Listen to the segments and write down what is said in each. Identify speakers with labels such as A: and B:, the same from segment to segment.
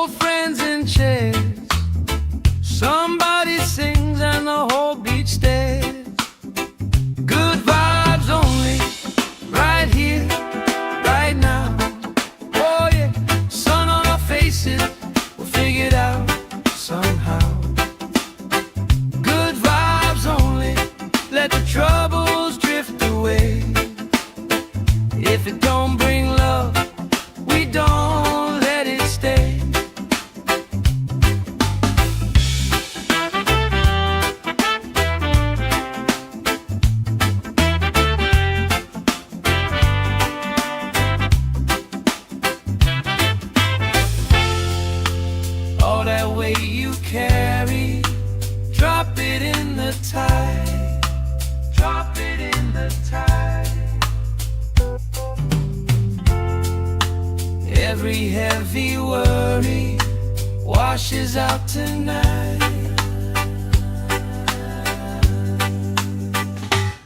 A: old friends in chairs. Somebody sings and the whole beach stares. Good vibes only, right here, right now. Oh yeah, sun on our faces, we'll figure it out somehow. Good vibes only, let the troubles drift away. If it don't bring love, we don't let it stay. All that weight you carry, drop it in the tide. Drop it in the tide. Every heavy worry washes out tonight.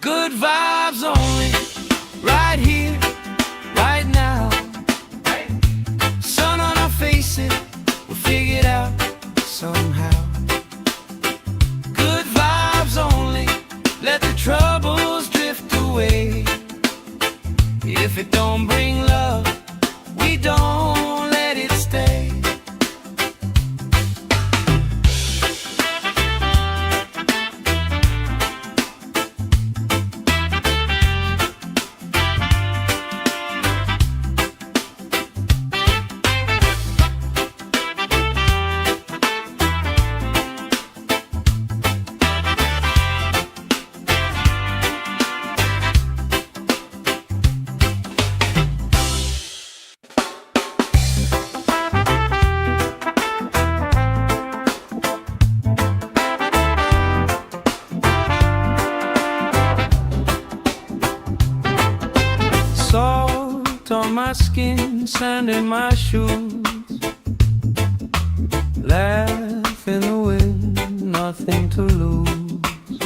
A: Good vibes only, right here, right now. Sun on our faces, we'll figure it out somehow. Good vibes only, let the troubles drift away. If it don't bring love, we don't let it stay. Salt on my skin, sand in my shoes. Laugh in the wind, nothing to lose.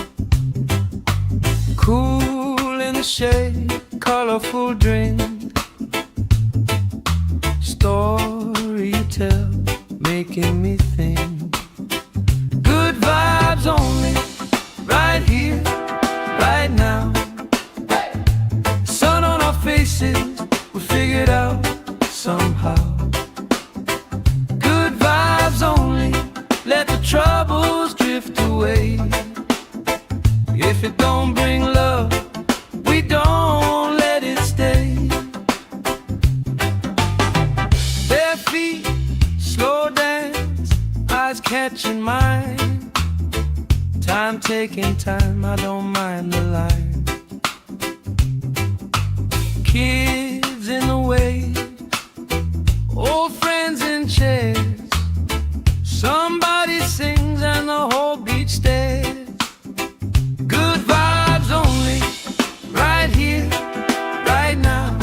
A: Cool in the shade, colorful drink. Story you tell, making me think. Good vibes only, right here, right now. Sun on our faces, we'll figure it out somehow. Good vibes only, let the troubles drift away. If it don't bring love, we don't let it stay. Bare feet, slow dance, eyes catching mine. Time taking time, I don't mind the line. Kids in the wave, old friends in chairs. Somebody sings and the whole beach stares. Good vibes only, right here, right now.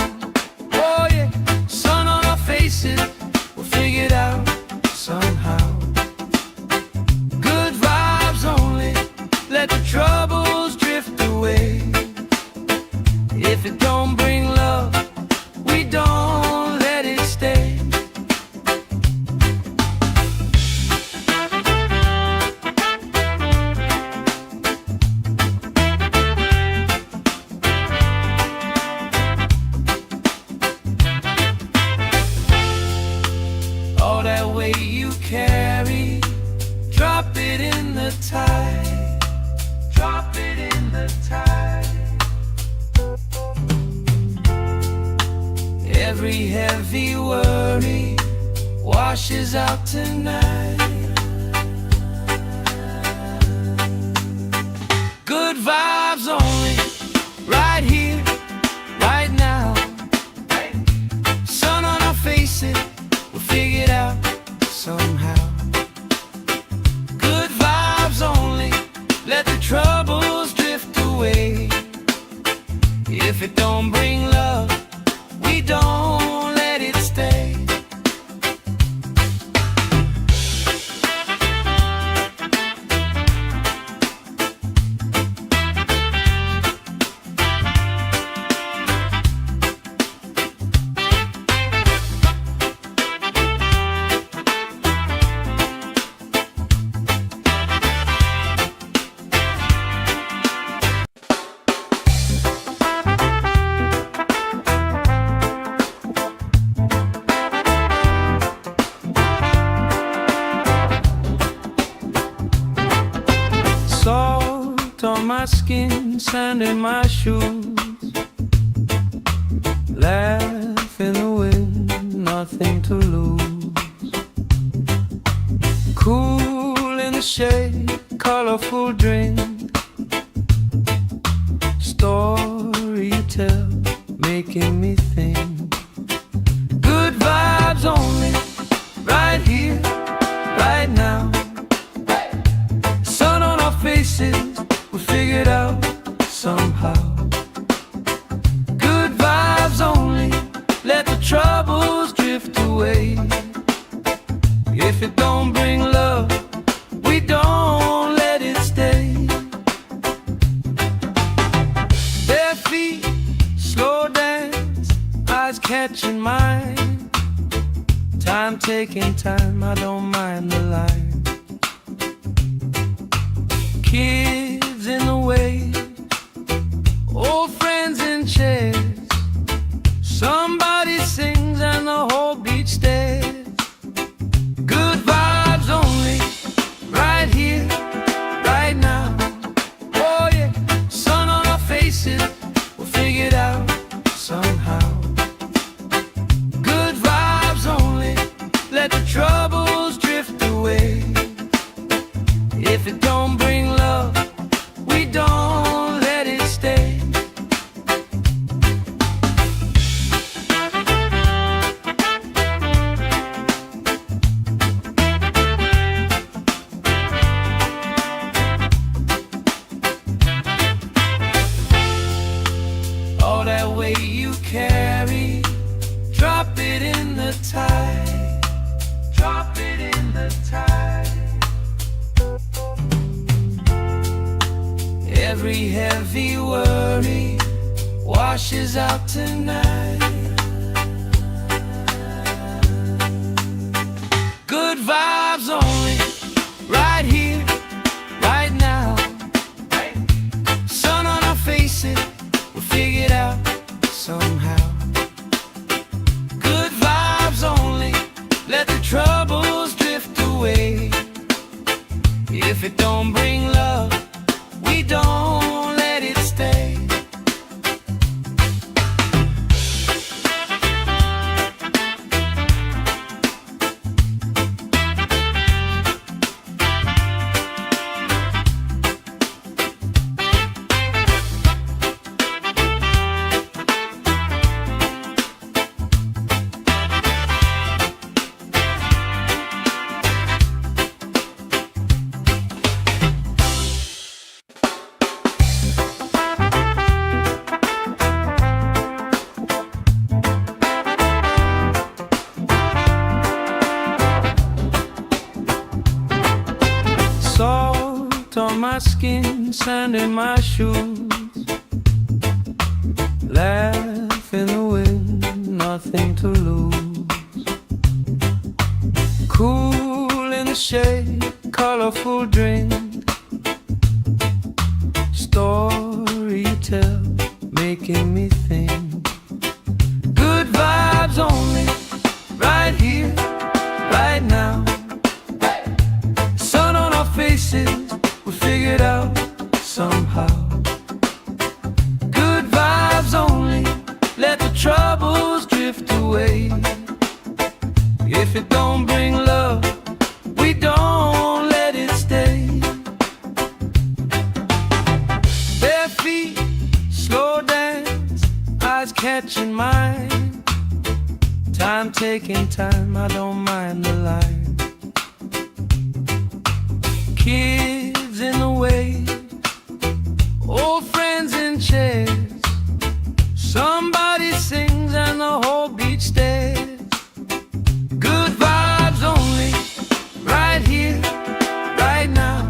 A: Oh yeah, sun on our faces, we'll figure it out somehow. Good vibes only, let the troubles drift away. If it don't bring love, we don't let it stay. All that weight you carry, drop it in the tide. Drop it in the tide. Every heavy worry washes out tonight. Good vibes only, right here, right now. Sun on our faces, we'll figure it out somehow. Good vibes only, let the troubles drift away. If it don't bring love, we don't let it stay. my skin, sand in my shoes. Laugh in the wind, nothing to lose. Cool in the shade, colorful drink. Story you tell, making me think. Good vibes only, right here, right now. Sun on our faces, we'll figure it out somehow. Good vibes only, let the troubles drift away. If it don't bring love, we don't let it stay. Bare feet, slow dance, eyes catching mine. Time taking time, I don't mind the line. Kids in the way, old friends in chairs. Somebody sings and the whole beach stares. Good vibes only, right here, right now. Oh yeah, sun on our faces, we'll figure it out somehow. Good vibes only, let the troubles drift away. If it don't bring love, we don't let it stay. All that weight you carry, drop it in the tide. Drop it in the tide. Every heavy worry washes out tonight. Good vibes only, right here, right now. Sun on our faces, we'll figure it out somehow. Good vibes only, let the troubles drift away. If it don't bring love, we don't let it stay. Salt on my skin, sand in my shoes. Laugh in the wind, nothing to lose. Cool in the shade, colorful drink. Story you tell, making me think. Good vibes only, right here, right now. Sun on our faces, we'll figure it out somehow. Good vibes only, let the troubles drift away. If it don't bring love, we don't let it stay. Bare feet, slow dance, eyes catching mine. Time taking time, I don't mind the line. Kids in the way, old friends in chairs. Somebody sings and the whole beach stares. Good vibes only, right here, right now.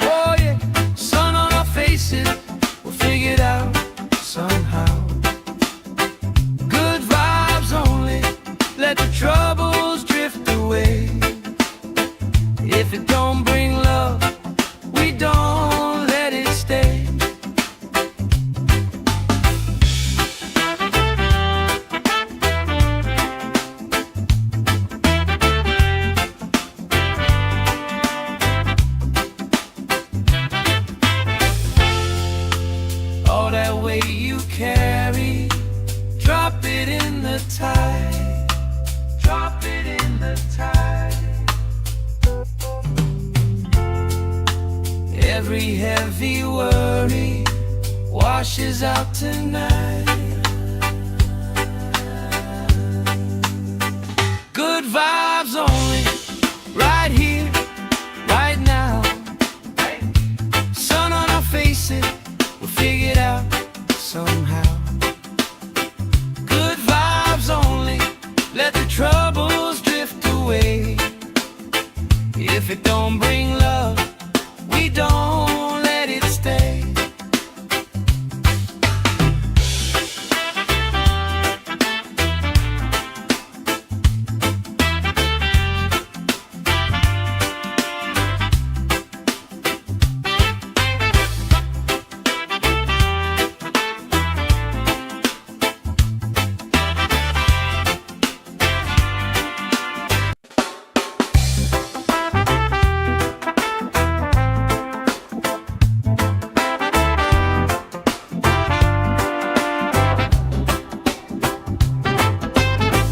A: Oh yeah, sun on our faces, we'll figure it out somehow. Good vibes only, let the troubles drift away. If it don't bring love, we don't let it stay. Every heavy worry washes out tonight. Good vibes only, right here, right now. Sun on our faces, we'll figure it out somehow. Good vibes only, let the troubles drift away. If it don't bring love, we don't let it stay.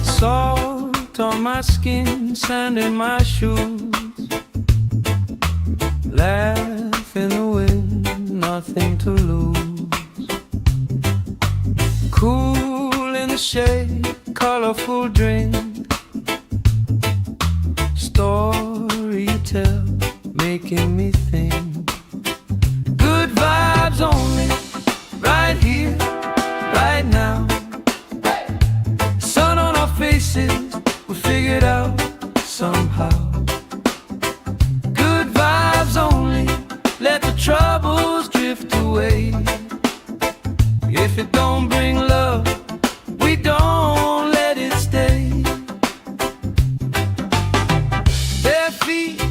A: Salt on my skin, sand in my shoes. Laugh in the wind, nothing to lose. Cool in the shade, colorful drink. Story you tell, making me think. Good vibes only, right here, right now. Faces, we'll figure it out somehow. Good vibes only, let the troubles drift away. If it don't bring love, we don't let it stay. Bare feet,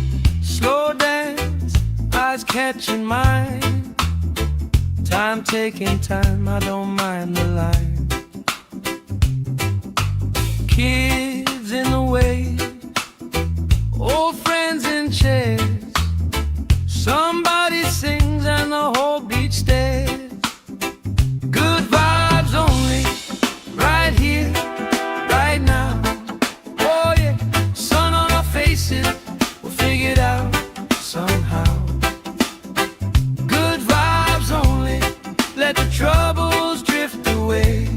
A: slow dance, eyes catching mine. Time taking time, I don't mind the line. Kids in the way, old friends in chairs. Somebody sings and the whole beach stares. Good vibes only, right here, right now. Oh yeah, sun on our faces, we'll figure it out somehow. Good vibes only, let the troubles drift away.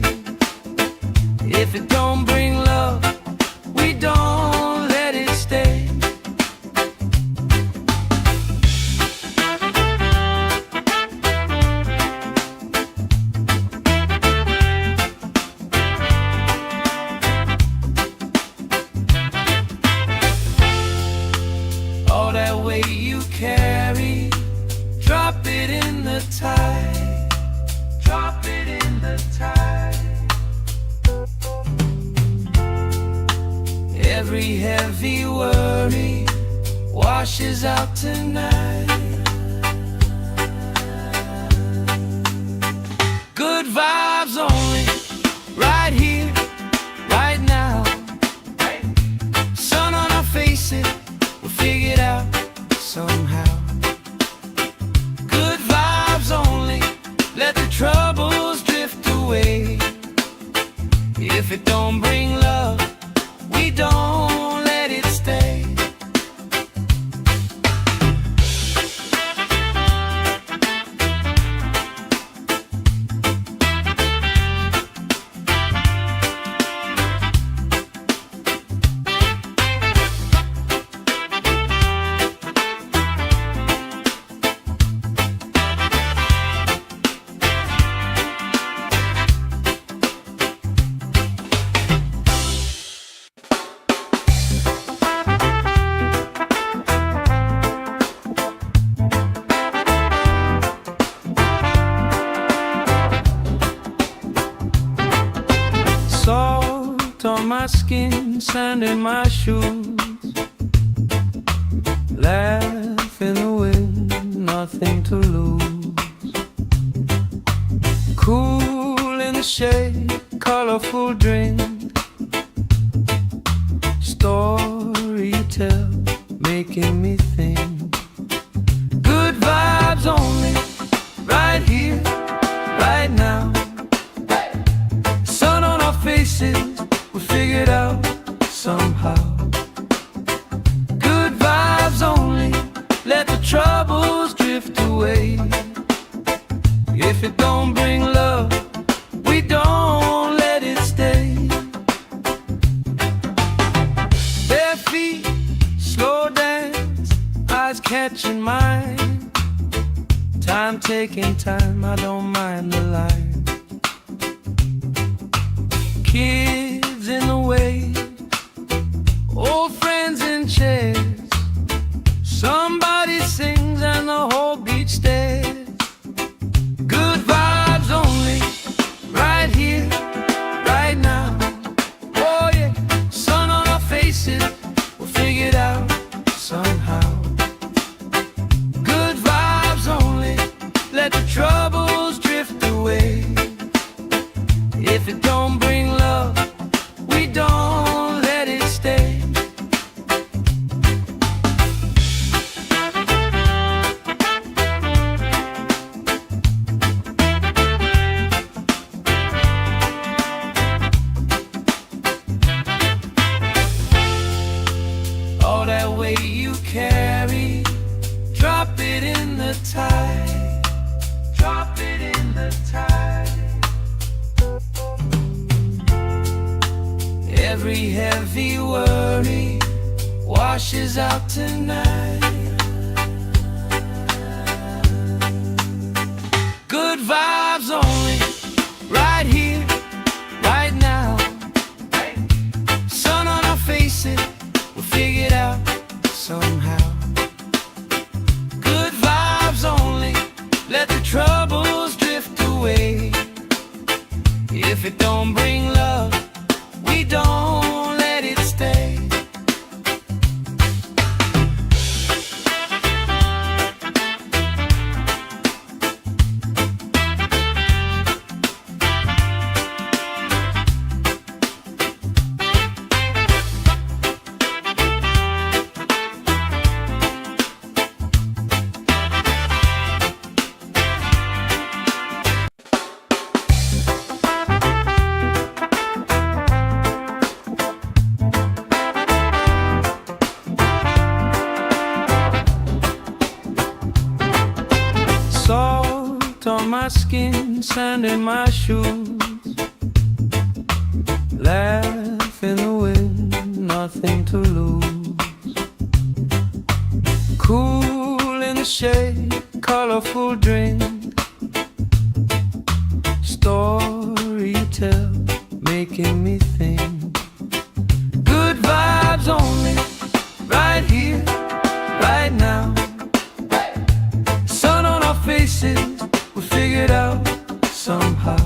A: If it don't bring love, we don't let it stay. All that weight you carry, drop it in the tide. Drop it in the tide. Every heavy worry washes out tonight. Good vibes only, right here, right now. Sun on our faces, we'll figure it out somehow. Good vibes only, let the troubles drift away. If it don't bring love, we don't let it stay. Salt on my skin, sand in my shoes. Laugh in the wind, nothing to lose. Cool in the shade, colorful drink. Story you tell, making me think. Good vibes only, right here, right now. Sun on our faces, we'll figure it out somehow. Good vibes only, let the troubles drift away. away. If it don't bring love, we don't let it stay. Bare feet, slow dance, eyes catching mine. Time taking time, I don't mind the line. Kids in the way, old friends in chairs. Somebody sings and the whole beach stares. Good vibes only, right here, right now. Oh yeah, sun on our faces, we'll figure it out somehow. Good vibes only, let the troubles drift away. If it don't bring love, we don't let it stay. All that weight you carry, drop it in the tide. Drop it in the tide. Every heavy worry washes out tonight. Good vibes only, right here, right now. Sun on our faces, we'll figure it out somehow. Good vibes only, let the troubles drift away. If it don't bring love, we don't let it stay. Salt on my skin, sand in my shoes. Laugh in the wind, nothing to lose. Cool in the shade, colorful drink. Story you tell, making me think. Good vibes only, right here, right now. Sun on our faces, we'll figure it out somehow.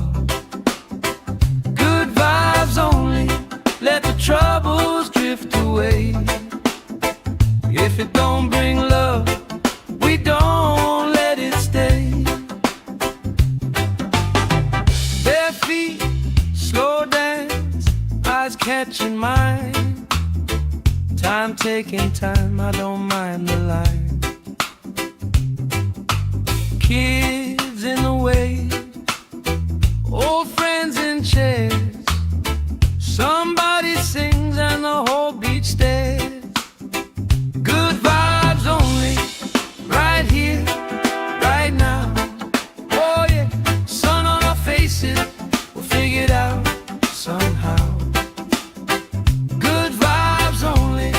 A: Good vibes only, let the troubles drift away. If it don't bring love, we don't let it stay. Bare feet, slow dance, eyes catching mine. Time taking time, I don't mind the line. Kids in the way, old friends in chairs. Somebody sings and the whole beach stares. Good vibes only, right here, right now. Oh yeah, sun on our faces, we'll figure it out somehow. Good vibes only,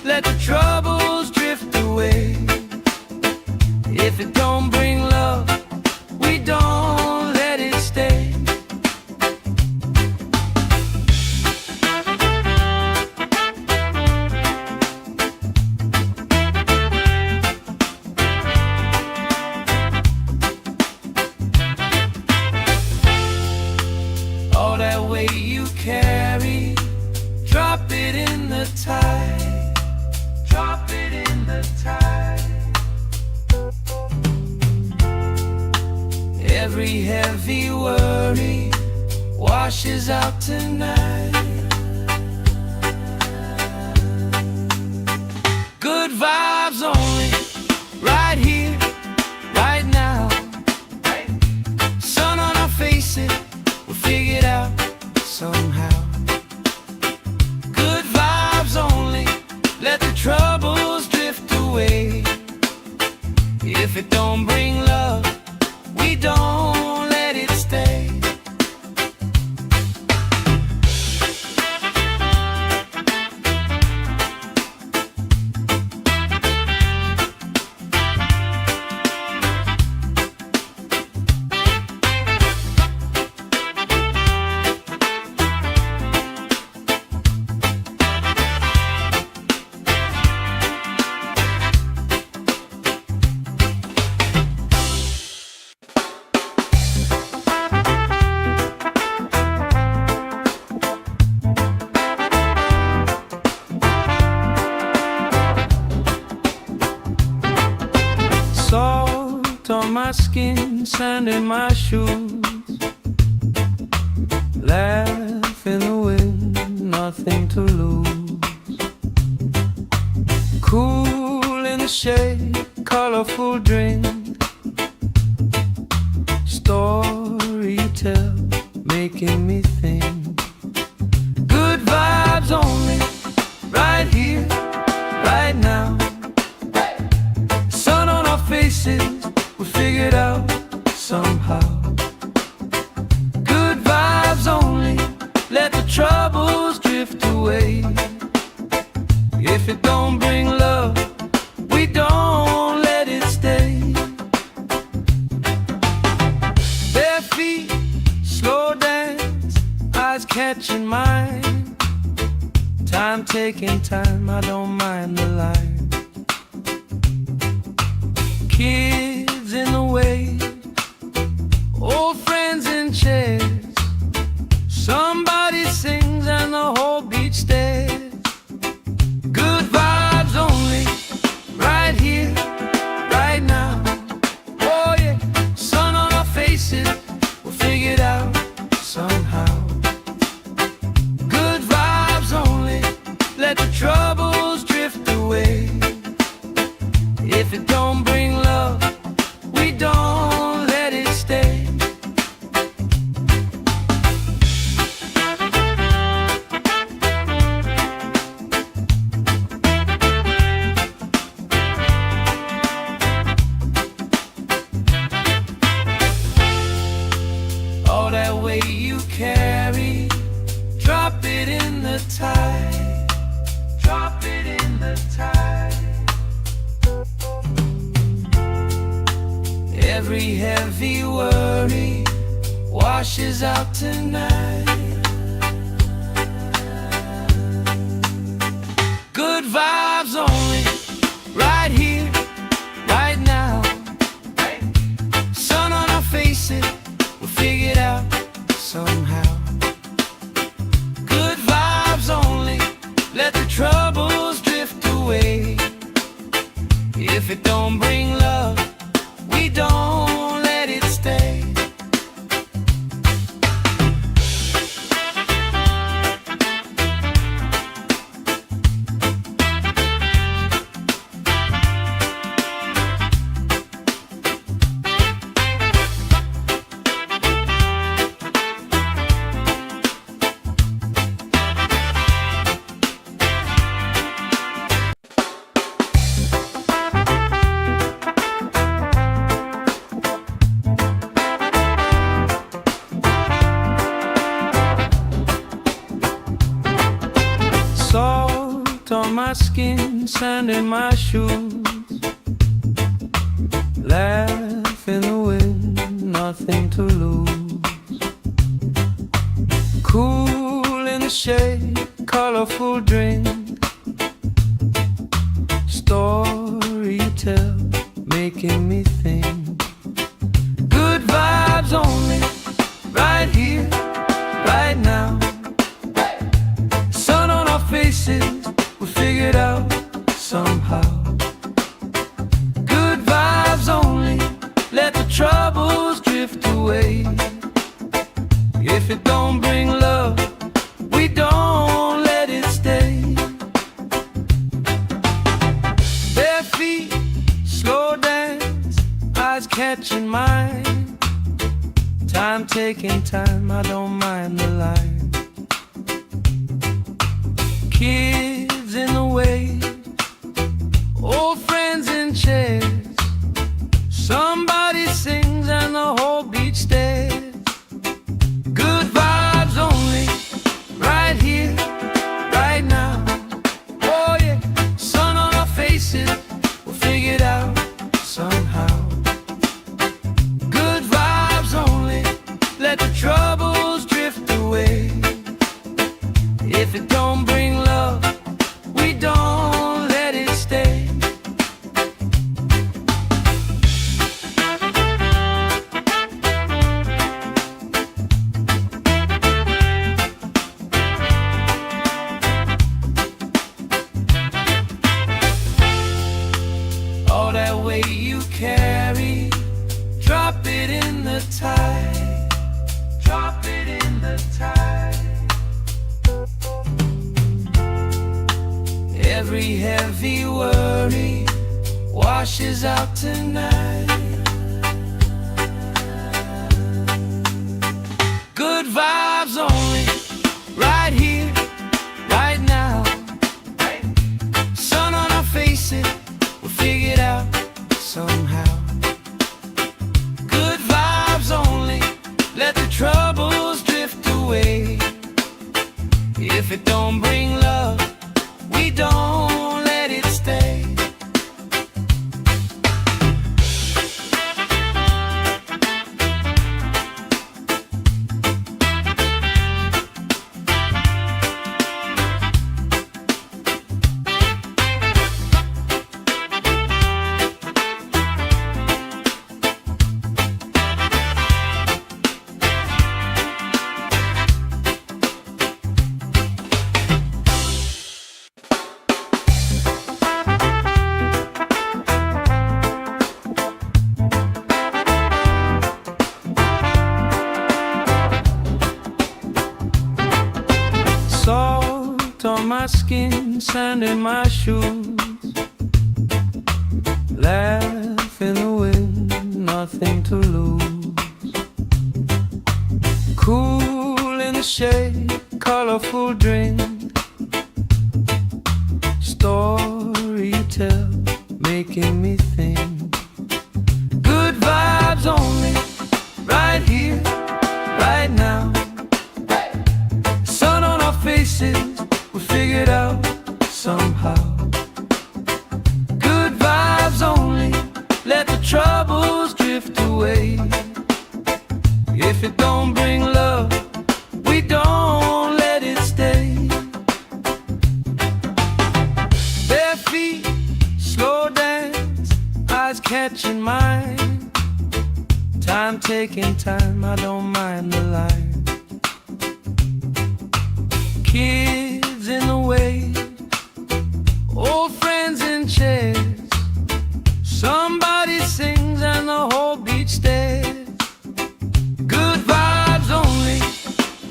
A: let the troubles drift away. If it don't bring love, we don't let it stay. All that weight you carry, drop it in the tide. Drop it in the tide. Every heavy worry washes out tonight. Good vibes only, right here, right now. Sun on our faces, we'll figure it out somehow. Good vibes only, let the troubles drift away. If it don't bring my skin, sand in my shoes. Laugh in the wind, nothing to lose. Cool in the shade, colorful drink. Story you tell, making me think. Good vibes only, right here, right now. Sun on our faces, we figured out somehow. Good vibes only, let the troubles drift away. If it don't bring love, we don't let it stay. Bare feet, slow dance, eyes catching mine. Time taking time, I don't mind the line. Kids in the way, old friends in chairs. Somebody sings and the whole beach stares. Good vibes only, right here, right now. Oh yeah, sun on our faces, we'll figure it out somehow. Good vibes only, let the troubles drift away. If it don't bring love, we don't let it stay. All that weight you carry, drop it in the tide. Drop it in the tide. Every heavy worry washes out tonight. Good vibes only, right here, right now. Sun on our faces, we'll figure it out somehow. Good vibes only, let the troubles drift away. If it don't bring love, we don't let it stay. Salt on my skin, sand in my shoes. Laugh in the wind, nothing to lose. Cool in the shade, colorful drink. Story you tell, making me think. Good vibes only, right here, right now. Sun on our faces, we figured out somehow. Good vibes only, let the troubles drift away. If it don't bring love, we don't let it stay. Bare feet, slow dance, eyes catching mine. Time taking time, I don't mind the line. Kids in the way, old friends in chairs. Somebody sings and the whole beach stares. Good vibes only, right here, right now. Oh yeah, sun on our faces, we'll figure it out somehow. Good vibes only, let the troubles drift away. If it don't bring love, we don't Every heavy worry washes out tonight. Good vibes only, right here, right now. Sun on our faces, we'll figure it out somehow. Good vibes only, let the troubles drift away. If it don't bring love, we don't let it stay. Salt on my skin, sand in my shoes. Laugh in the wind, nothing to lose. Cool in the shade, colorful drink. Story you tell, making me think. Good vibes only, right here, right now. Sun on our faces, we figured out somehow. Good vibes only, let the troubles drift away. If it don't bring love, we don't let it stay. Bare feet, slow dance, eyes catching mine. Time taking time, I don't mind the line. Kids in the way, old friends in chairs. Somebody sings and the whole beach stares. Good vibes only,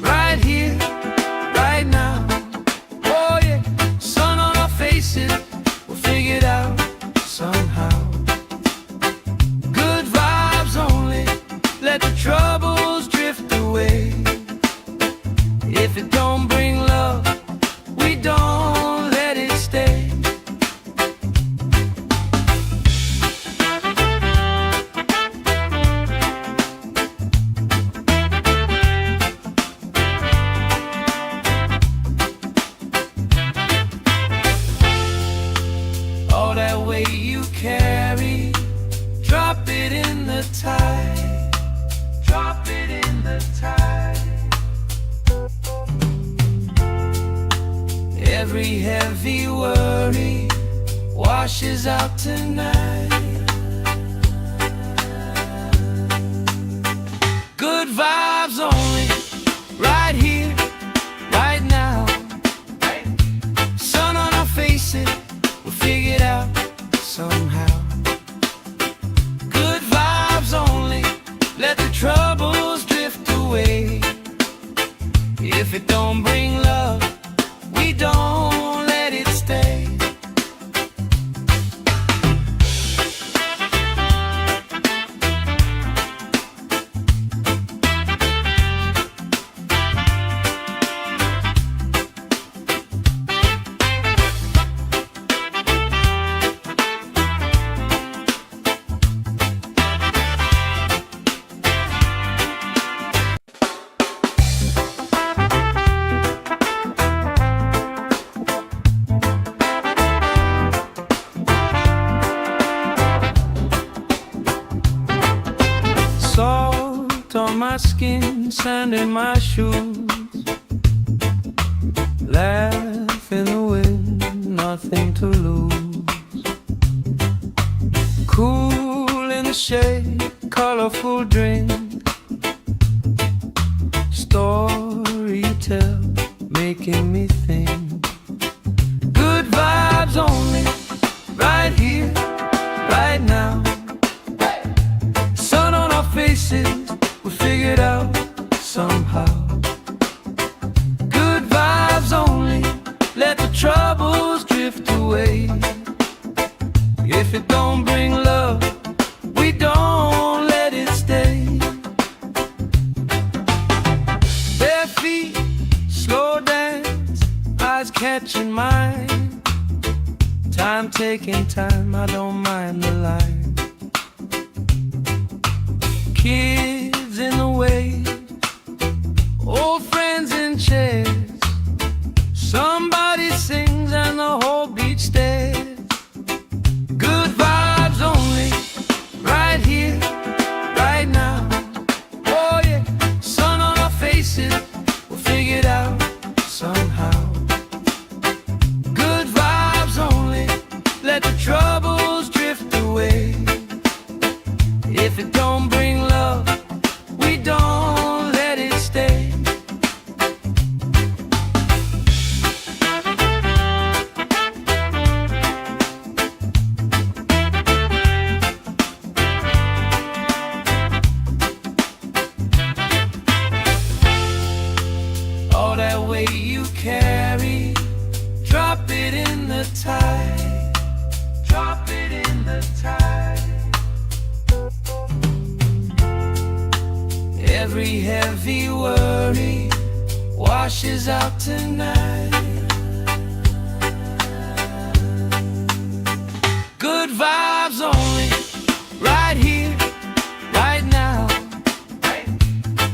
A: right here, right now. Oh yeah, sun on our faces, we'll figure it out somehow. Good vibes only, let the troubles drift away. If it don't bring love, we don't let it stay. All that weight you carry, drop it in the tide. Drop it in the tide. Every heavy worry washes out tonight. Good vibes only, right here, right now. Sun on our faces, we'll figure it out somehow. Good vibes only, let the troubles drift away. If it don't bring love, we don't let it stay. Salt on my skin, sand in my shoes. Laugh in the wind, nothing to lose. Cool in the shade, colorful drink. Story you tell, making me think. Good vibes only, right here, right now. Sun on our faces, we figured out somehow. Good vibes only, let the troubles drift away. away. If it don't bring love, we don't let it stay. Bare feet, slow dance, eyes catching mine. Time taking time, I don't mind the line. Kids in the way, old friends in chairs. Somebody sings and the whole beach stares. Good vibes only, right here, right now. Oh yeah, sun on our faces, we'll figure it out somehow. Good vibes only, let the troubles drift away. If it don't bring love, we don't let it stay. All that weight you carry, drop it in the tide. Drop it in the tide. Every heavy worry washes out tonight. Good vibes only, right here, right now.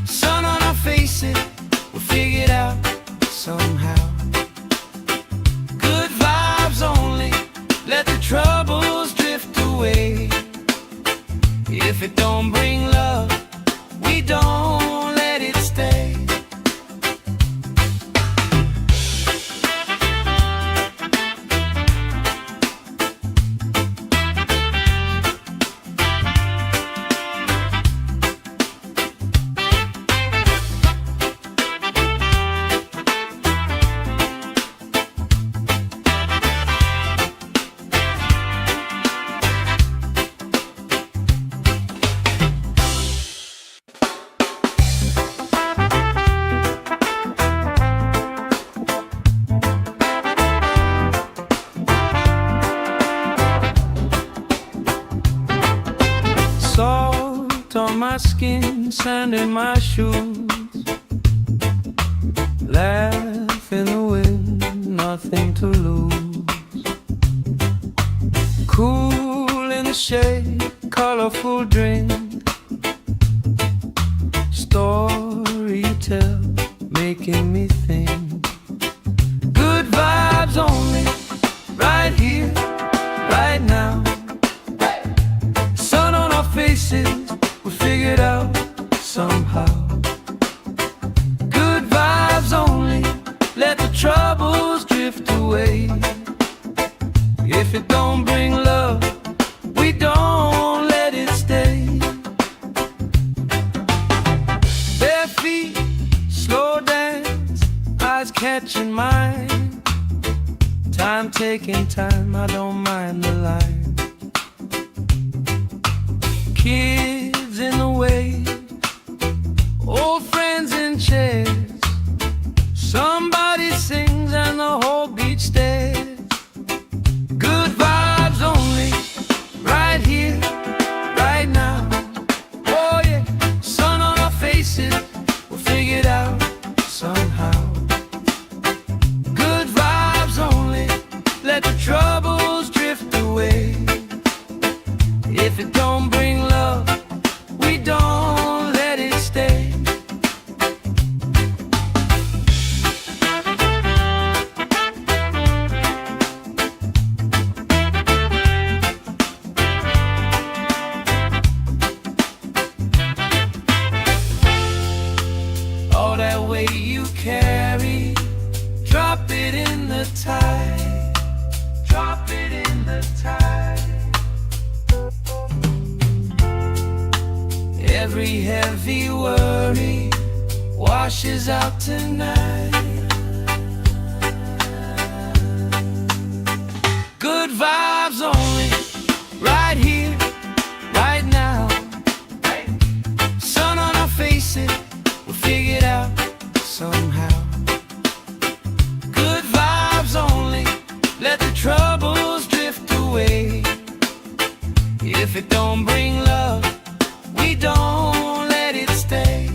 A: Sun on our faces, we'll figure it out somehow. Good vibes only, let the troubles drift away. If it don't bring love, we don't let it stay. Salt on my skin, sand in my shoes. Laugh in the wind, nothing to lose. Cool in the shade, colorful drink. Story you tell, making me think. Good vibes only, right here, right now. Sun on our faces, we figure it out somehow. Good vibes only, let the troubles drift away. If it don't bring love, we don't let it stay. Bare feet, slow dance, eyes catching mine. Time taking time, I don't mind the line. Kids in the way, old friends in chairs. Somebody sings and the whole beach stares. Good vibes only, right here, right now. Oh yeah, sun on our faces, we'll figure it out somehow. Good vibes only, let the troubles drift away. If it don't bring love, we don't let it stay. All that weight you carry, drop it in the tide. Drop it in the tide. Every heavy worry washes out tonight. Good vibes only, right here, right now. Sun on our faces, we'll figure it out somehow. Good vibes only, let the troubles If it don't bring love, we don't let it stay.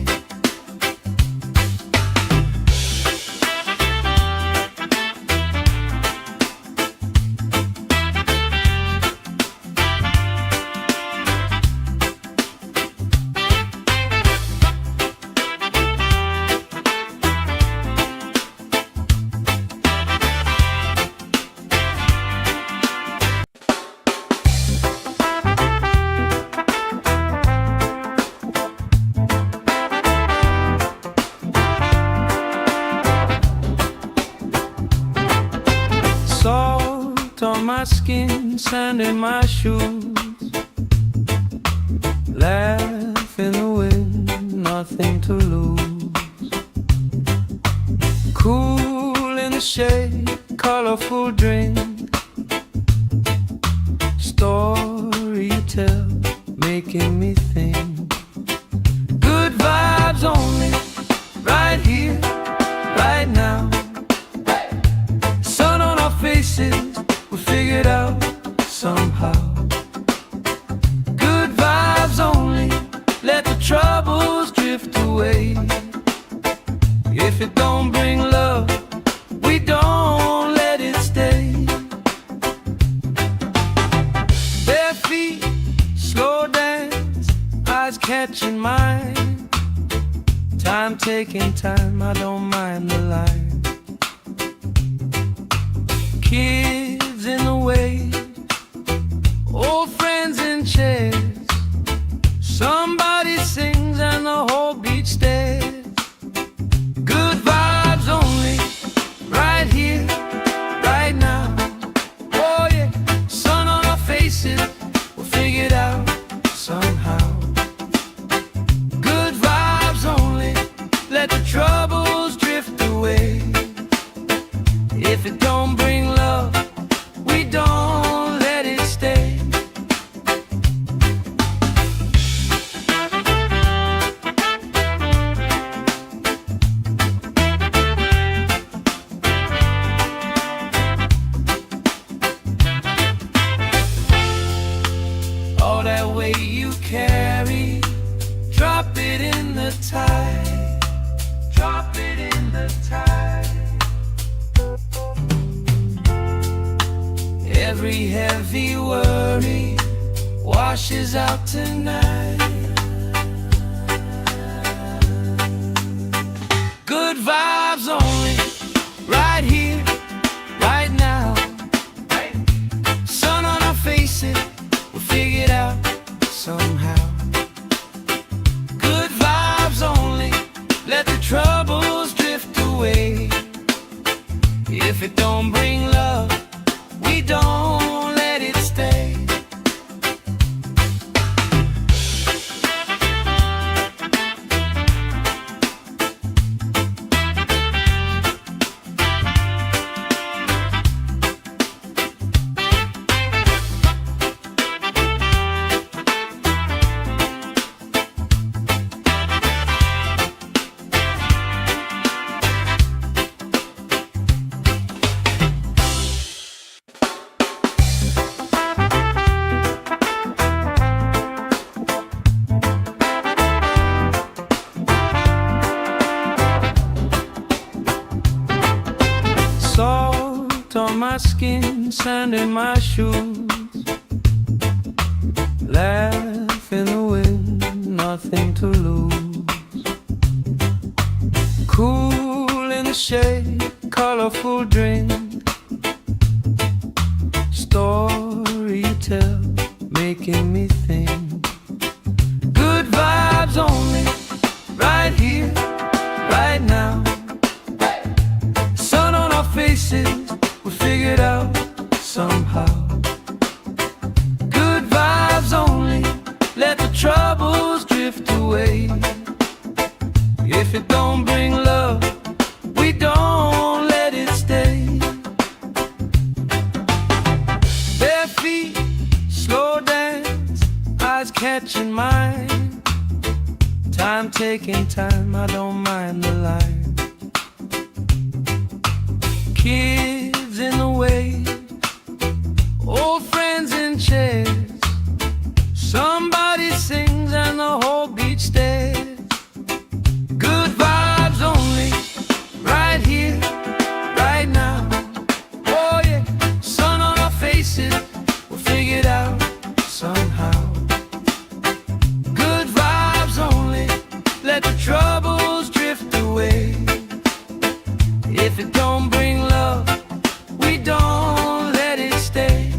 A: Salt on my skin, sand in my shoes, laugh in the wind, nothing to lose. Cool in the shade, colorful drink, story you tell, making me think. Good vibes only, right here, right now. Sun on our faces, we'll figure it out somehow. Good vibes only, let the troubles drift away. If it don't bring love, we don't let it stay. Bare feet, slow dance, eyes catching mine. Time taking time, I don't mind the line. Kids in the way, old friends in chairs. Somebody sings and the whole beach stares. Good vibes only, right here, right now. Oh yeah, sun on our faces, we'll figure it out somehow. Good vibes only, let the troubles drift away. If it don't bring love, we don't let it stay. All that weight you carry, drop it in the tide. Drop it in the tide. Every heavy worry washes out tonight. Good vibes only, right here, right now. Sun on our faces, we'll figure it out somehow. Good vibes only, let the troubles drift away. If it don't bring love, we don't let it stay. Salt on my skin, sand in my shoes, laugh in the wind, nothing to lose. Cool in the shade, colorful drink, story you tell, making me think. Good vibes only, right here, right now. Sun on our faces, we'll figure it out somehow. Good vibes only, let the troubles drift away. If it don't bring love, we don't let it stay. Bare feet, slow dance, eyes catching mine. Time taking time, I don't mind the line. Kids in the way, old friends in chairs. Somebody sings and the whole beach stares. Good vibes only, right here, right now. Oh yeah, sun on our faces, we'll figure it out somehow. Good vibes only, let the troubles drift away. If it don't bring love, we don't let it stay.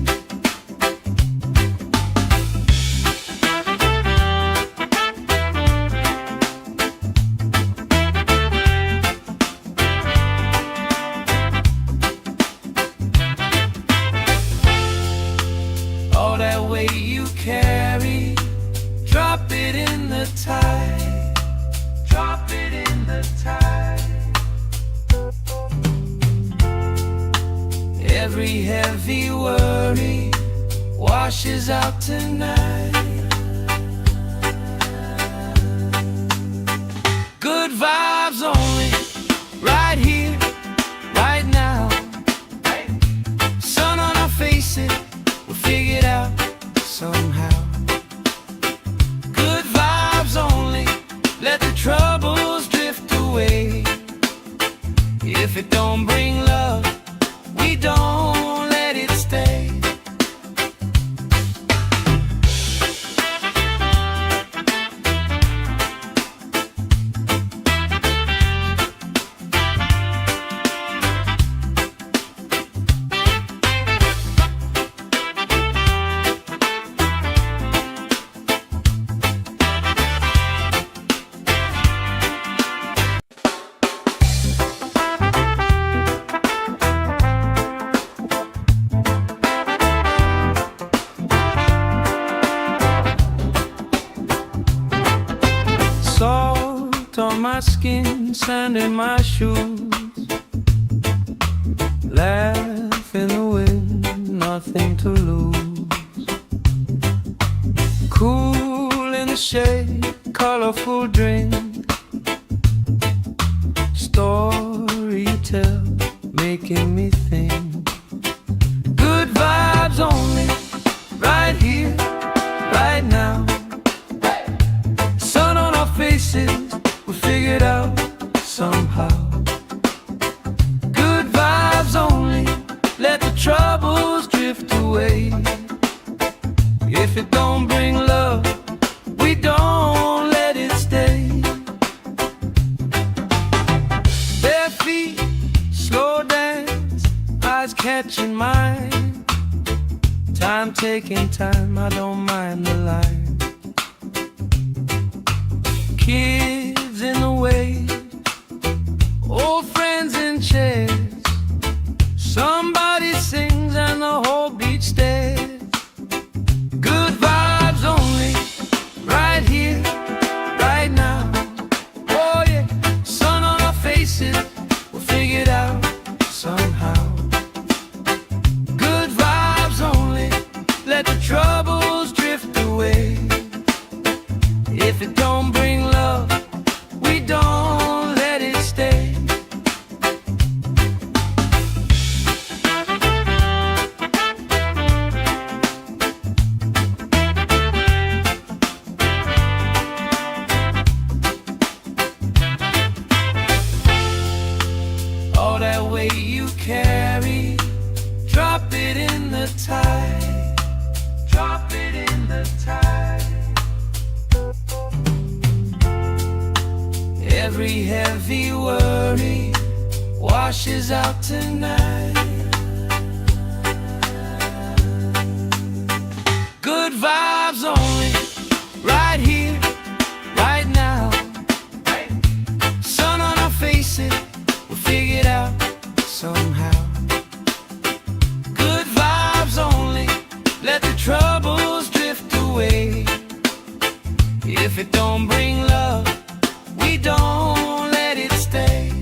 A: All that weight you carry, drop it in the tide. Drop it in the tide. Every heavy worry washes out tonight. Good vibes only, right here, right now. Sun on our faces, we'll figure it out somehow. Good vibes only, let the troubles drift away. If it don't bring love, we don't let it stay. Salt on my skin, sand in my shoes. Laugh in the wind, nothing to lose. Cool in the shade, colorful drink. Story you tell, making me think. Good vibes only, right here, right now. Sun on our faces, we'll figure it out somehow. Good vibes only, let the troubles drift away. If it don't bring love, we don't let it stay. Bare feet, slow dance, eyes catching mine. Time taking time, I don't mind the line. Kids in the wave, old friends in chairs. Somebody sings and the whole beach stares. Good vibes only, right here, right now. Oh yeah, sun on our faces, we'll figure it out somehow. Good vibes only, let the troubles drift away. If it don't bring love, we don't let it stay. All that weight you carry, drop it in the tide. Drop it in the tide. Every heavy worry washes out tonight. Good vibes only, right here, right now. Sun on our faces, we'll figure it out somehow. Good vibes only, let the troubles drift away. If it don't bring love, we don't let it stay.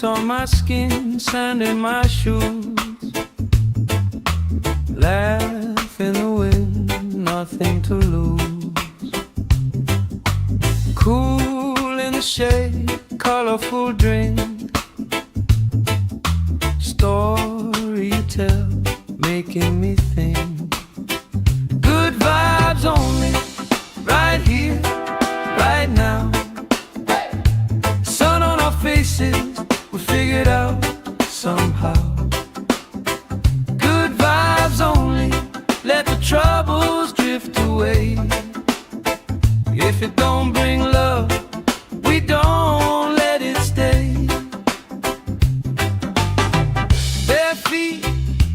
A: Salt on my skin, sand in my shoes. Laugh in the wind, nothing to lose. Cool in the shade, colorful drink. Story you tell, making me think. Good vibes only, right here, right now. Sun on our faces, we figured out somehow. Good vibes only, let the troubles drift away. If it don't bring love, we don't let it stay. Bare feet,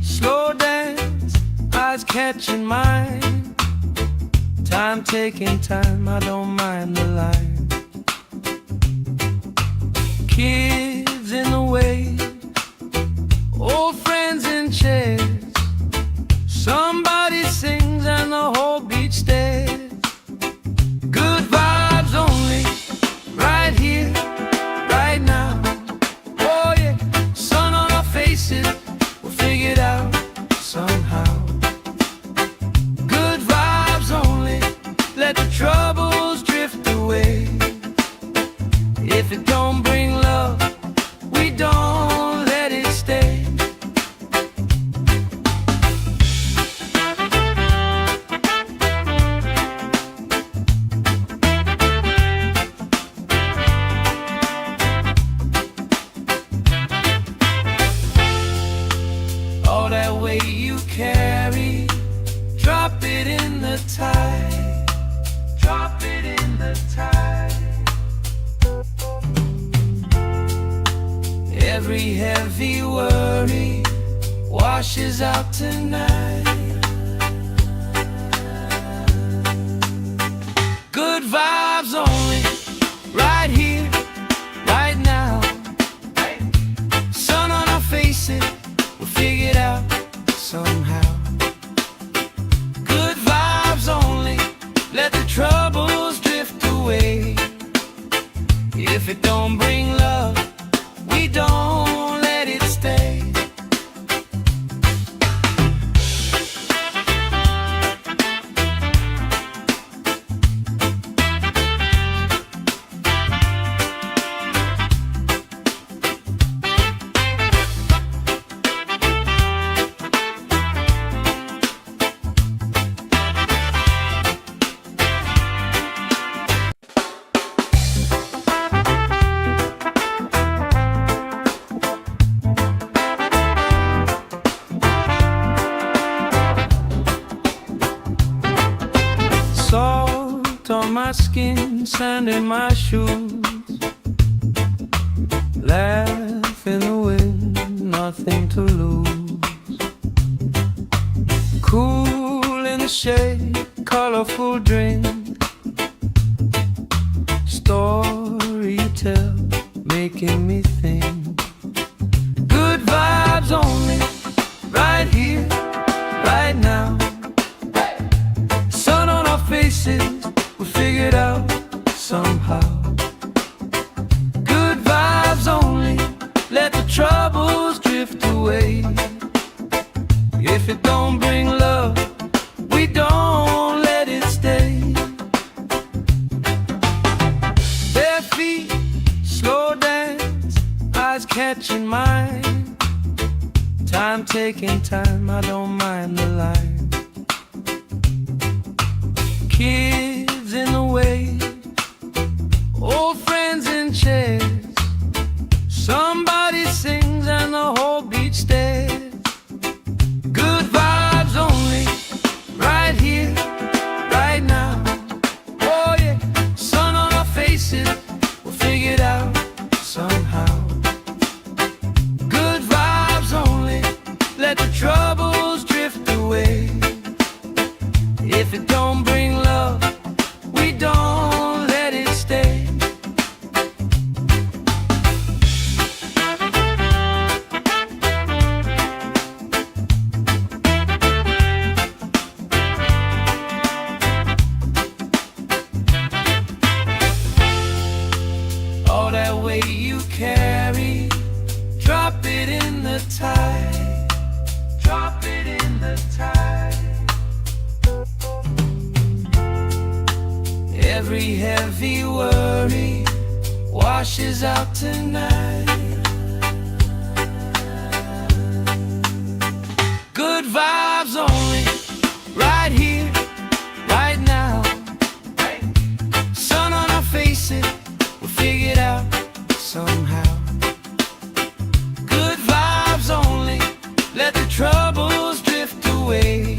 A: slow dance, eyes catching mine. Time taking time, I don't mind the line. Kids in the way, old friends in chairs. Somebody sings and the whole beach stares. Good vibes only, right here, right now. Oh yeah, sun on our faces, we'll figure it out somehow. Good vibes only, let the troubles drift away. If it don't bring love, we don't let it stay. All that weight you carry, drop it in the tide. Drop it in the tide. Every heavy worry washes out tonight. Good vibes only, right here, right now. Sun on our faces, we'll figure it out somehow. Good vibes only, let the troubles drift away. If it don't bring love, we don't let it stay. Salt on my skin, sand in my shoes. Laugh in the wind, nothing to lose. Cool in the shade, colorful drink. Story you tell, making me think. Good vibes only, right here, right now. Sun on our faces, we figured out somehow. Good vibes only, let the troubles drift away. If it don't bring love, we don't let it stay. Bare feet, slow dance, eyes catching mine. Time taking time, I don't mind the line. Kids in the way, old friends in chairs. Somebody sings and the whole beach stares. Good vibes only, right here, right now. Oh yeah, sun on our faces, we'll figure it out somehow. Good vibes only, let the troubles drift away. If it don't bring love, we don't Every heavy worry washes out tonight. Good vibes only, right here, right now. Sun on our faces, we'll figure it out somehow. Good vibes only, let the troubles drift away.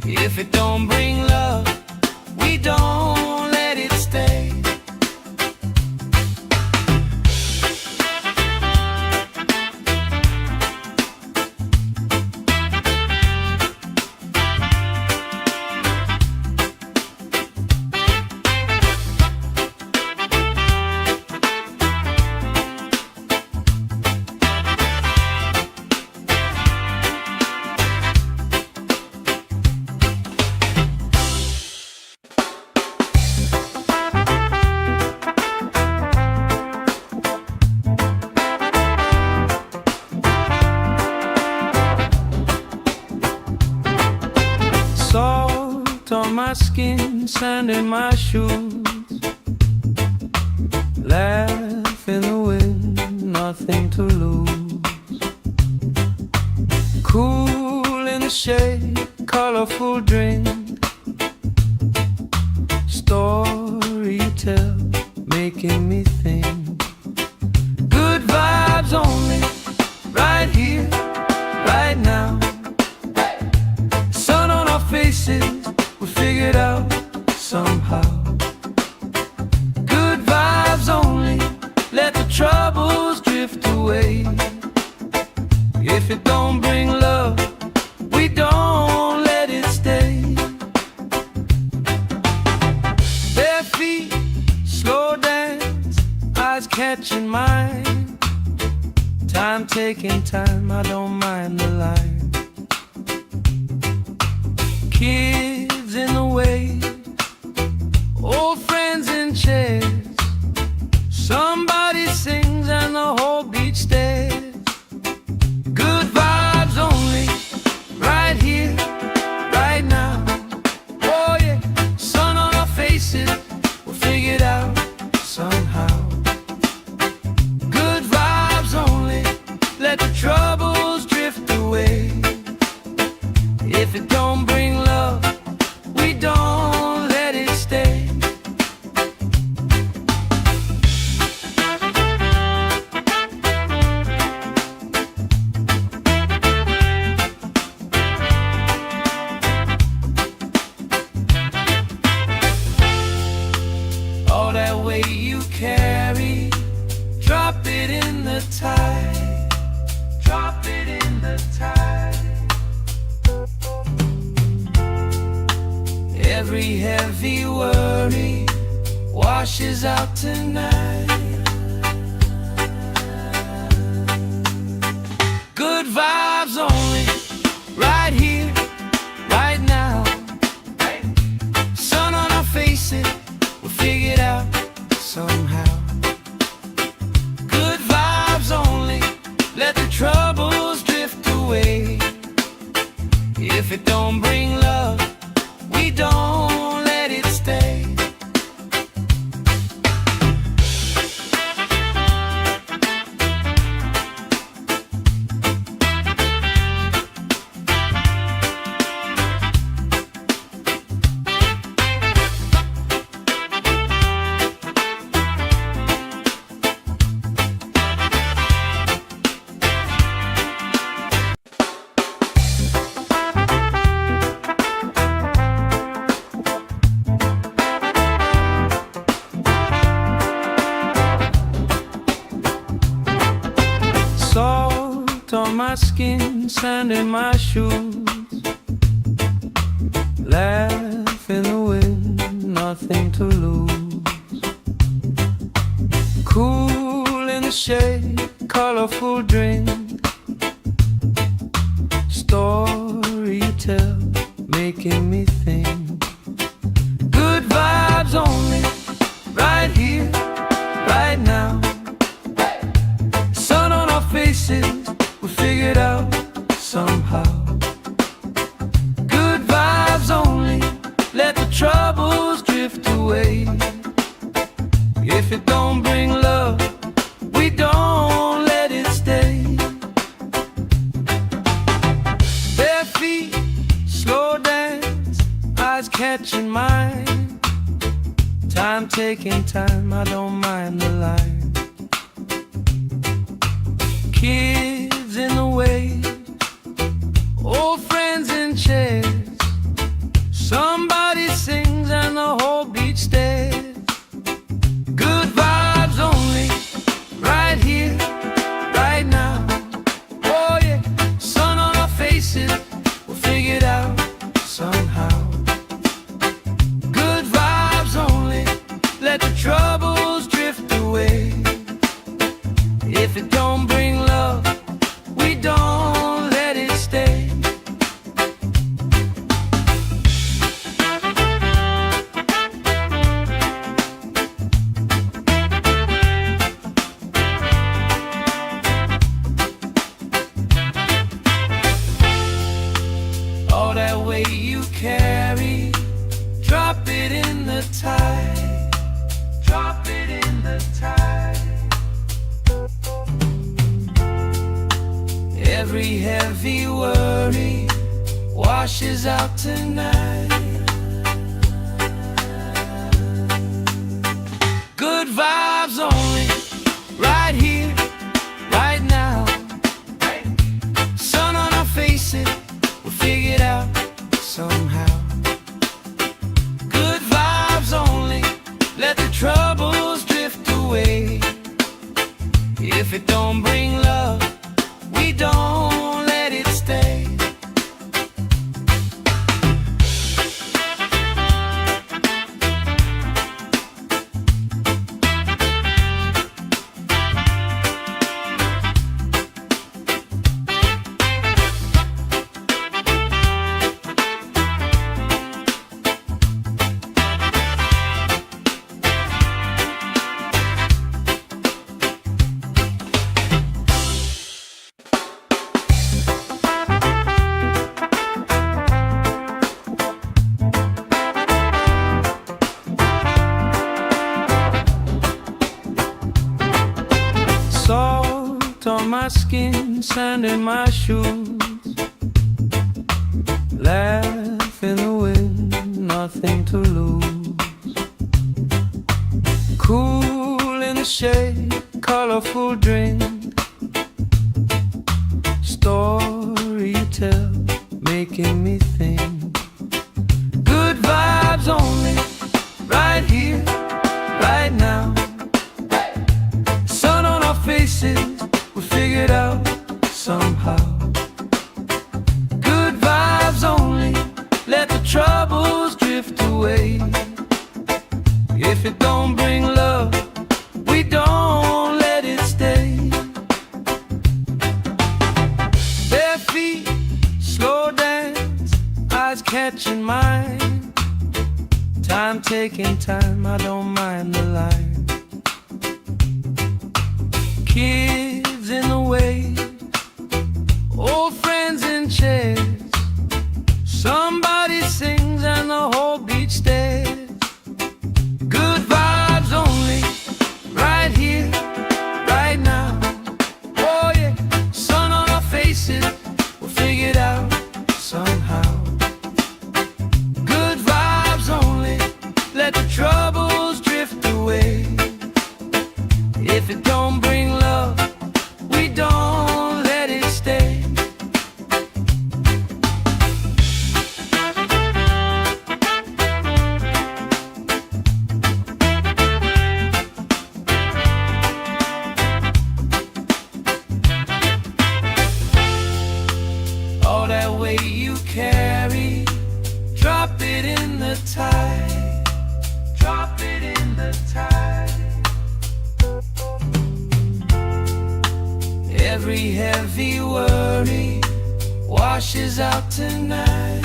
A: If it don't bring love, we don't let it stay. Salt on my skin, sand in my shoes. Laugh in the wind, nothing to lose. Cool in the shade, colorful drink. Story you tell, making me think. Good vibes only, right here, right now. Sun on our faces, we figured out somehow. Good vibes only, let the troubles drift away. If it don't bring love, we don't let it stay. Bare feet, slow dance, eyes catching mine. Time taking time, I don't mind the line. Kids in the way, old friends in chairs. Somebody sings and the whole beach stares. Good vibes only, right here, right now. Oh yeah, sun on our faces, we'll figure it out somehow. Good vibes only, let the troubles drift away. If it don't bring love, we don't let it stay. All that weight you carry, drop it in the tide. Drop it in the tide. Every heavy worry washes out tonight. Good vibes only, right here, right now. Sun on our faces, we'll figure it out somehow. Good vibes only, let the troubles drift away. If it don't bring love, we don't let it stay. Salt on my skin, sand in my shoes. Laugh in the wind, nothing to lose. Cool in the shade, colorful drink. Story you tell, making me think. Good vibes only, right here, right now. Sun on our faces, we figured out somehow. Good vibes only, let the troubles drift away. If it don't bring love, we don't let it stay. Bare feet, slow dance, eyes catching mine. Time taking time, I don't mind the line. Kids in the way, old friends in chairs. Somebody sings and the whole beach stares. Good vibes only, right here, right now. Oh yeah, sun on our faces, we'll figure it out somehow. Good vibes only, let the troubles drift away. If it don't bring love, we don't let it stay. All that weight you carry, drop it in the tide. Drop it in the tide. Every heavy worry washes out tonight. Good vibes only, right here, right now. Sun on our faces, we'll figure it out somehow. Good vibes only, let the troubles drift away. If it don't bring love, we don't let it stay. Salt on my skin, sand in my shoes. Laugh in the wind, nothing to lose. Cool in the shade, colorful drink. Story you tell, making me think. Good vibes only, right here, right now. Sun on our faces, we figure it out somehow. Good vibes only, let the troubles drift away. If it don't bring love, we don't let it stay. Bare feet, slow dance, eyes catching mine. Time taking time, I don't mind the line. Kids in the way, old friends in chairs. Somebody sings and the whole beach stares. Good vibes only, right here, right now. Oh yeah, sun on our faces, we'll figure it out somehow. Good vibes only, let the troubles drift away. If it don't bring love, we don't let it stay. All that weight you carry, drop it in the tide. Drop it in the tide. Every heavy worry washes out tonight.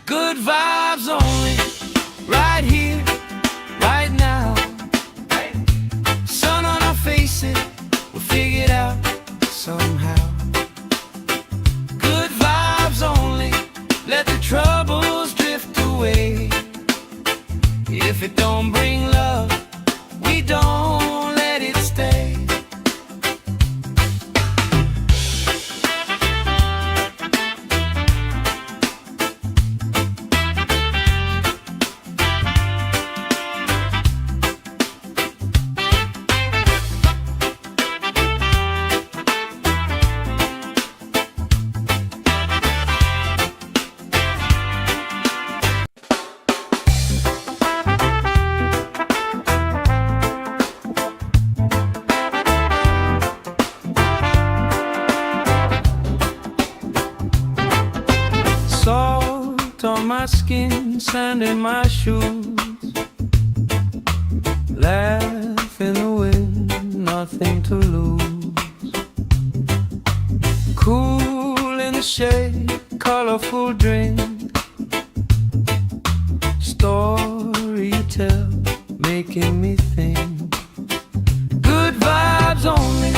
A: Good vibes only, right here, right now. Sun on our faces, we'll figure it out somehow. Good vibes only, let the troubles drift away. skin, sand in my shoes. Laugh in the wind, nothing to lose. Cool in the shade, colorful drink. Story you tell, making me think. Good vibes only,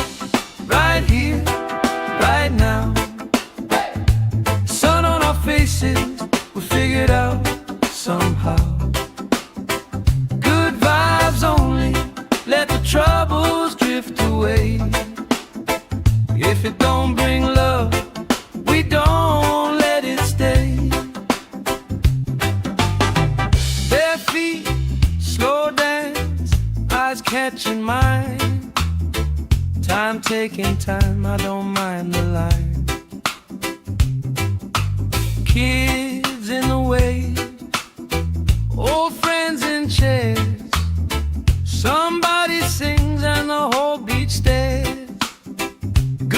A: right here, right now. Sun on our faces, we figured out somehow. Good vibes only, let the troubles drift away. If it don't bring love, we don't let it stay. Bare feet, slow dance, eyes catching mine. Time taking time, I don't mind the line. Kids in the way, old friends in chairs. Somebody sings and the whole beach stares.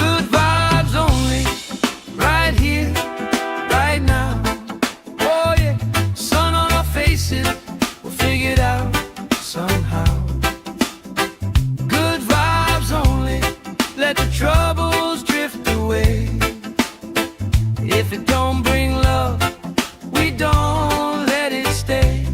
A: Good vibes only, right here, right now. Oh yeah, sun on our faces, we'll figure it out somehow. Good vibes only, let the troubles drift away. If it don't bring love, we don't let it stay.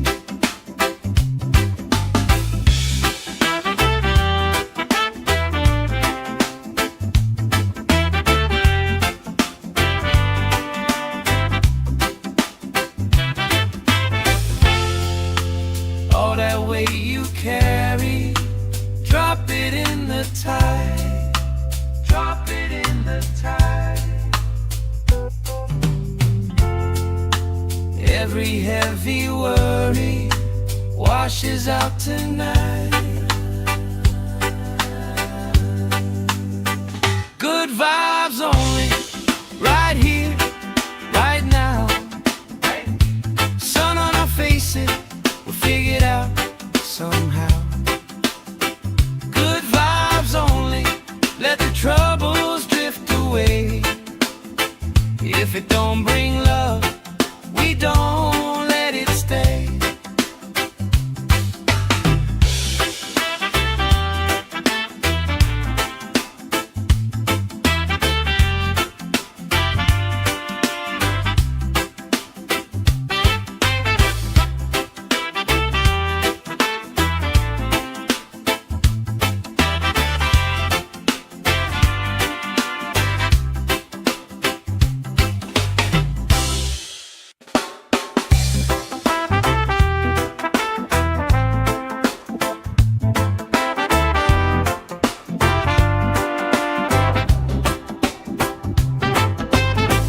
A: All that weight you carry, drop it in the tide. Drop it in the tide. Every heavy worry washes out tonight. Good vibes only, right here, right now. Sun on our faces, we'll figure it out somehow. Good vibes only, let the troubles drift away. If it don't bring love, we don't let it stay.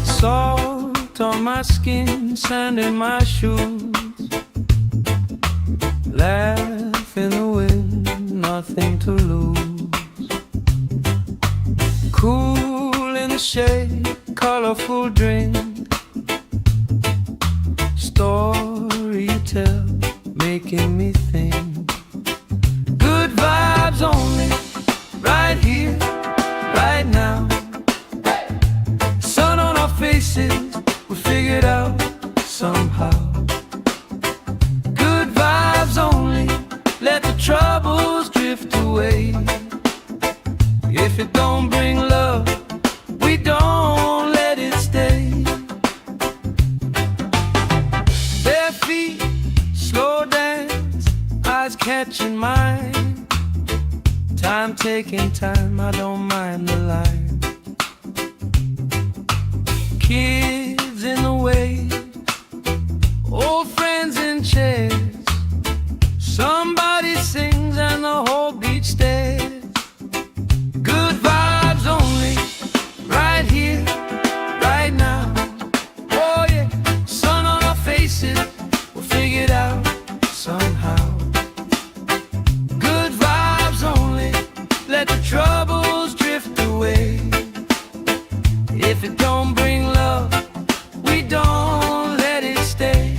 A: Salt on my skin, sand in my shoes. Laugh in the wind, nothing to lose. Cool in the shade, colorful drink. Story you tell, making me think. Good vibes only, right here, right now. Sun on our faces, we figured out somehow. Good vibes only, let the troubles drift away. If it don't bring love, we don't let it stay. Bare feet, slow dance, eyes catching mine. Time taking time, I don't mind the line. Kids in the way, old friends in chairs. Somebody sings and the whole beach stares. Good vibes only, right here, right now. Oh yeah, sun on our faces, we'll figure it out somehow. Good vibes only, let the troubles drift away. If it don't bring love, we don't let it stay.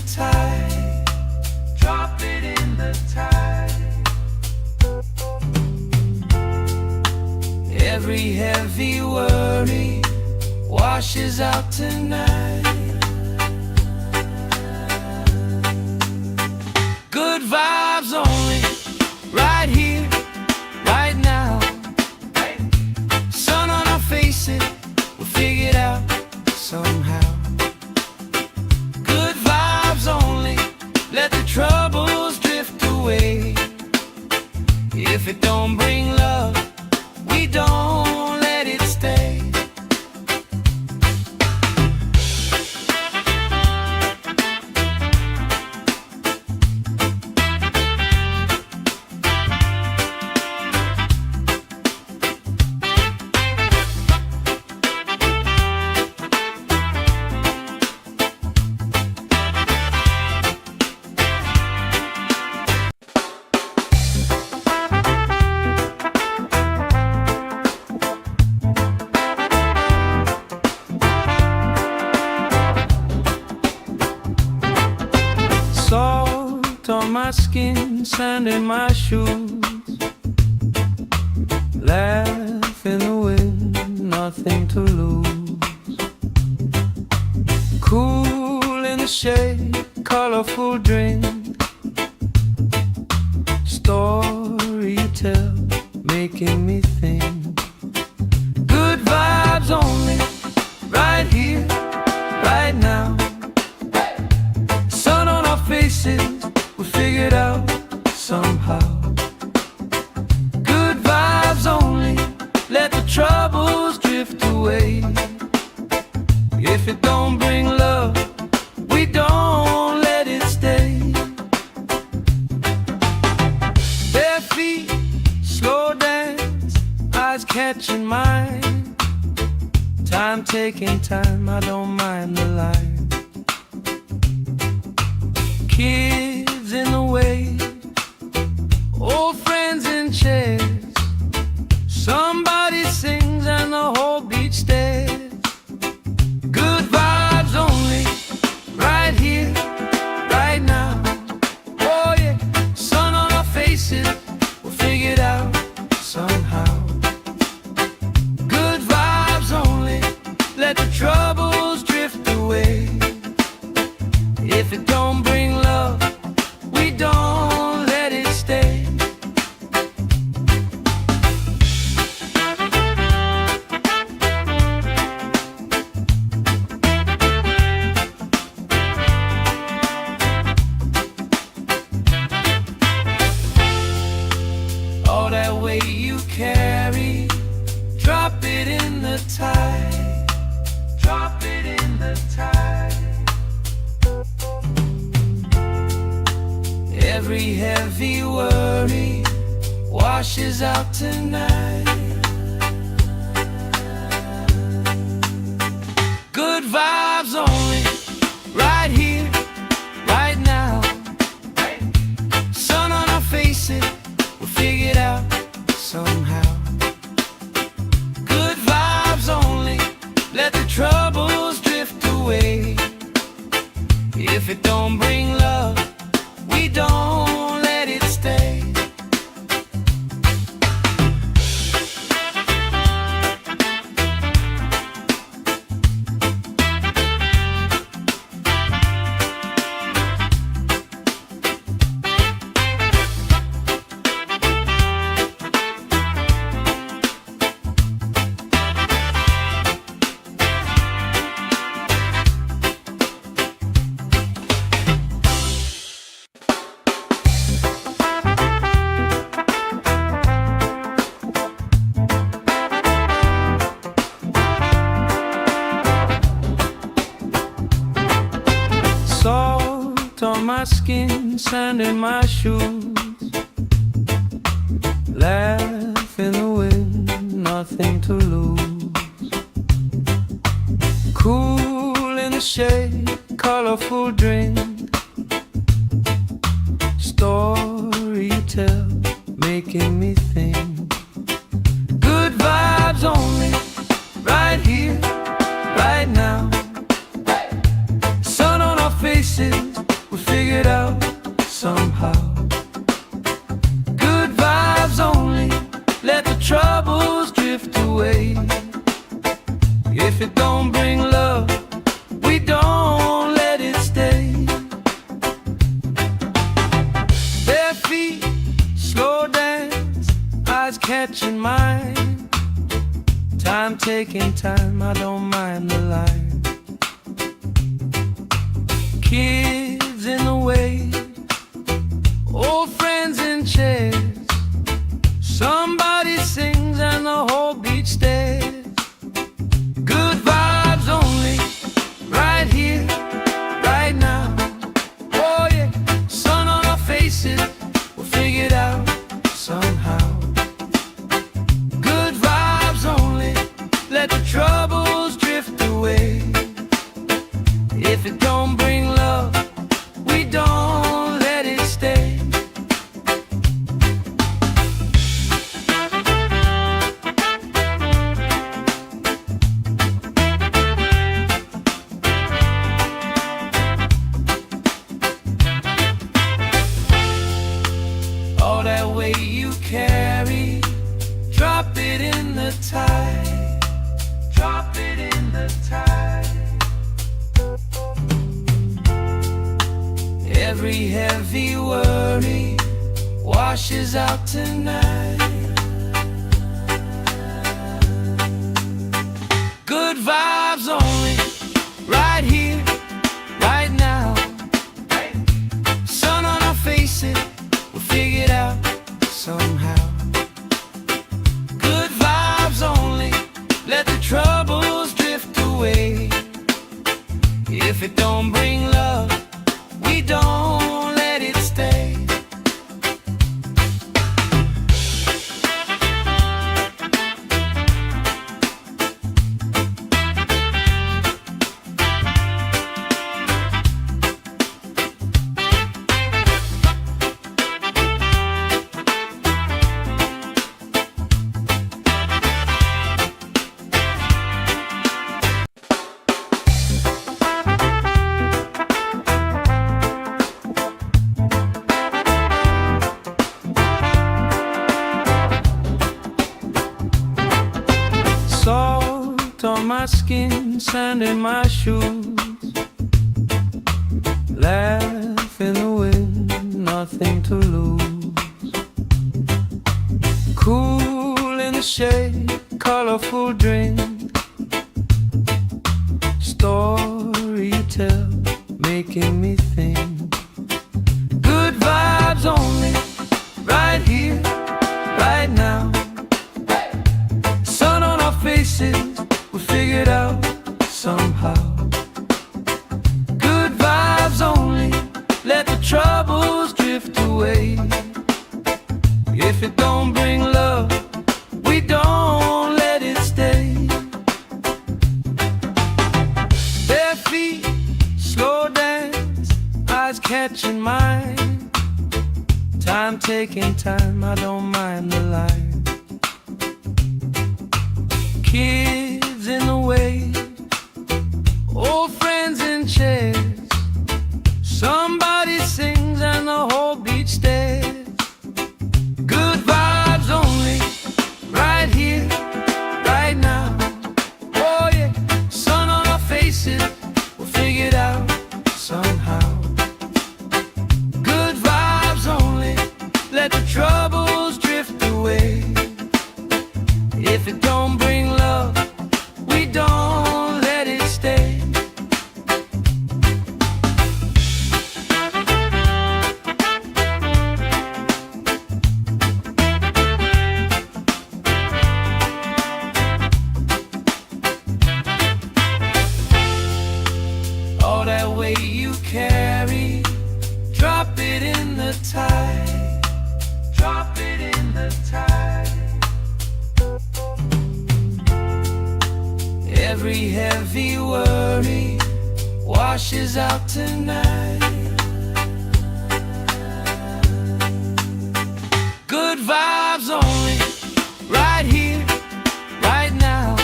A: tide. Drop it in the tide. Every heavy worry washes out tonight. Good vibes only, right here, right now. Sun on our faces, we'll figure it out somehow. Good vibes only, let the troubles drift away. If it don't bring love, we don't let it stay. Salt on my skin, sand in my shoes. Laugh in the wind, nothing to lose. Cool in the shade, colorful drink. Story you tell, making me think. Good vibes only, right here, right now. Sun on our faces, we'll figure it out somehow. Good vibes only, let the troubles drift away. If it don't bring love, we don't let it stay. Bare feet, slow dance, eyes catching mine. Time taking time, I don't mind the line. Kids in the wave, old friends in chairs. Somebody sings and the whole beach stares. Good vibes only, right here, right now. Oh yeah, sun on our faces, we'll figure it out somehow. Good vibes only, let the troubles drift away. If it don't bring love, we don't let it stay. All that weight you carry, drop it in the tide. Drop it in the tide. Every heavy worry washes out tonight. Good vibes only, right here, right now. Sun on our faces, we'll figure it out somehow. Good vibes only, let the troubles drift away. If it don't bring love, we don't let it stay. Salt on my skin, sand in my shoes. Laugh in the wind, nothing to lose. Cool in the shade, colorful drink. Story you tell, making me think. Good vibes only, right here, right now. Sun on our faces, If it don't bring love, we don't let it stay. Bare feet, slow dance, eyes catching mine. Time taking time, I don't mind the line. Kids in the way, old friends in chairs. Somebody sings and the whole beach stares. Good vibes only, right here, right now. Oh yeah, sun on our faces, we'll figure it out somehow. Good vibes only, let the troubles drift away. If it don't bring love, we don't let it stay. All that weight you carry, drop it in the tide. Drop it in the tide. Every heavy worry washes out tonight. Good vibes only, right here, right now. Sun on our faces, we'll figure it out somehow. Good vibes only, let the troubles drift away. If it don't bring love, we don't let it stay. Salt on my skin, sand in my shoes. Laugh in the wind, nothing to lose. Cool in the shade, colorful drink. Story you tell, making me think. Good vibes only, right here, right now. Sun on our faces, we'll figure it out somehow. Good vibes only, let the troubles drift away. If it don't bring love, we don't let it stay. Bare feet, slow dance, eyes catching mine. Time taking time, I don't mind the line. Kids in the way, old friends in chairs. Somebody sings and the whole beach stares. Good vibes only, right here, right now. Oh yeah, sun on our faces, we'll figure it out somehow. Good vibes only, let the troubles drift away. If it don't bring love, we don't let it stay. All that weight you carry, drop it in the tide. Drop it in the tide. Every heavy worry washes out tonight. Good vibes only, right here, right now.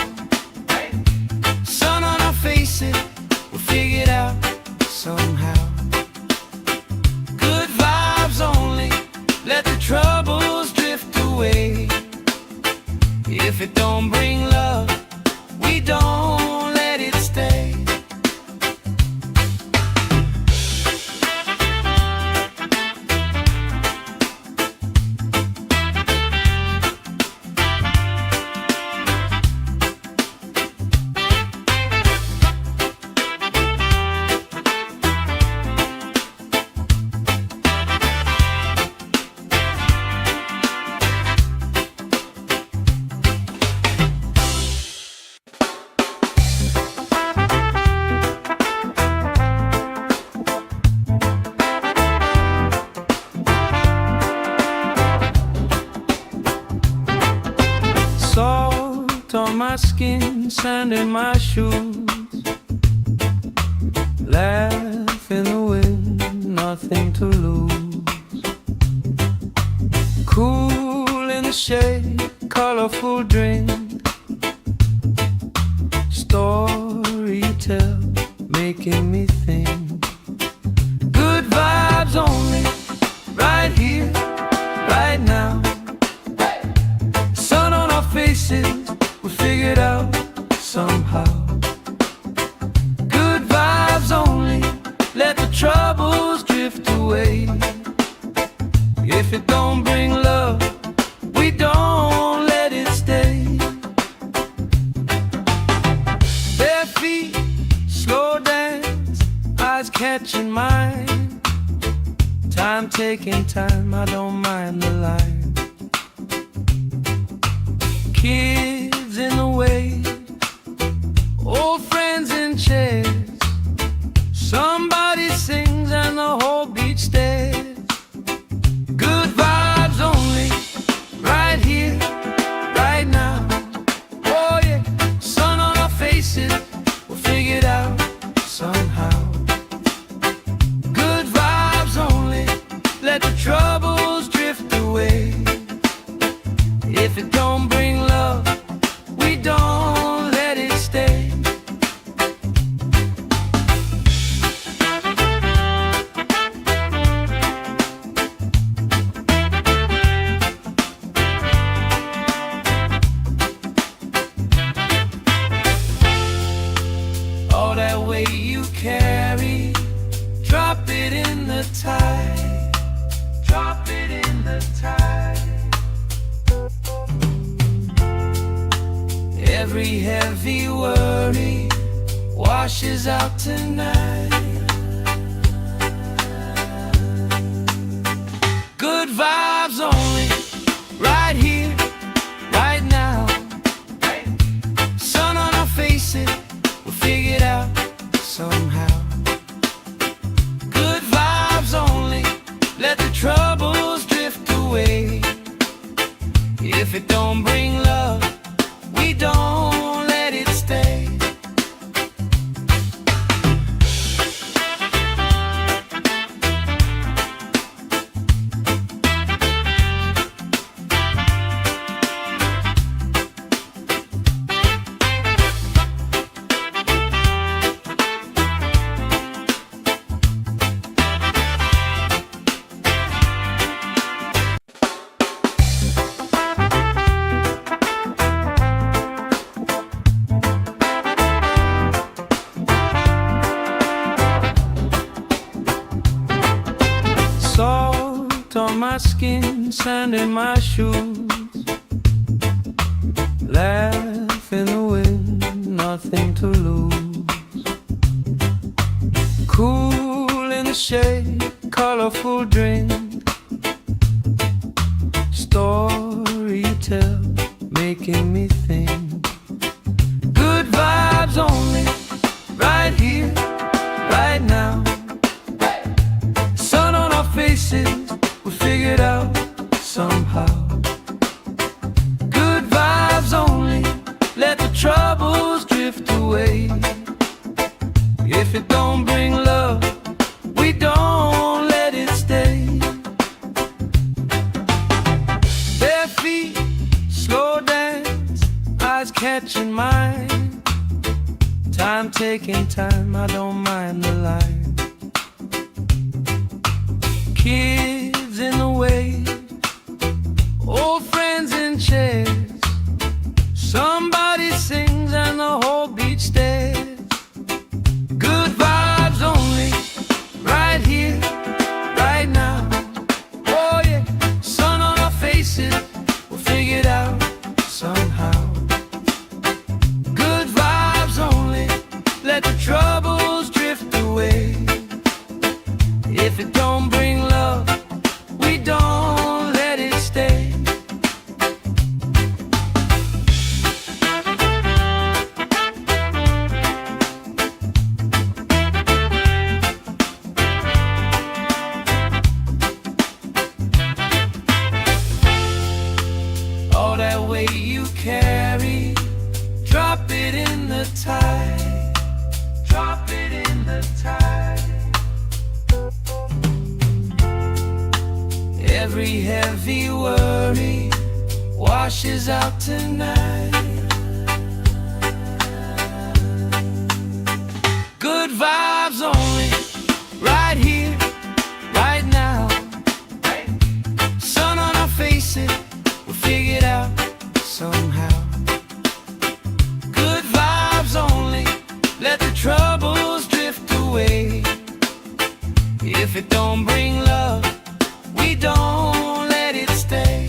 A: Sun on our faces, we'll figure it out somehow. Good vibes only, let the troubles drift away. If it don't bring love, we don't skin, sand in my shoes. Laugh in the wind, nothing to lose. Cool in the shade, colorful drink. Story you tell, making me think. Good vibes only, right here, right now. Sun on our faces, we figured out somehow. Good vibes only, let the troubles drift away. If it don't bring love, we don't let it stay. Bare feet, slow dance, eyes catching mine. Time taking time, I don't mind the line. Kids in the wave, old friends in chairs. Somebody sings and the whole beach stares. Good vibes only, right here, right now. Oh yeah, sun on our faces, we'll figure it out somehow. Good vibes only, let the troubles drift away. If it don't bring love, we don't let it stay. All that weight you carry, drop it in the tide. Drop it in the tide. Every heavy worry washes out tonight. Good vibes only, right here, right now. Sun on our faces, we'll figure it out somehow. Good vibes only, let the troubles drift away. If it don't bring love, we don't let it stay. Salt on my skin, sand in my shoes. Laugh in the wind, nothing to lose. Cool in the shade, colorful drink. Story you tell, making me think. Good vibes only, right here, right now. Sun on our faces, we figured out somehow. Good vibes only, let the troubles drift away. If it don't bring love, we don't let it stay. Bare feet, slow dance, eyes catching mine. Time taking time, I don't mind the line. Kids in the wave, old friends in chairs. Somebody sings and the whole beach stares. Good vibes only, right here, right now. Oh yeah, sun on our faces, we'll figure it out somehow. Good vibes only, let the troubles drift away. If it don't bring love, we don't let it stay. washes out tonight. Good vibes only, right here, right now. Sun on our faces, we'll figure it out somehow. Good vibes only, let the troubles drift away. If it don't bring love, we don't let it stay.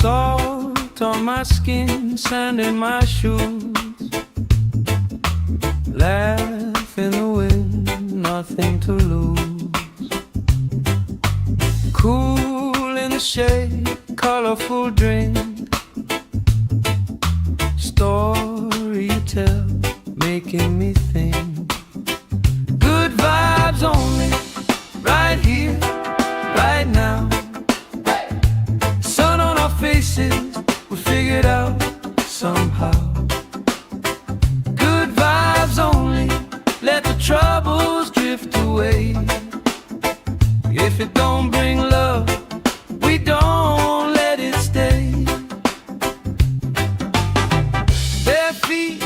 A: Salt on my skin, sand in my shoes. Laugh in the wind, nothing to lose. Cool in the shade, colorful drink. Story you tell, making me think. Good vibes only, right here, right now. Faces, we figured out somehow. Good vibes only, let the troubles drift away. If it don't bring love, we don't let it stay. Bare feet,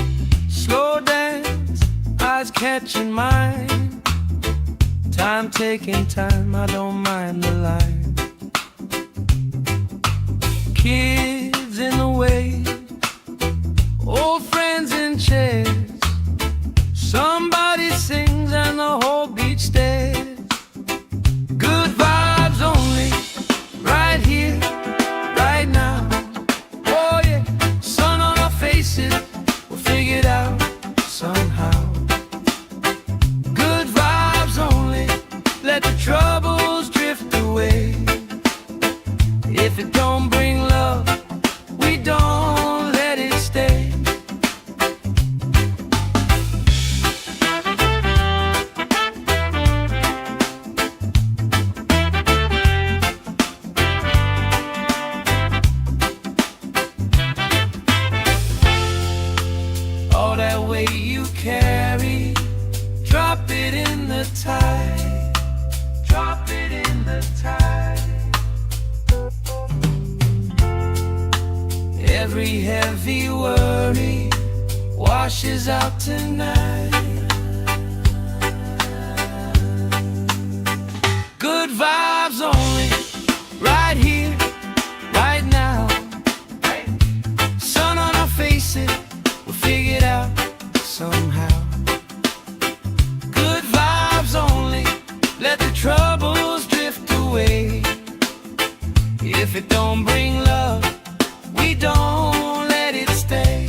A: slow dance, eyes catching mine. Time taking time, I don't mind the line. Kids in the way, old friends in chairs. Somebody sings and the whole beach stares. Good vibes only, right here, right now. Oh yeah, sun on our faces, we'll figure it out somehow. Good vibes only, let the troubles drift away. If it don't bring love, we don't let it stay. All that weight you carry, drop it in the tide. Drop it in the tide. Every heavy worry washes out tonight. Good vibes only, right here, right now. Sun on our faces, we'll figure it out somehow. Good vibes only, let the troubles drift away. If it don't bring love, we don't let it stay.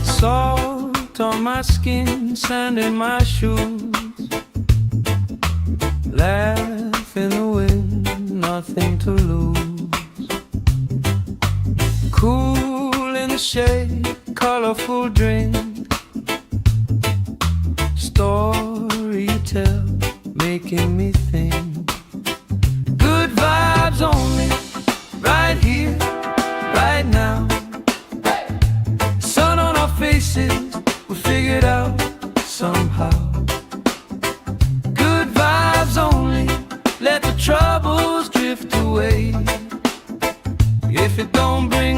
A: Salt on my skin, sand in my shoes. Laugh in the wind, nothing to lose. Cool in the shade, colorful drink. Story you tell, making me think. Good vibes only, right here, right now. Sun on our faces, we figured out somehow. Good vibes only, let the troubles drift away. If it don't bring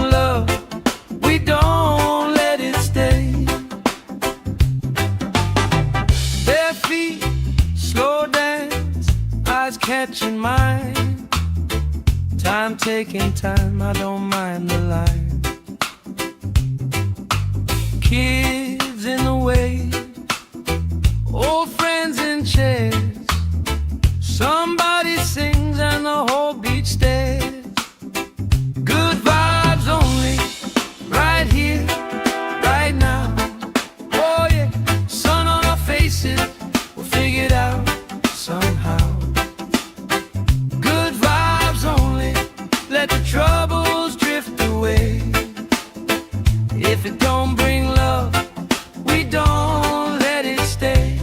A: feet, slow dance, eyes catching mine. Time taking time, I don't mind the line. Kids in the way, old friends in chairs. Somebody sings and the whole beach stares. Good vibes only, right here, right now. Oh yeah, sun on our faces, we'll figure it out somehow. Good vibes only, let the troubles drift away. If it don't bring love, we don't let it stay.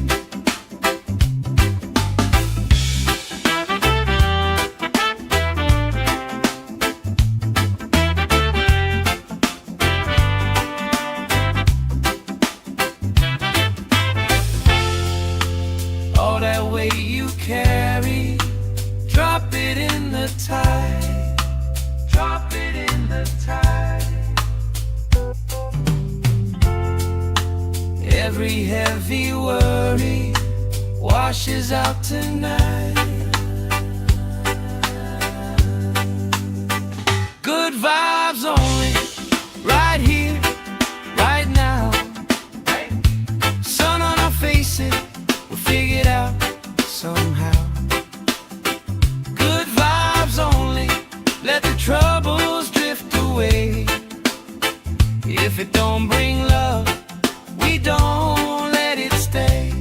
A: All that weight you carry, drop it in the tide. Drop it in the tide. Every heavy worry washes out tonight. Good vibes only, right here, right now. Sun on our faces, we'll figure it out somehow. Good vibes only, let the troubles drift away. If it don't bring love, we don't let it stay.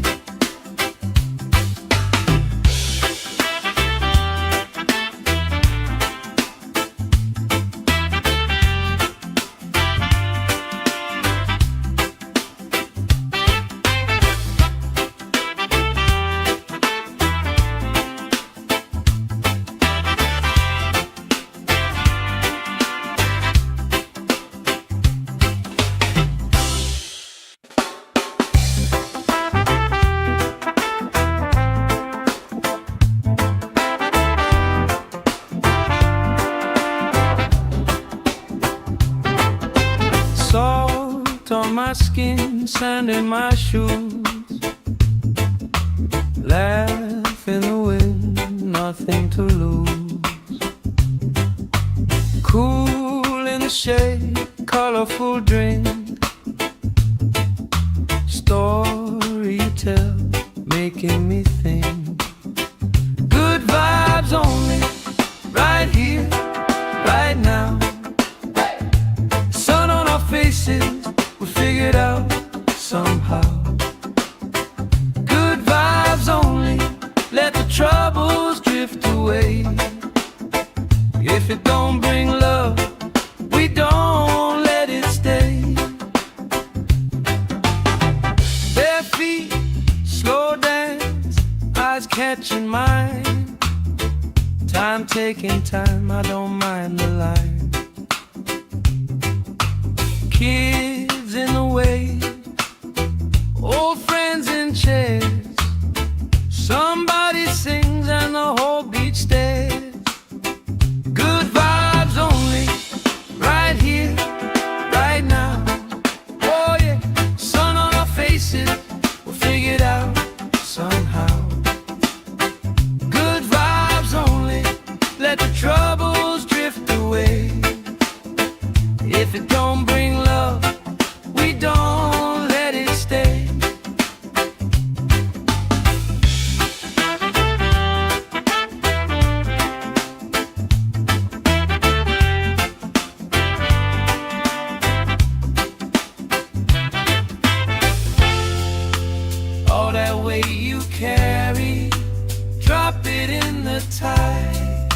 A: Salt on my skin, sand in my shoes. Laugh in the wind, nothing to lose. Cool in the shade, colorful drink. Story you tell, making me think. Good vibes only, right here, right now. Sun on our faces, we'll figure it out somehow. Good vibes only, let the troubles drift away. If it don't bring love, we don't let it stay. Bare feet, slow dance, eyes catching mine. Time taking time, I don't mind the line. Kids in the way, old friends in chairs. Somebody sings and the whole beach stares. Good vibes only, right here, right now. Oh yeah, sun on our faces, we'll figure it out somehow. Good vibes only, let the troubles drift away. If it don't bring love, we don't let it stay. All that weight you carry, drop it in the tide.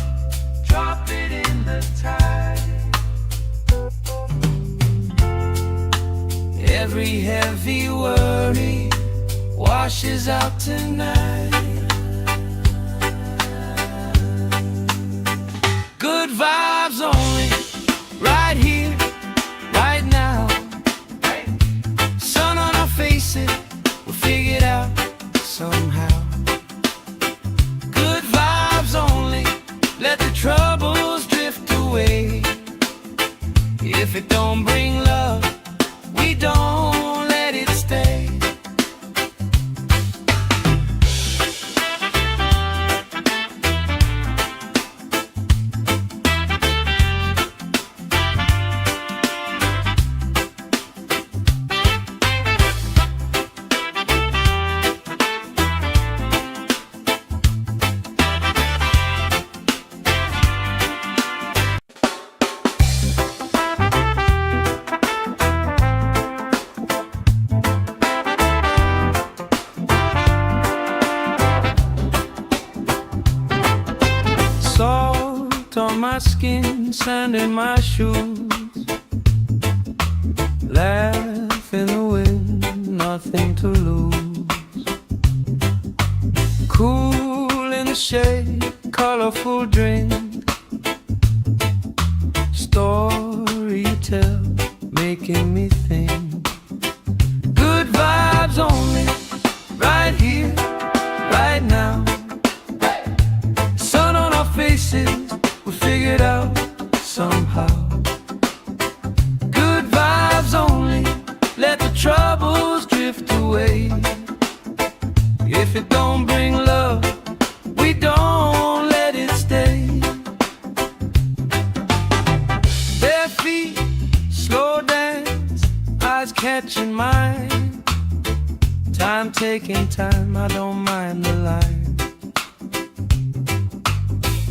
A: Drop it in the tide. Every heavy worry washes out tonight. Good vibes only, right here, right now. Sun on our faces, we'll figure it out somehow. Good vibes only, let the troubles drift away. If it don't bring love, we don't let it stay. sand in my shoes. Laugh in the wind, nothing to lose. Cool in the shade, colorful drink. Story you tell, making me think. Good vibes only, right here, right now. Sun on our faces, we figured out somehow. Good vibes only, let the troubles drift away. If it don't bring love, we don't let it stay. Bare feet, slow dance, eyes catching mine. Time taking time, I don't mind the line.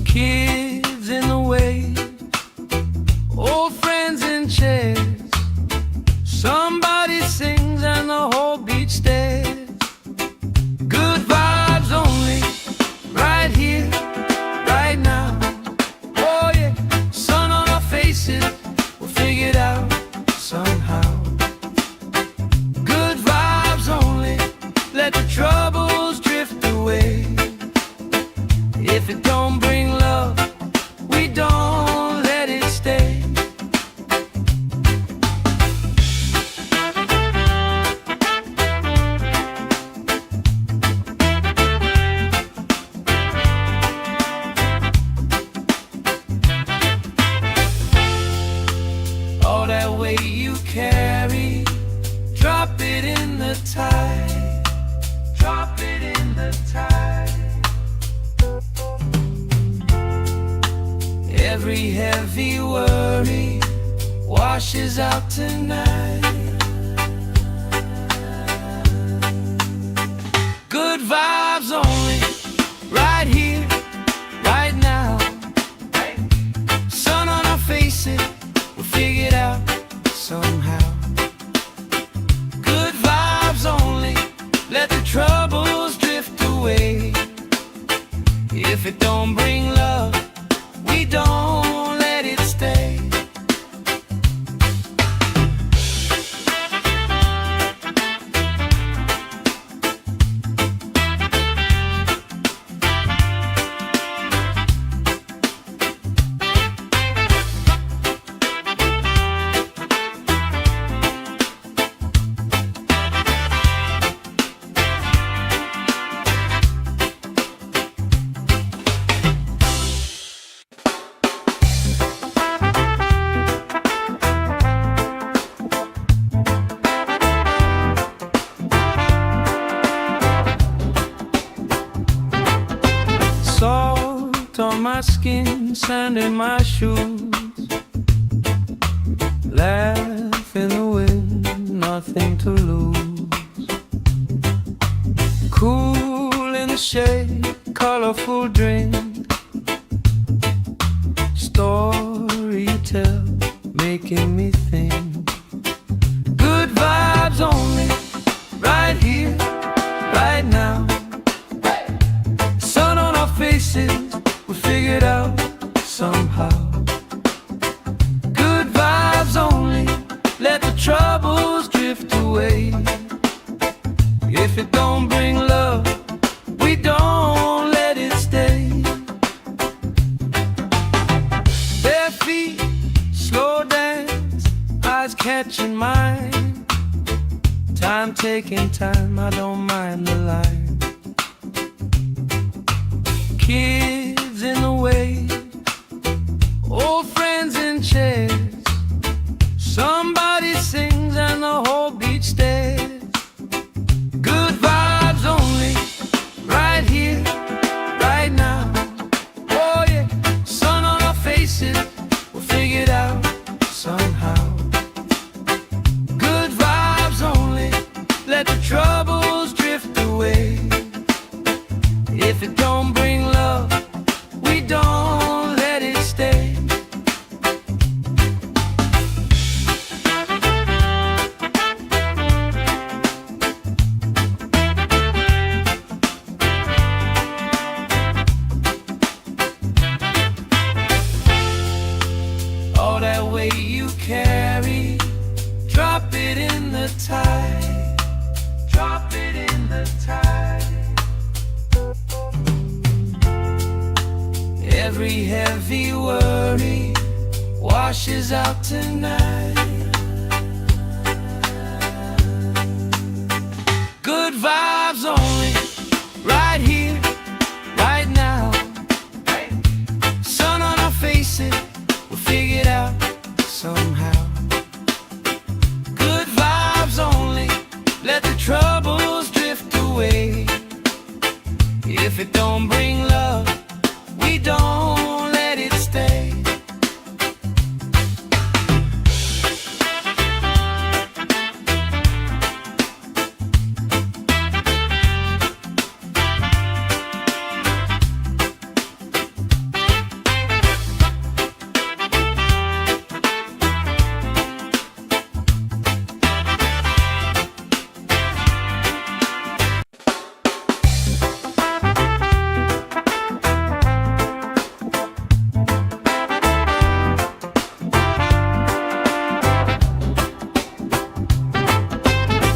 A: Kids in the wave, old friends in chairs. Somebody sings and the whole beach stares. Good vibes only, right here, right now. Oh yeah, sun on our faces, we'll figure it out somehow. Good vibes only, let the troubles drift away. If it don't bring love, we don't let it stay. All that weight you carry, drop it in the tide. Drop it in the tide. Every heavy worry washes out tonight. Good vibes only, right here, right now. Sun on our faces, we'll figure it out somehow. Good vibes only, let the troubles drift away. If it don't bring love, we don't let it stay. Salt on my skin, sand in my shoes. Laugh in the wind, nothing to lose. Cool in the shade, colorful drink. Story you tell, making me think. Good vibes only, right here, right now. Sun on our faces, we figured out somehow. Good vibes only, let the troubles drift away. If it don't bring love, we don't let it stay. Bare feet, slow dance, eyes catching mine. Time taking time, I don't mind the line. Kids in the wave, old friends in chairs. Somebody sings and the whole beach stares. Good vibes only, right here, right now. Oh yeah, sun on our faces, we'll figure it out somehow. Good vibes only, let the troubles drift away. If it don't bring love, we don't let it stay. Every heavy worry washes out tonight. Good vibes only, right here, right now. Sun on our faces, we'll figure it out somehow. Good vibes only, let the troubles drift away. If it don't bring love, we don't let it stay.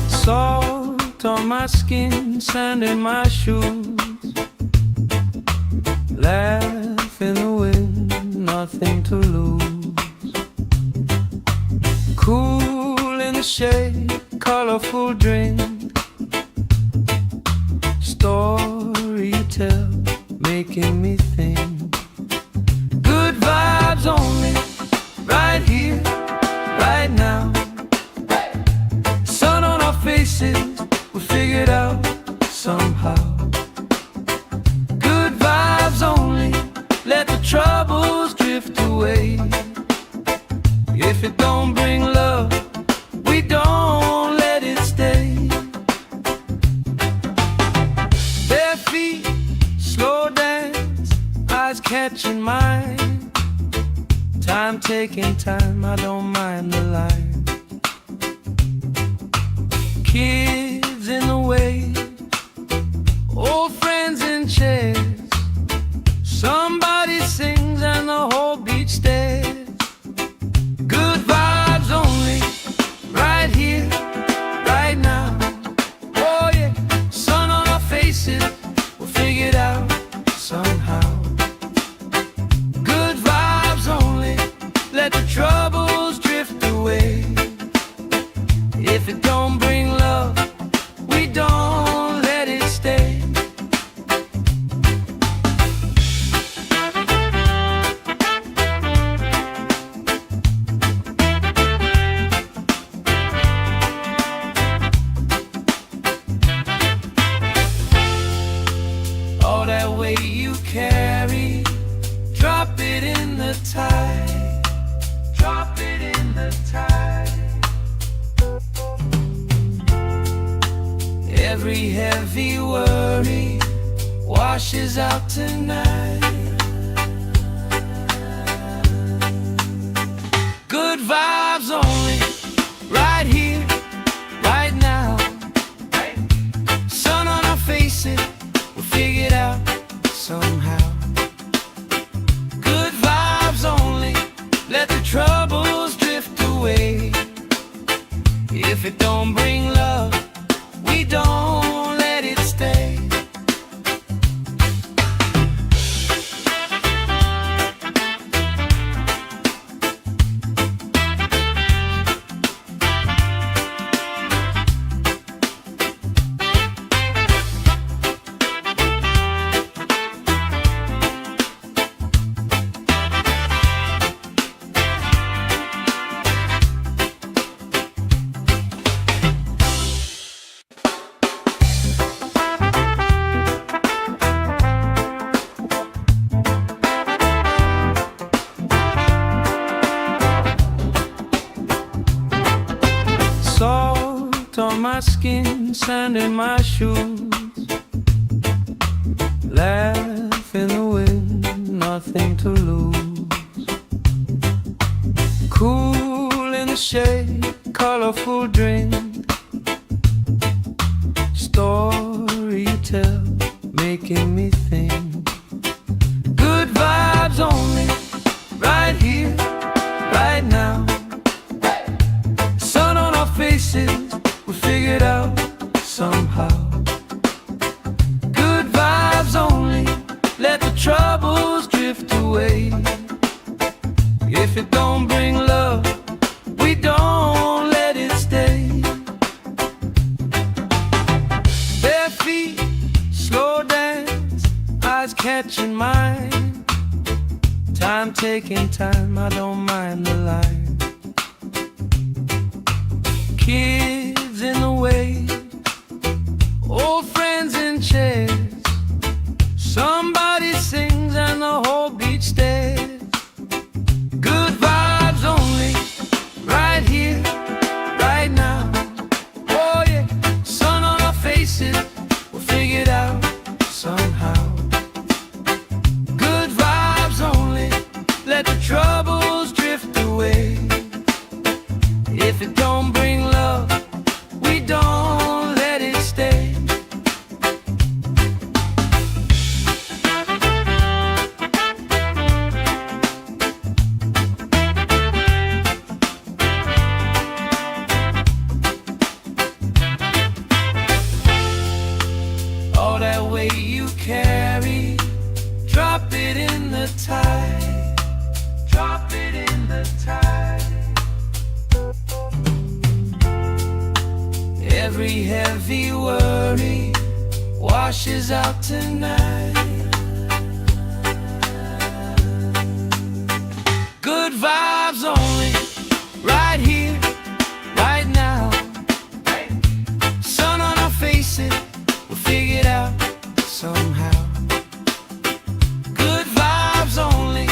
A: Salt on my skin, sand in my shoes. Laugh in the wind, nothing to lose. Cool in the shade, colorful drink. Story you tell, making me think. Good vibes only, right here, right now. Sun on our faces, we'll figure it out somehow. Good vibes only, let the troubles drift away. If it don't bring love, we don't let it stay. Bare feet, slow dance, eyes catching mine. Time taking time, I don't mind the line. Kids in the way, old friends in chairs. Somebody sings and the whole beach stares. Good vibes only, right here, right now. Oh yeah, sun on our faces, we'll figure it out somehow. Good vibes only, let the troubles drift away. If it don't bring love, we don't let it stay. All that weight you carry, drop it in the tide. Drop it in the tide. Every heavy worry washes out tonight. Good vibes only, right here, right now. Sun on our faces, we'll figure it out somehow. Good vibes only, let the troubles drift away. If it don't bring love, we don't let it stay. Salt on my skin, sand in my shoes. Laugh in the wind, nothing to lose. Cool in the shade, colorful drink. Story you tell, making me think. Good vibes only, right here, right now. Sun on our faces, we'll figure it out somehow. Good vibes only, let the troubles drift away. away. If it don't bring love, we don't let it stay. Bare feet, slow dance, eyes catching mine. Time taking time, I don't mind the line. Kids in the way, old friends in chairs. Somebody sings and the whole beach stares. Good vibes only, right here, right now. Oh yeah, sun on our faces, we'll figure it out somehow. Good vibes only, let the troubles drift away. If it don't bring love, we don't let it stay. All that weight you carry, drop it in the tide. Drop it in the tide. Every heavy worry washes out tonight. Good vibes only, right here, right now. Sun on our faces, we'll figure it out somehow. Good vibes only,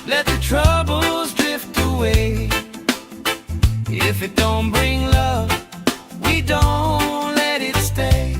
A: let the troubles drift away. If it don't bring love, we don't let it stay.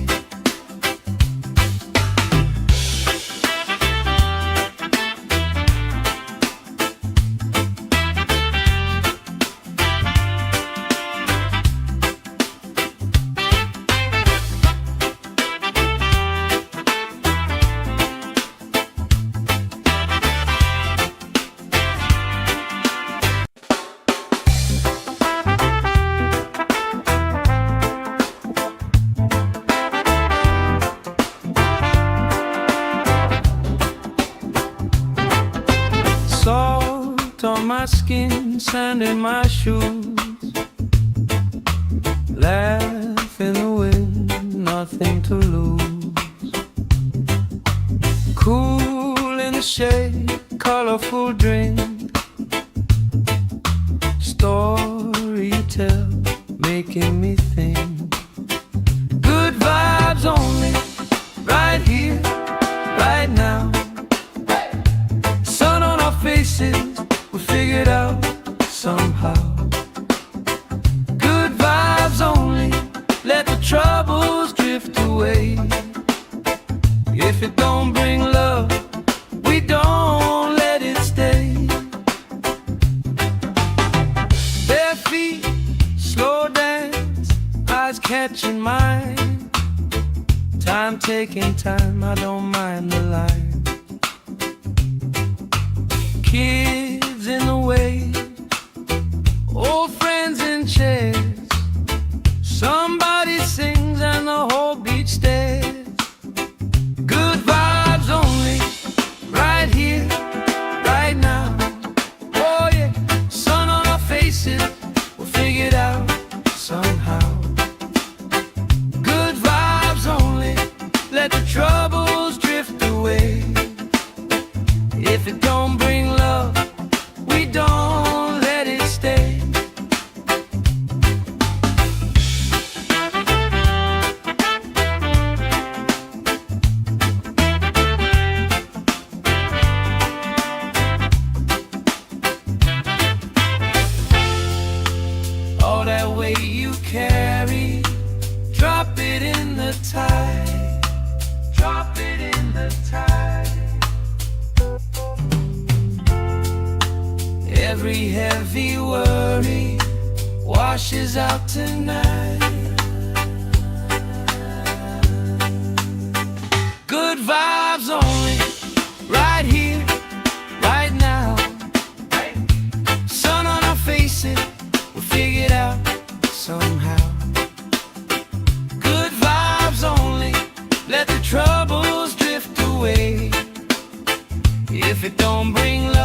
A: Salt on my skin, sand in my shoes. Laugh in the wind, nothing to lose. Cool in the shade, colorful drink. Story you tell, making me think. Good vibes only, right here, right now. Sun on our faces, we'll figure it out somehow. Good vibes only, let the troubles drift away. If it don't bring love, we don't let it stay. Bare feet, slow dance, eyes catching mine. Time taking time, I don't mind the line. Kids in the way, old friends in chairs. Somebody sings and the whole beach stares. Good vibes only, right here, right now. Oh yeah, sun on our faces, we'll figure it out somehow. Good vibes only, let the troubles drift away. If it don't bring love, we don't let it stay. All that weight you carry, drop it in the tide. Drop it in the tide. Every heavy worry washes out tonight. Good vibes only, right here, right now. Sun on our faces, we'll figure it out somehow. Good vibes only, let the troubles drift away. If it don't bring love,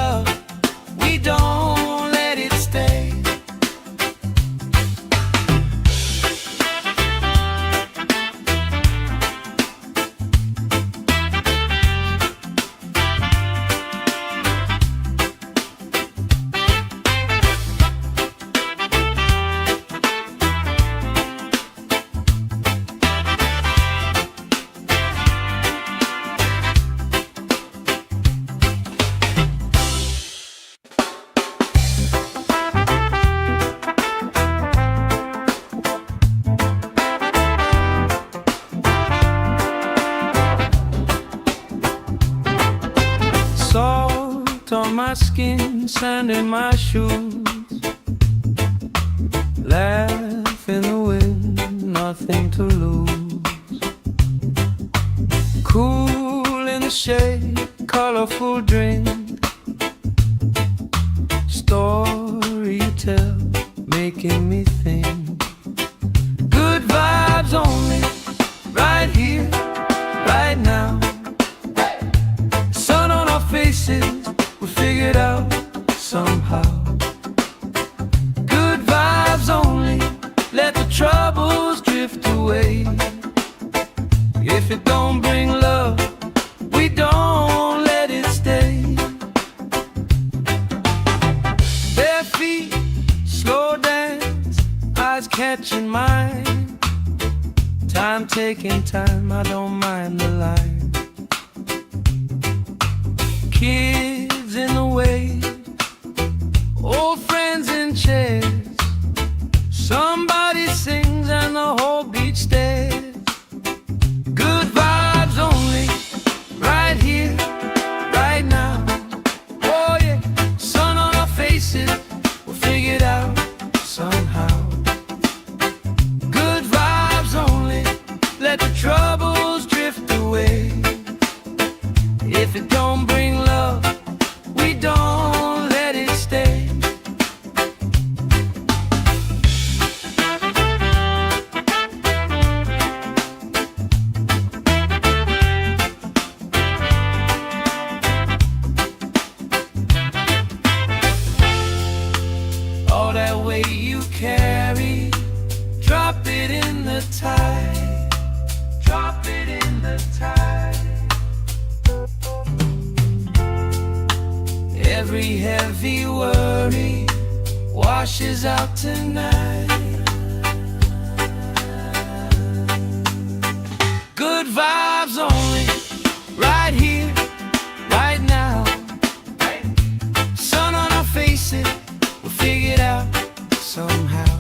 A: my skin, sand in my shoes. Laugh in the wind, nothing to lose. Cool in the shade, colorful drink. Story you tell, making me think. Good vibes only, right here, right now. Sun on our faces, we figured out somehow. Good vibes only, let the troubles drift away. If it don't bring love, we don't let it stay. Bare feet, slow dance, eyes catching mine. Time taking time, I don't mind the line. Kids in the way, old friends in chairs. Somebody sings and the whole beach stares. Good vibes only, right here, right now. Oh yeah, sun on our faces, we'll figure it out somehow. Good vibes only, let the troubles drift away. If it don't bring love, we don't let it stay. All that weight you carry, drop it in the tide. Drop it in the tide. Every heavy worry washes out tonight. Good vibes only, right here, right now. Sun on our faces, we'll figure it out somehow.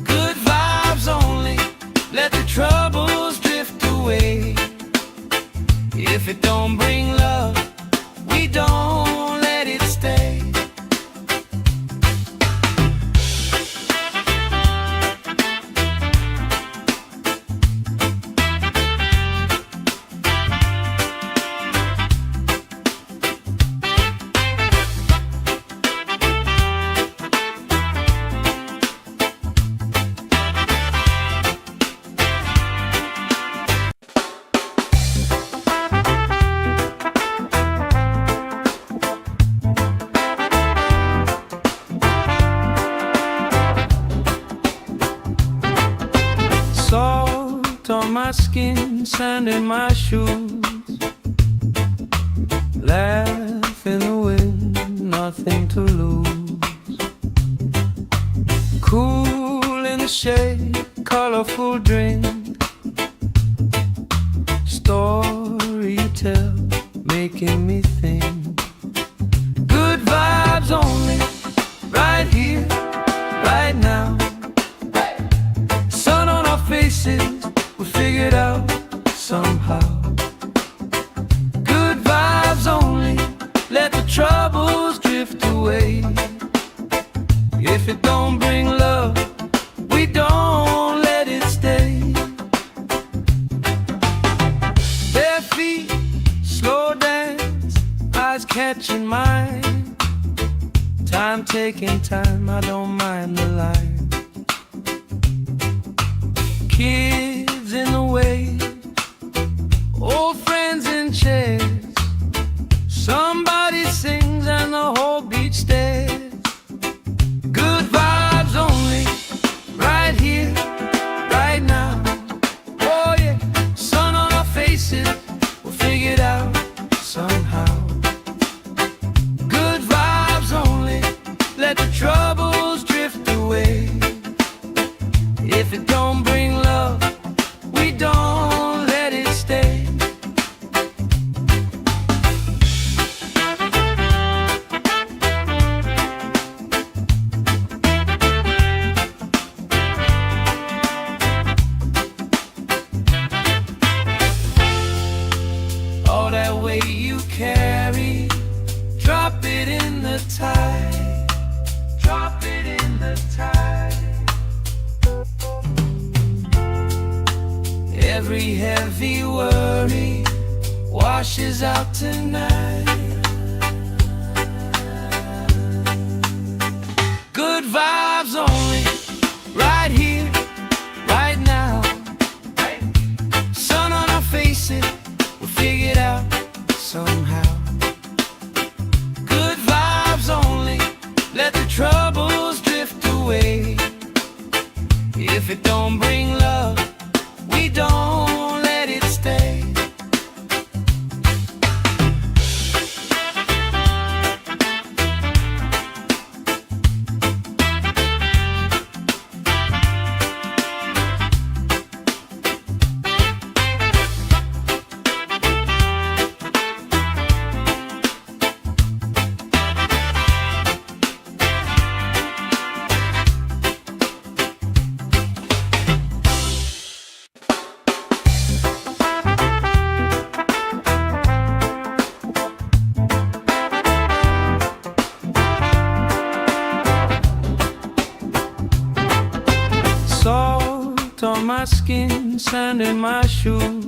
A: Good vibes only, let the troubles drift away. If it don't bring love, we don't let it stay. Salt on my skin, sand in my shoes. Laugh in the wind, nothing to lose. Cool in the shade, colorful drink. Story you tell, making me think. Good vibes only, right here, right now. Sun on our faces, we figured out somehow. Good vibes only, let the troubles drift away. If it don't bring love, we don't let it stay. Bare feet, slow dance, eyes catching mine. Time taking time, I don't mind the line. Kids in the way, old friends in chairs. Somebody sings and the whole beach stares. Good vibes only, right here, right now. Oh yeah, sun on our faces, we'll figure it out somehow. Good vibes only, let the troubles drift away. If it don't bring love, tide. Drop it in the tide. Every heavy worry washes out tonight. Good vibes only, right here, right now. Sun on our faces, we'll figure it out somehow. Good vibes only, let the troubles drift away. If it don't bring love, we don't let it stay. Salt on my skin, sand in my shoes.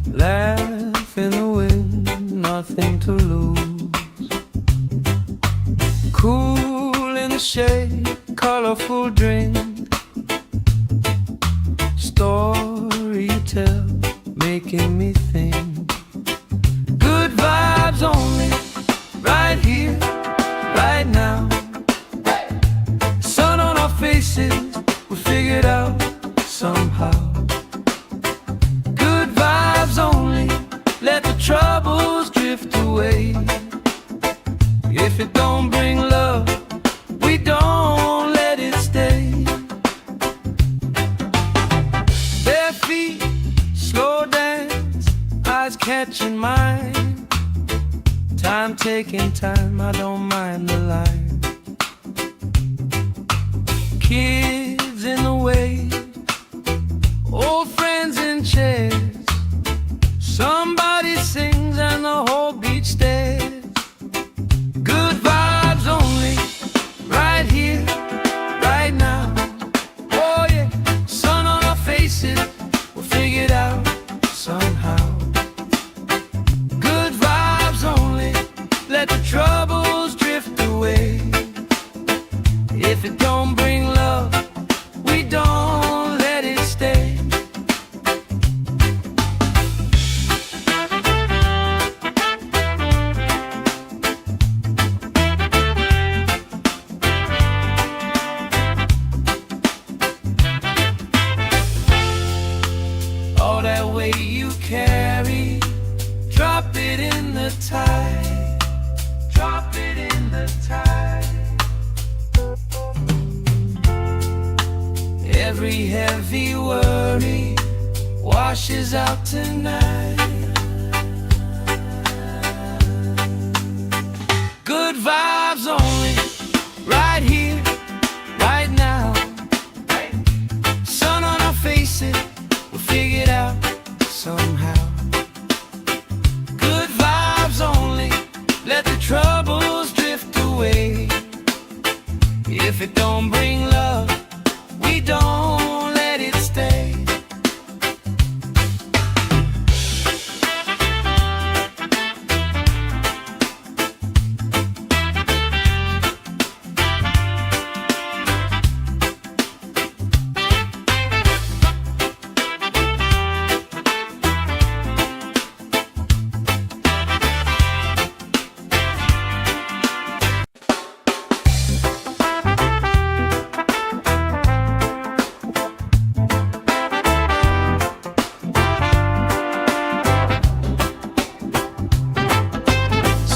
A: Laugh in the wind, nothing to lose. Cool in the shade, colorful drink. Story you tell, making me think. Good vibes only, right here, right now. Sun on our faces, we figured out somehow. Good vibes only, let the troubles drift away. If it don't bring love, we don't let it stay. Bare feet, slow dance, eyes catching mine. Time taking time, I don't mind the line. Kids in the way, old friends in chairs. Somebody sings and the whole beach stares. Good vibes only, right here, right now. Oh yeah, sun on our faces, we'll figure it out somehow. Good vibes only, let the troubles drift away. If it don't bring love, we don't let it stay. All that weight you carry, drop it in the tide. Drop it in the tide. Every heavy worry washes out tonight. Good vibes only, right here, right now. Sun on our faces, we'll figure it out somehow. Good vibes only, let the troubles drift away. If it don't bring love, we don't let it stay.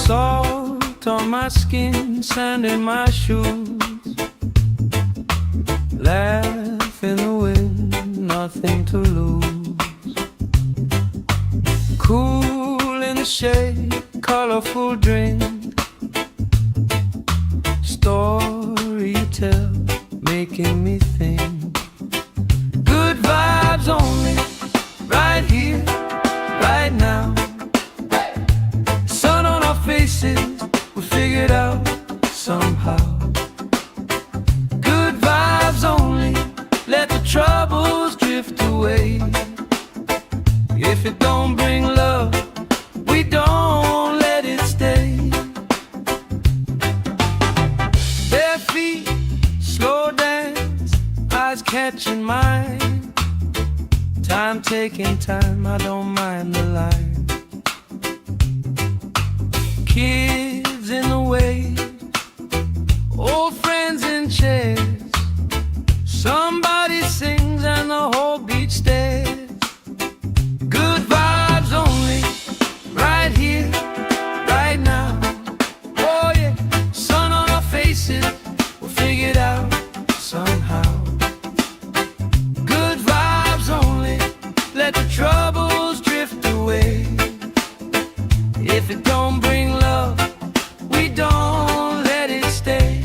A: Salt on my skin, sand in my shoes. Laugh in the wind, nothing to lose. Cool in the shade, colorful drink. Story you tell, making me think. Good vibes only, right here, right now. Sun on our faces, away. If it don't bring love, we don't let it stay. Bare feet, slow dance, eyes catching mine. Time taking time, I don't mind the line. Kids in the way, old friends in chairs. Somebody sings and the whole beach stares. Good vibes only, right here, right now. Oh yeah, sun on our faces, we'll figure it out somehow. Good vibes only, let the troubles drift away. If it don't bring love, we don't let it stay.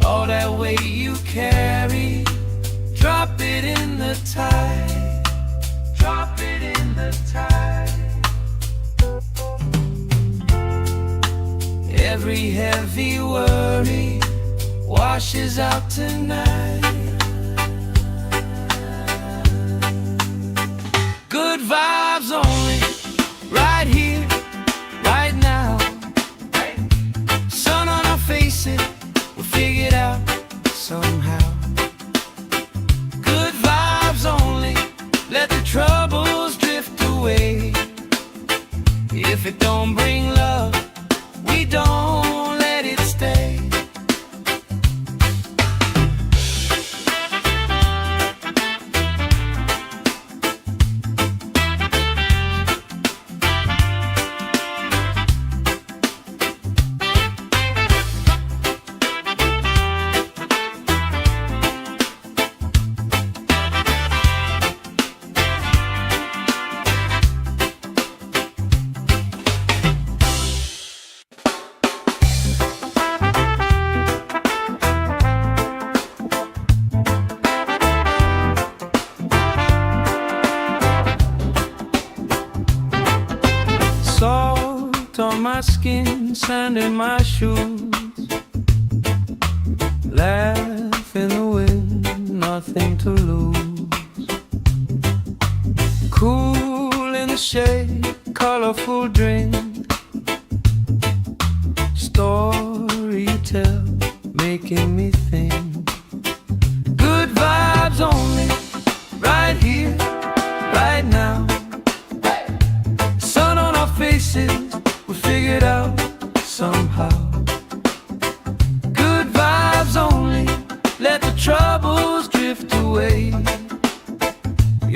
A: All that weight you carry, drop it in the tide. Drop it in the tide. Every heavy worry washes out tonight. Good vibes only, right here, right now. Sun on our faces, we'll figure it out somehow. Good vibes only, let the troubles drift away. If it don't bring love, we don't let it stay. Salt on my skin, sand in my shoes. Laugh in the wind, nothing to lose. Cool in the shade, colorful drink. Story you tell, making me think. Good vibes only, right here, right now. Sun on our faces, we figure it out somehow. Good vibes only, let the troubles drift away.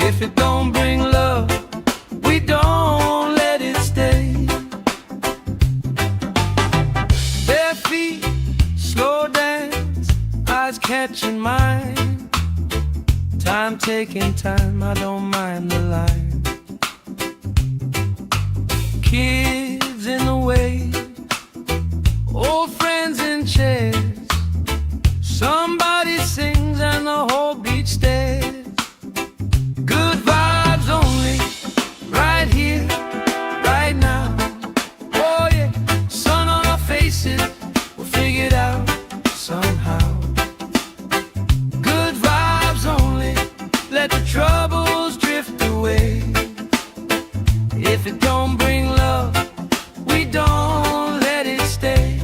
A: If it don't bring love, we don't let it stay. Bare feet, slow dance, eyes catching mine. Time taking time, I don't mind the line. Kids in the way, old friends in chairs. Somebody sings and the whole beach stares. Good vibes only, right here, right now. Oh yeah, sun on our faces, we'll figure it out somehow. Good vibes only, let the troubles drift away. If it don't bring love, we don't let it stay.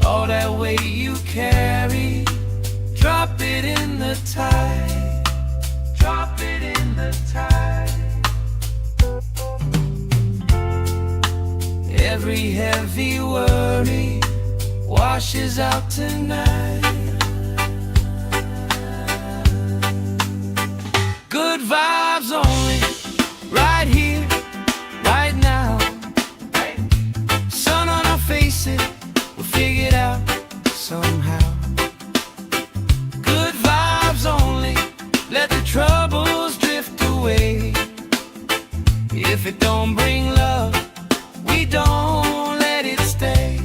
A: All that weight you carry, drop it in the tide. Drop it in the tide. Every heavy worry washes out tonight. Good vibes only, right here, right now. Sun on our faces, we'll figure it out somehow. Good vibes only, let the trouble troubles drift away. If it don't bring love, we don't let it stay.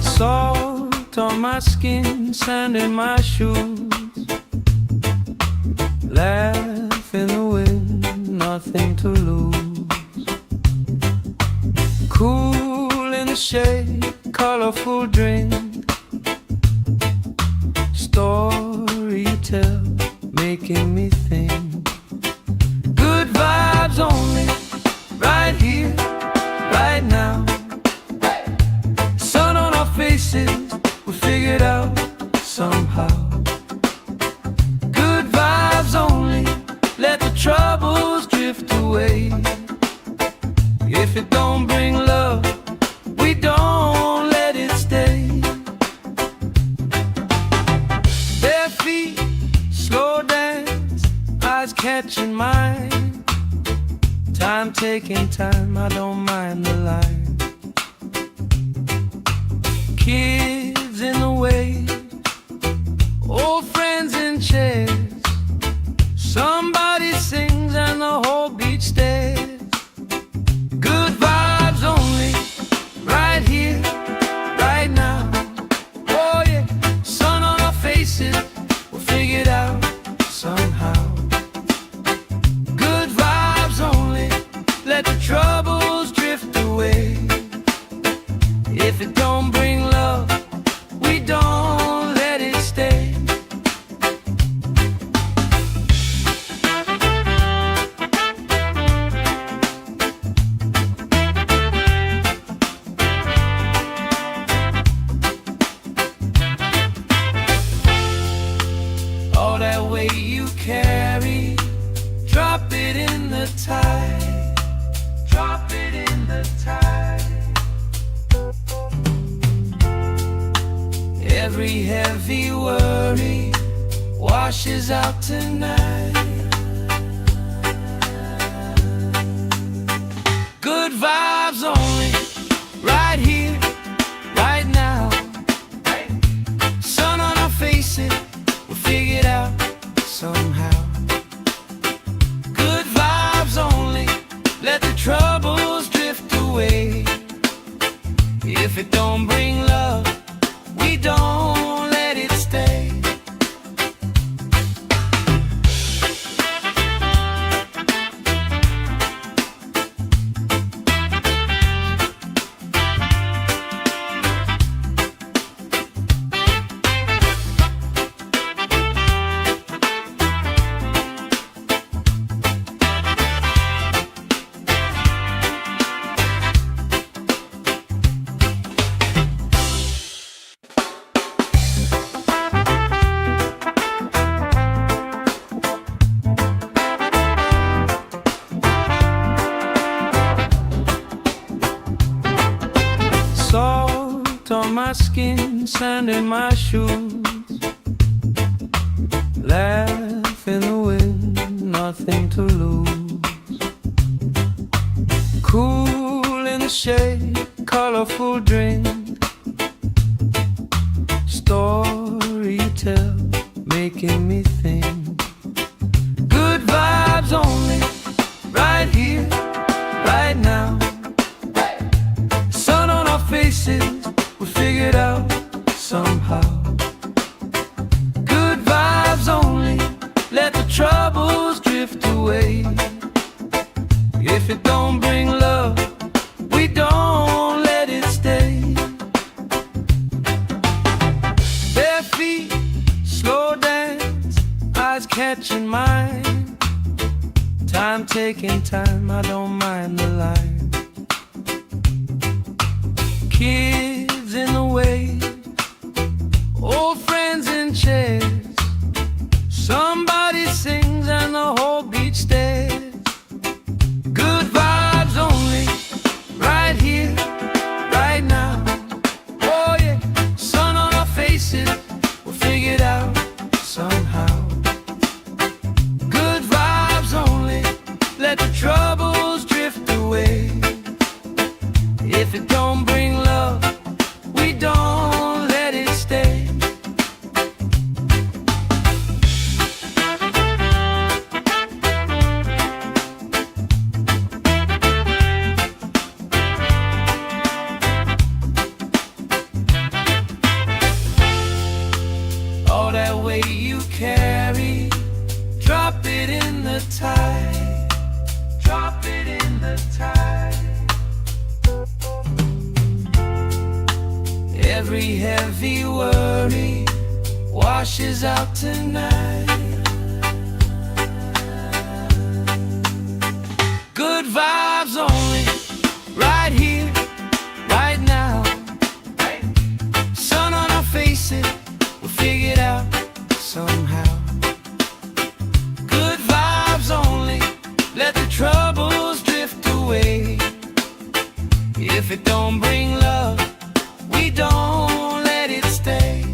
A: Salt on my skin, sand in my shoes. Laugh in the wind, nothing to lose. Cool in the shade, colorful drink. Story you tell, making me think. Good vibes only, right here, right now. Sun on our faces, we figured out somehow. Good vibes only, let the troubles drift away. If it don't bring love, we don't let it stay. Bare feet, slow dance, eyes catching mine. Time taking time, I don't mind the line. Kids in the way, old friends in chairs. Somebody sings and the whole beach stares. Good vibes only, right here, right now. Oh yeah, sun on our faces, we'll figure it out somehow. Good vibes only, let the troubles drift away. If it don't bring love, we don't let it stay. All that weight you carry, drop it in the tide. Drop it in the tide. Every heavy worry washes out tonight. Good vibes only, right here, right now. Sun on our faces, we'll figure it out somehow. Good vibes only, let the troubles drift away. If it don't bring love, we don't let it stay. Salt on my skin, sand in my shoes. Laugh in the wind, nothing to lose. Cool in the shade, colorful drink. Story you tell, making me think. Good vibes only, right here, right now. Sun on our faces, we figured out somehow. Good vibes only, let the troubles drift away. If it don't bring love, we don't let it stay. Bare feet, slow dance, eyes catching mine. Time taking time, I don't mind the line. Kids in the way, shares. Somebody sings and the whole beach stares. Good vibes only, right here, right now. Oh yeah, sun on our faces, we'll figure it out somehow. Good vibes only, let the troubles drift away. If it don't bring love, we don't let it stay. All that weight you carry, drop it in the tide. Drop it in the tide. Every heavy worry washes out tonight. Good vibes only, right here, right now. Sun on our faces, we'll figure it out somehow. Good vibes only, let the troubles drift away. If it don't bring love, we don't let it stay.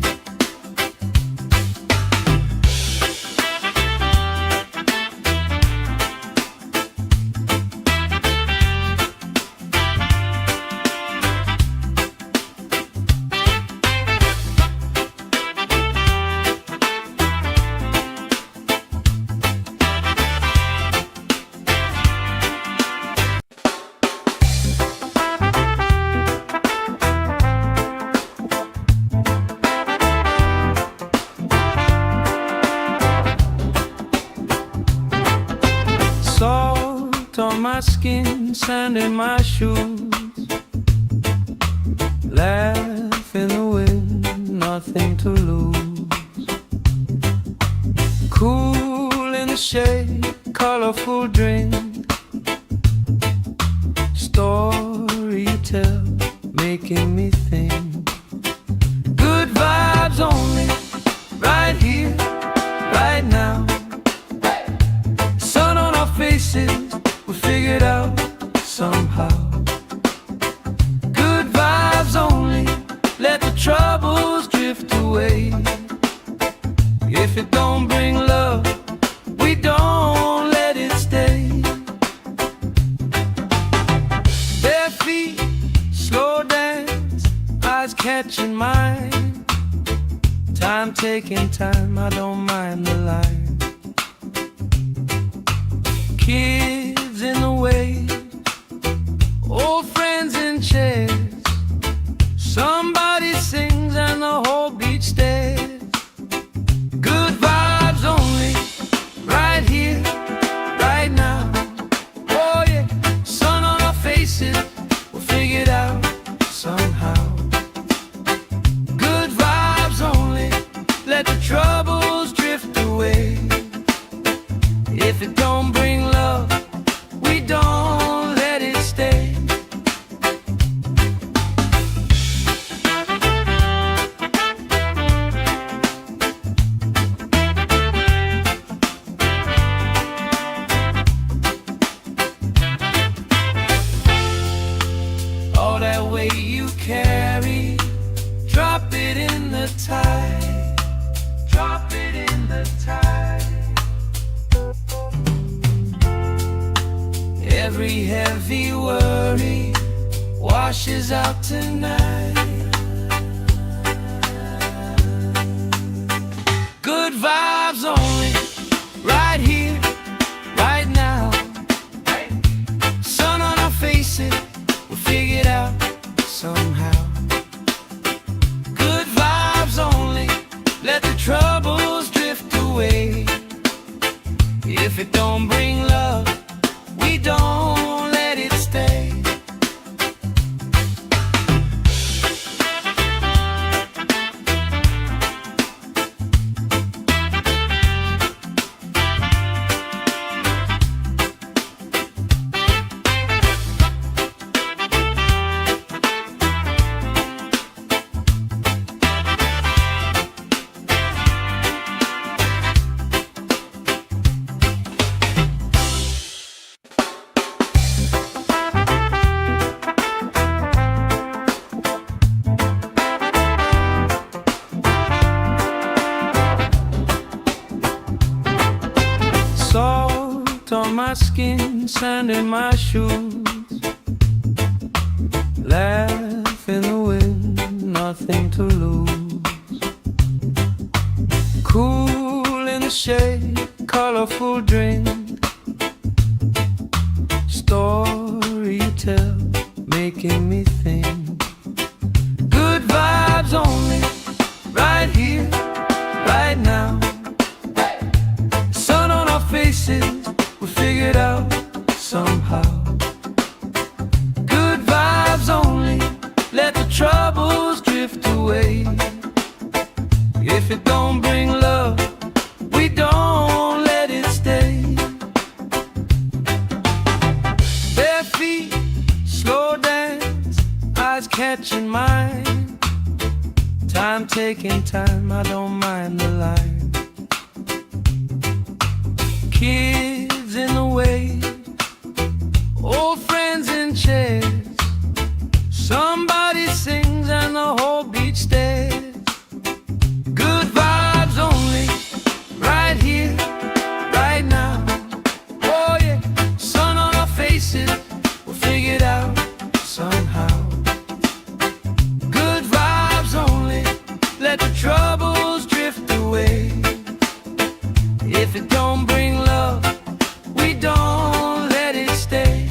A: Salt on my skin, sand in my shoes. Laugh in the wind, nothing to lose. Cool in the shade, colorful drink. Story you tell, making me think. Good vibes only, right here, right now. Sun on our faces, we'll figure it out somehow. Good vibes only, let the troubles drift away. If it don't bring love, we don't let it stay. Bare feet, slow dance, eyes catching mine. Time taking time, I don't mind the line. Kids in the wave, old friends in chairs. Somebody sings and the whole beach stares. Good vibes only, right here, right now. Oh yeah, sun on our faces, we'll figure it out somehow. Good vibes only, let the troubles drift away. If it don't bring love, we don't let it stay. All that weight you carry, drop it in the tide. Drop it in the tide. Every heavy worry washes out tonight. Good vibes only, right here, right now. Sun on our faces, we'll figure it out somehow. Good vibes only, let the troubles drift away. If it don't bring love, we don't let it stay. my skin, sand in my shoes. Laugh in the wind, nothing to lose. Cool in the shade, colorful drink. Story you tell, making me think. Good vibes only, right here, right now. Sun on our faces, we figured out somehow. Good vibes only, let the troubles drift away. If it don't bring love, we don't let it stay. Bare feet, slow dance, eyes catching mine. Time taking time, I don't mind the line. Kids in the way, old friends in chairs. Somebody sings and the whole beach stares. Good vibes only, right here, right now. Oh yeah, sun on our faces, we'll figure it out somehow. Good vibes only, let the troubles drift away. If it don't bring love, we don't let it stay.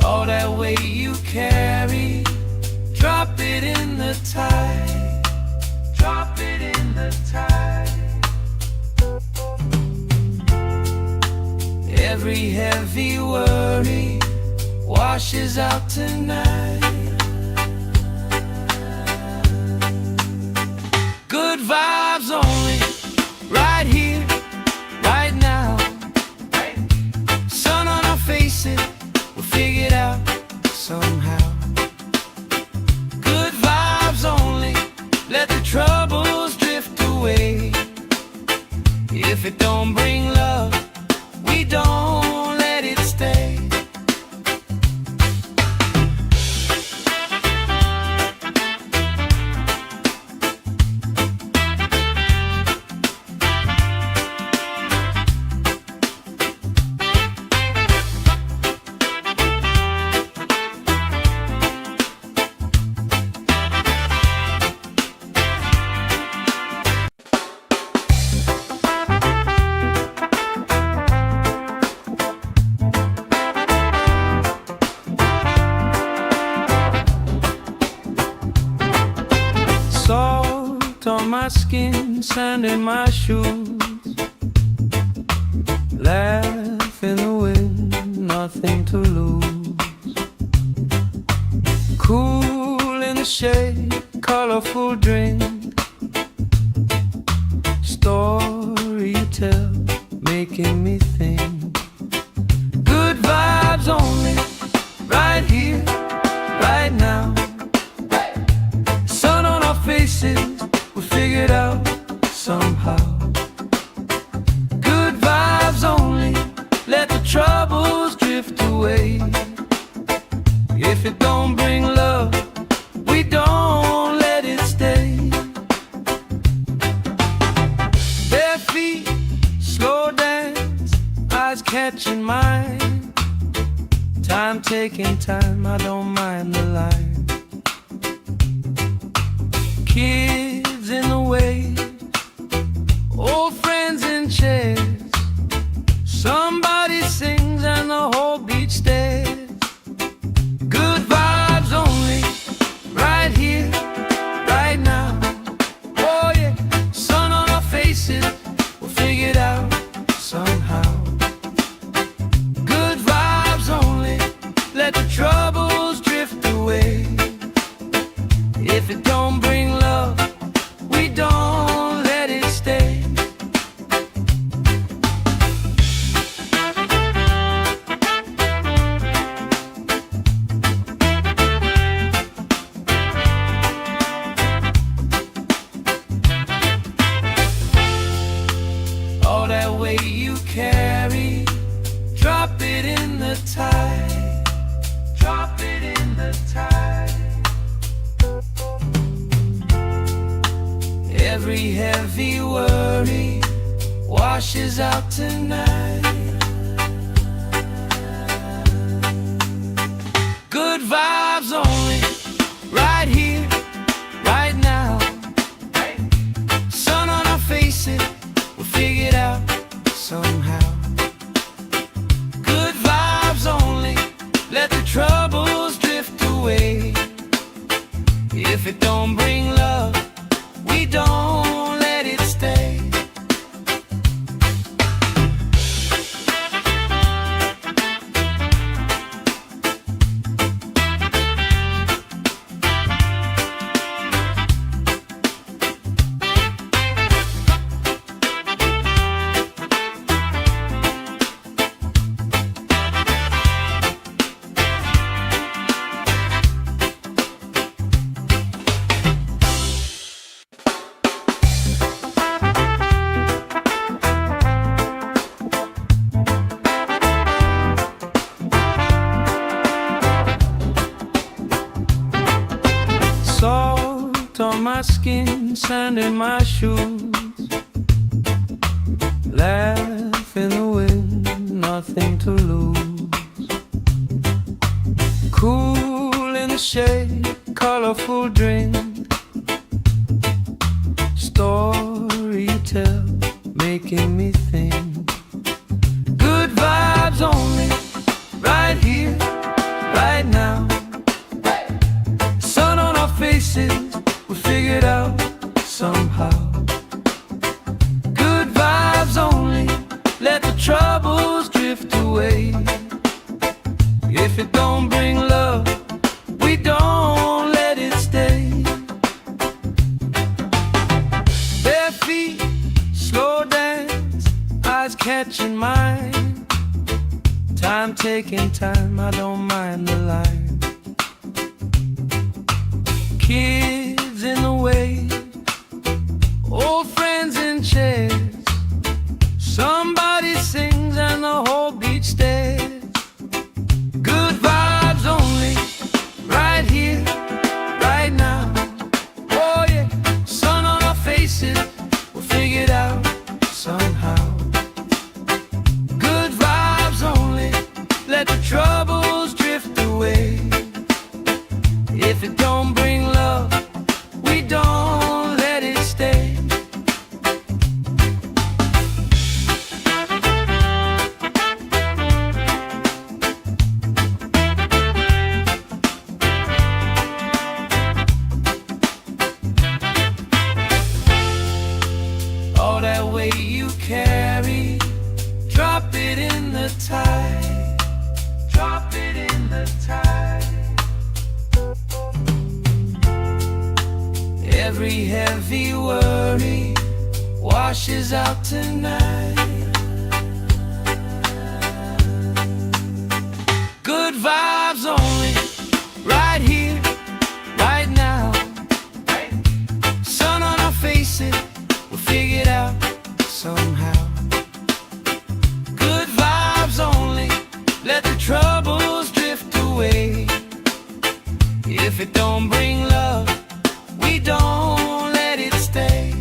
A: All that weight you carry, drop it in the tide. Drop it in the tide. Every heavy worry washes out tonight. Good vibes only, right here, right now. Sun on our faces, we'll figure it out somehow. Good vibes only, let the troubles drift away. If it don't bring love, we don't let it stay. Salt on my skin, sand in my shoes. Laugh in the wind, nothing to lose. Cool in the shade, colorful drink. Story you tell, making me think. Good vibes only, right here, right now. Sun on our faces, we figured out somehow. Good vibes only, let the troubles drift away. If it don't bring love, we don't let it stay. Bare feet, slow dance, eyes catching mine. Time taking time, I don't mind the line. Kids in the way, old friends in chairs. Somebody sings and the whole beach stares. Good vibes only, right here, right now. Oh yeah, sun on our faces, we'll figure it out somehow. Good vibes only, let the troubles drift away. If it don't bring love, Every heavy worry washes out tonight. Good vibes only, right here, right now. Sun on our faces, we'll figure it out somehow. Good vibes only, let the troubles drift away. If it don't bring love, we don't let it stay. Salt on my skin, sand in my shoes. Laugh in the wind, nothing to lose. Cool in the shade, colorful drink. Story you tell, making me think. Good vibes only, right here, right now. Sun on our faces, we figured out somehow. Good vibes only, let the troubles drift away. If it don't bring love, we don't let it stay. Bare feet, slow dance, eyes catching mine. Time taking time, I don't mind the line. Kids in the way, old friends in chairs. Somebody sings and the whole beach stares. Good vibes only, right here, right now. Oh yeah, sun on our faces, we'll figure it out somehow. Good vibes only, let the troubles drift away. If it don't bring love, we don't let it stay. All that weight you carry, drop it in the tide. Drop it in the tide. Every heavy worry washes out tonight. Good vibes only, right here, right now. Sun on our faces, we'll figure it out somehow. Good vibes only, let the troubles drift away. If it don't bring love, we don't let it stay.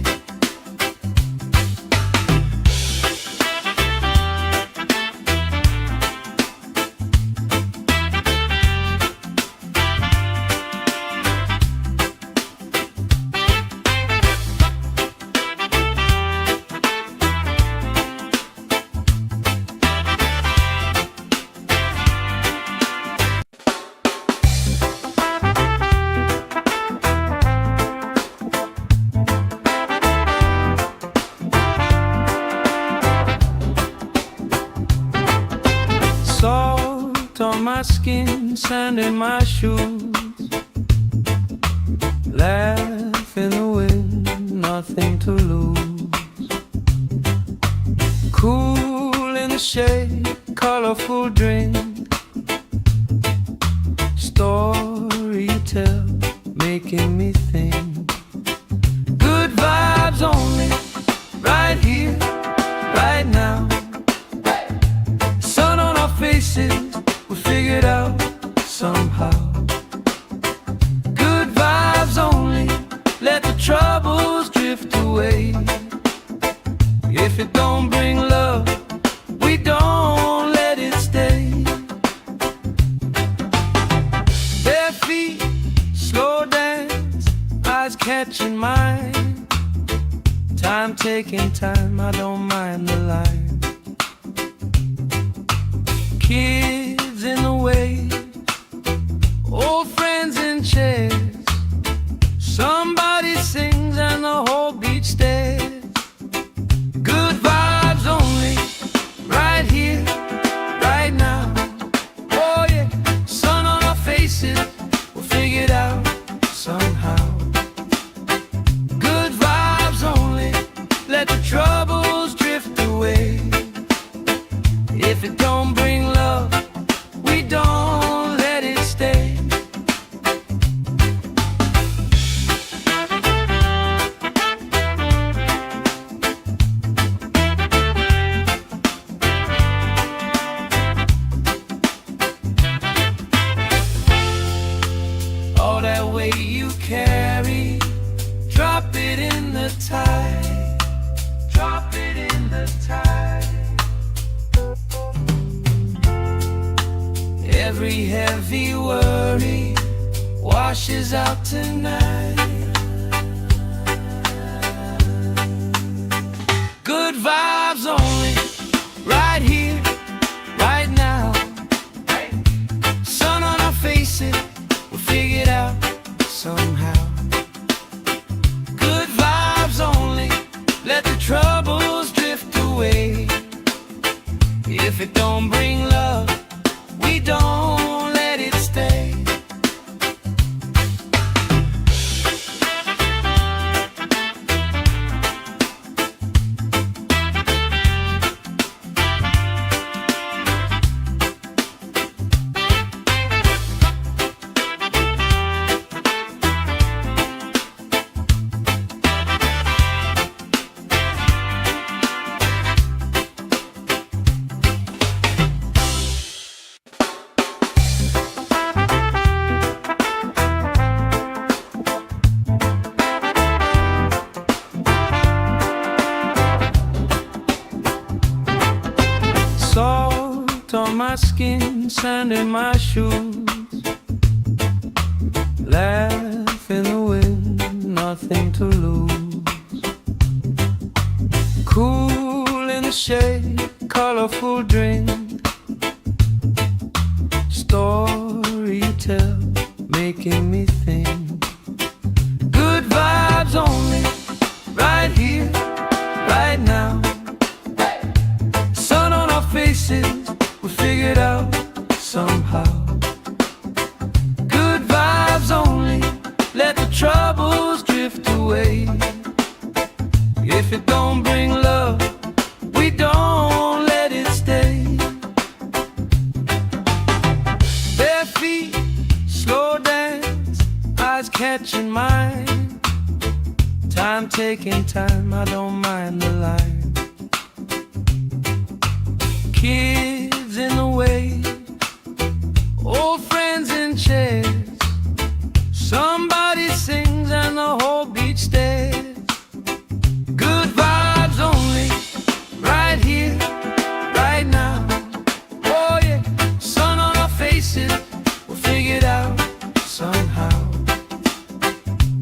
A: Salt on my skin, sand in my shoes. Laugh in the wind, nothing to lose. Cool in the shade, colorful drink. Story you tell, making me think. Good vibes only, right here, right now. Sun on our faces, we figured out somehow. Good vibes only, let the troubles drift away. Time taking time, I don't mind the line. Kids in the way, old friends in chairs. Somebody sings and the whole beach stares. Good vibes only, right here, right now. Oh yeah, sun on our faces, we'll figure it out somehow. Good vibes only, let the troubles drift away. If it don't bring love, we don't let it stay. All that weight you carry, drop it in the tide. Drop it in the tide. Every heavy worry washes out tonight. Good vibes only, right here, right now. Sun on our faces, we'll figure it out somehow. Good vibes only, let the troubles drift away. If it don't bring love, we don't let it stay. Salt on my skin, sand in my shoes. Laugh in the wind, nothing to lose. Cool in the shade, colorful drink. Story you tell, making me think. Good vibes only, right here, right now. Faces, we figure it out somehow. Good vibes only, let the troubles drift away. If it don't bring love, we don't let it stay. Bare feet, slow dance, eyes catching mine. Time taking time, I don't mind the line. Kids in the way, old friends in chairs. Somebody sings and the whole beach stares. Good vibes only, right here, right now. Oh yeah, sun on our faces, we'll figure it out somehow.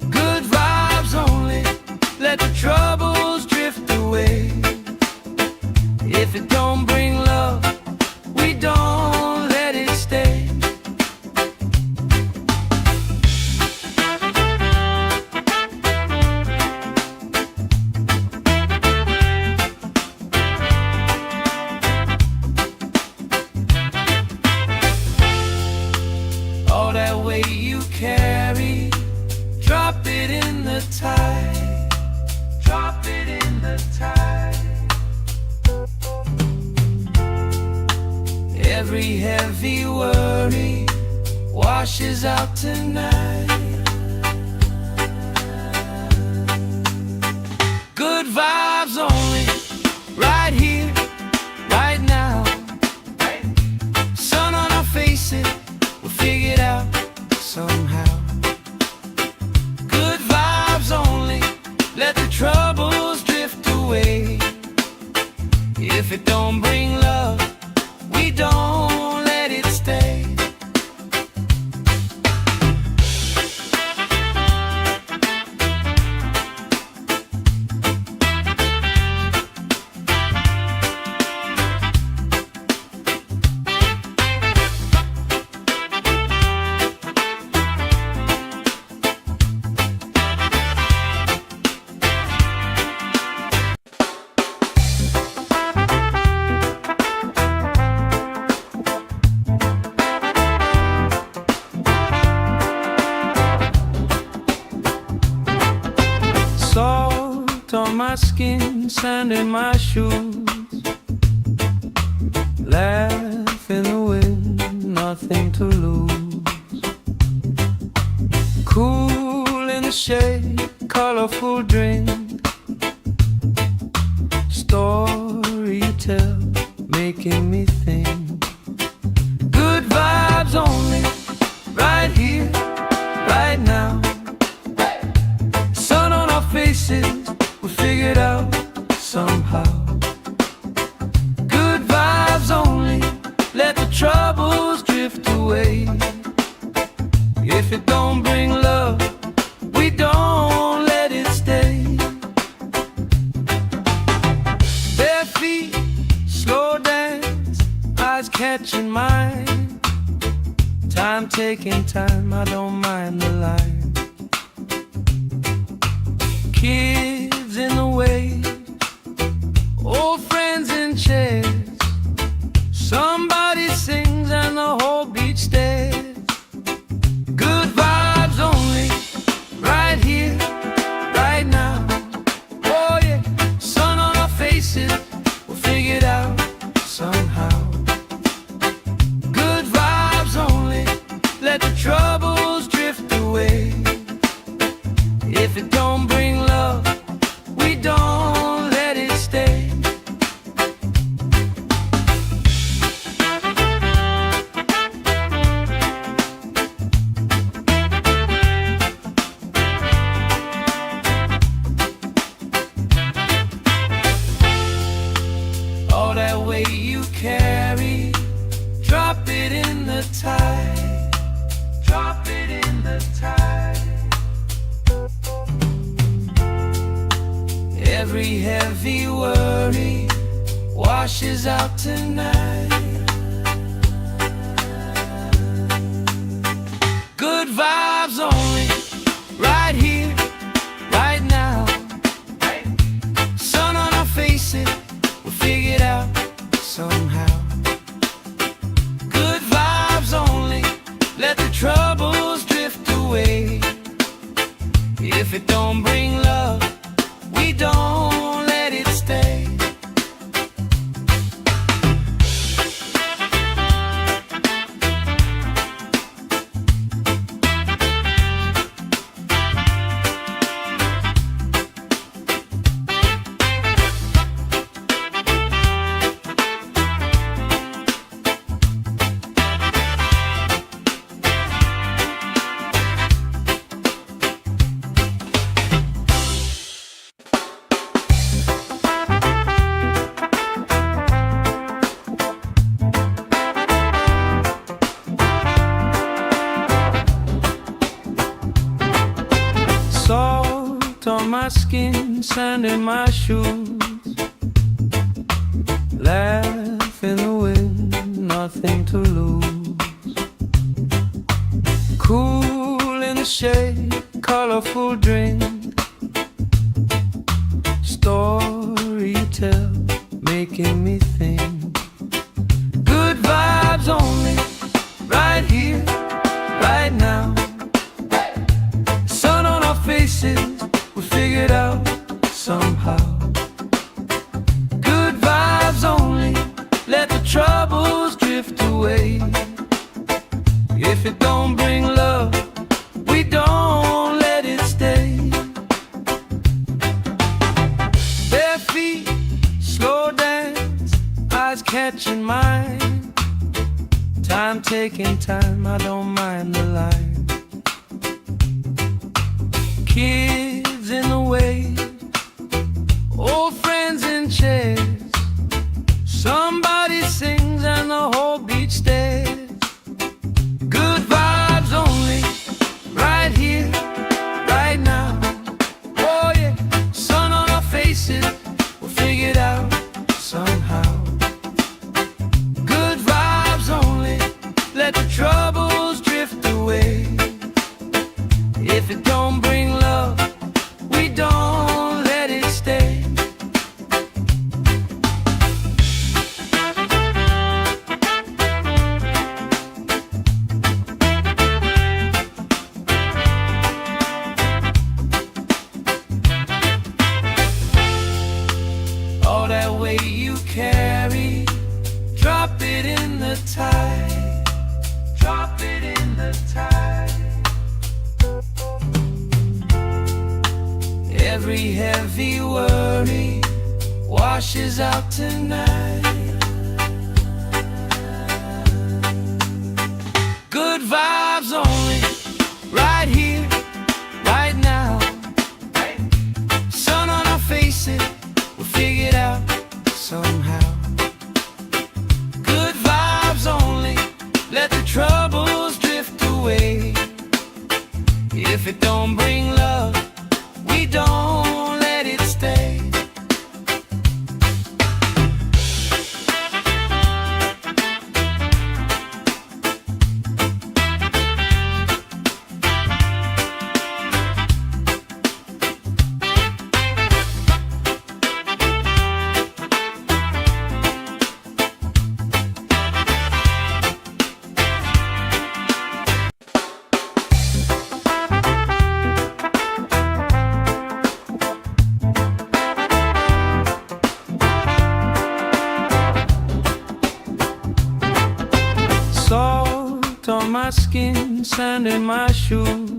A: Good vibes only, let the troubles drift away. If it don't bring love, we don't let it stay. All that weight you carry, drop it in the tide. Drop it in the tide. Every heavy worry washes out tonight. Good vibes only, right here, right now. Sun on our faces, we'll figure it out somehow. Good vibes only, let the troubles drift away. If it don't bring love, we don't let it stay. on my skin, sand in my shoes. Laugh in the wind, nothing to lose. Cool in the shade, colorful drink. Story you tell, making me think. Good vibes only, right here, right now. Sun on our faces, we figure it out somehow. Good vibes only, let the troubles drift away. If it don't bring love, we don't let it stay. Bare feet, slow dance, eyes catching mine. Time taking time, I don't mind the line. Kids in the way, old friends in chairs. Somebody sings and the whole beach stares. Good vibes only, right here, right now. Oh yeah, sun on our faces, we'll figure it out somehow. Good vibes only, let the troubles drift away. If it don't bring love, we don't let it stay. All that weight you carry, drop it in the tide. Drop it in the tide. Every heavy worry washes out tonight. Good vibes only, right here, right now. Sun on our faces, we'll figure it out somehow. Good vibes only, let the troubles drift away. If it don't bring love, we don't let it stay. Salt on my skin, sand in my shoes. Laugh in the wind, nothing to lose. Cool in the shade, colorful drink. Story you tell, making me think. Good vibes only, right here, right now. Sun on our faces, we figure it out somehow. Good vibes only, let the troubles drift away. If it don't bring love, we don't let it stay. Bare feet, slow dance, eyes catching mine. Time taking time, I don't mind the line. Kids in the way, old friends in chairs. Somebody sings and the whole beach stares. Good vibes only, right here, right now. Oh yeah, sun on our faces, we'll figure it out somehow. Good vibes only, let the troubles drift away. If it don't bring love, we don't that weight you carry, drop it in the tide. Drop it in the tide. Every heavy worry washes out tonight. Good vibes only, right here, right now. Sun on our faces, we'll figure it out somehow. Good vibes only, let the troubles drift away. If it don't bring love, we don't let it stay. Salt on my skin, sand in my shoes.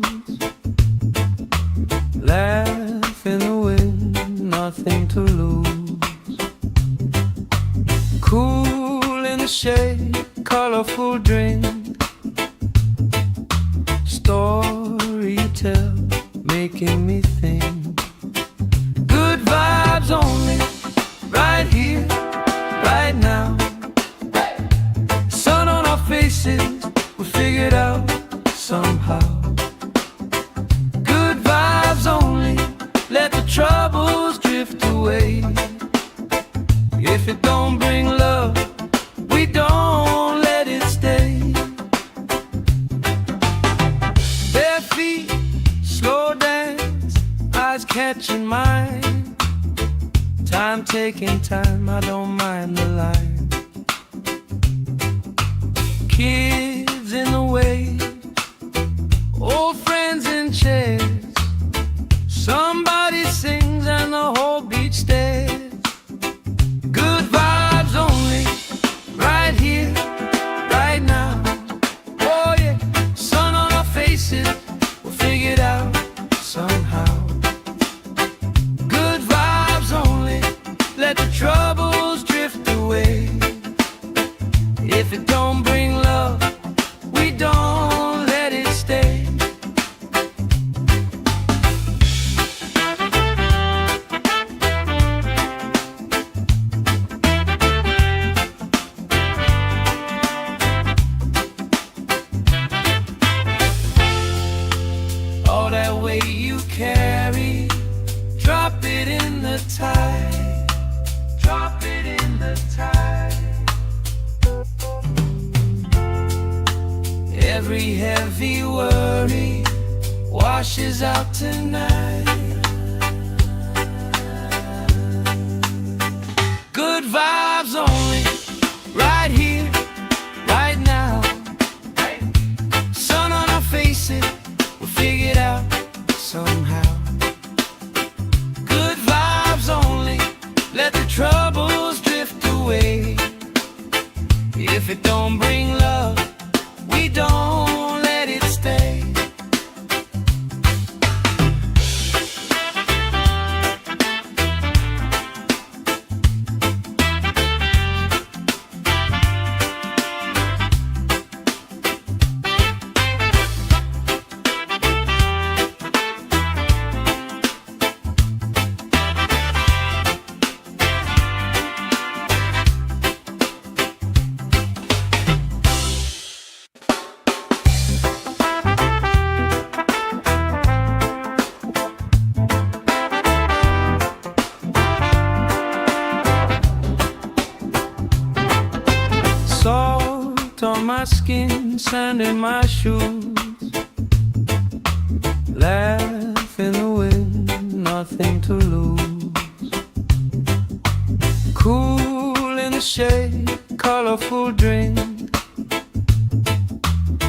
A: Laugh in the wind, nothing to lose. Cool in the shade, colorful drink. Story you tell, making me think. Good vibes only, right here, right now. Sun on our faces, we'll figure it out somehow. Good vibes only, let the troubles drift away. If it don't bring love, we don't let it stay. Bare feet, slow dance, eyes catching mine. Time taking time, I don't mind the line. Kids in the wave, old friends in chairs. Somebody sings and the whole beach stares. Good vibes only, right here, right now. Oh yeah, sun on our faces, we'll figure it out somehow. Good vibes only, let the troubles drift away. If it don't bring love, we don't let it stay. All that weight you carry, drop it in the tide. Drop it in the tide. Every heavy worry washes out tonight. Good vibes only, right here, right now. Sun on our faces, we'll figure it out somehow. Good vibes only, let the troubles drift away. If it don't bring love, we don't let it stay. Salt on my skin, sand in my shoes. Laugh in the wind, nothing to lose. Cool in the shade, colorful drink.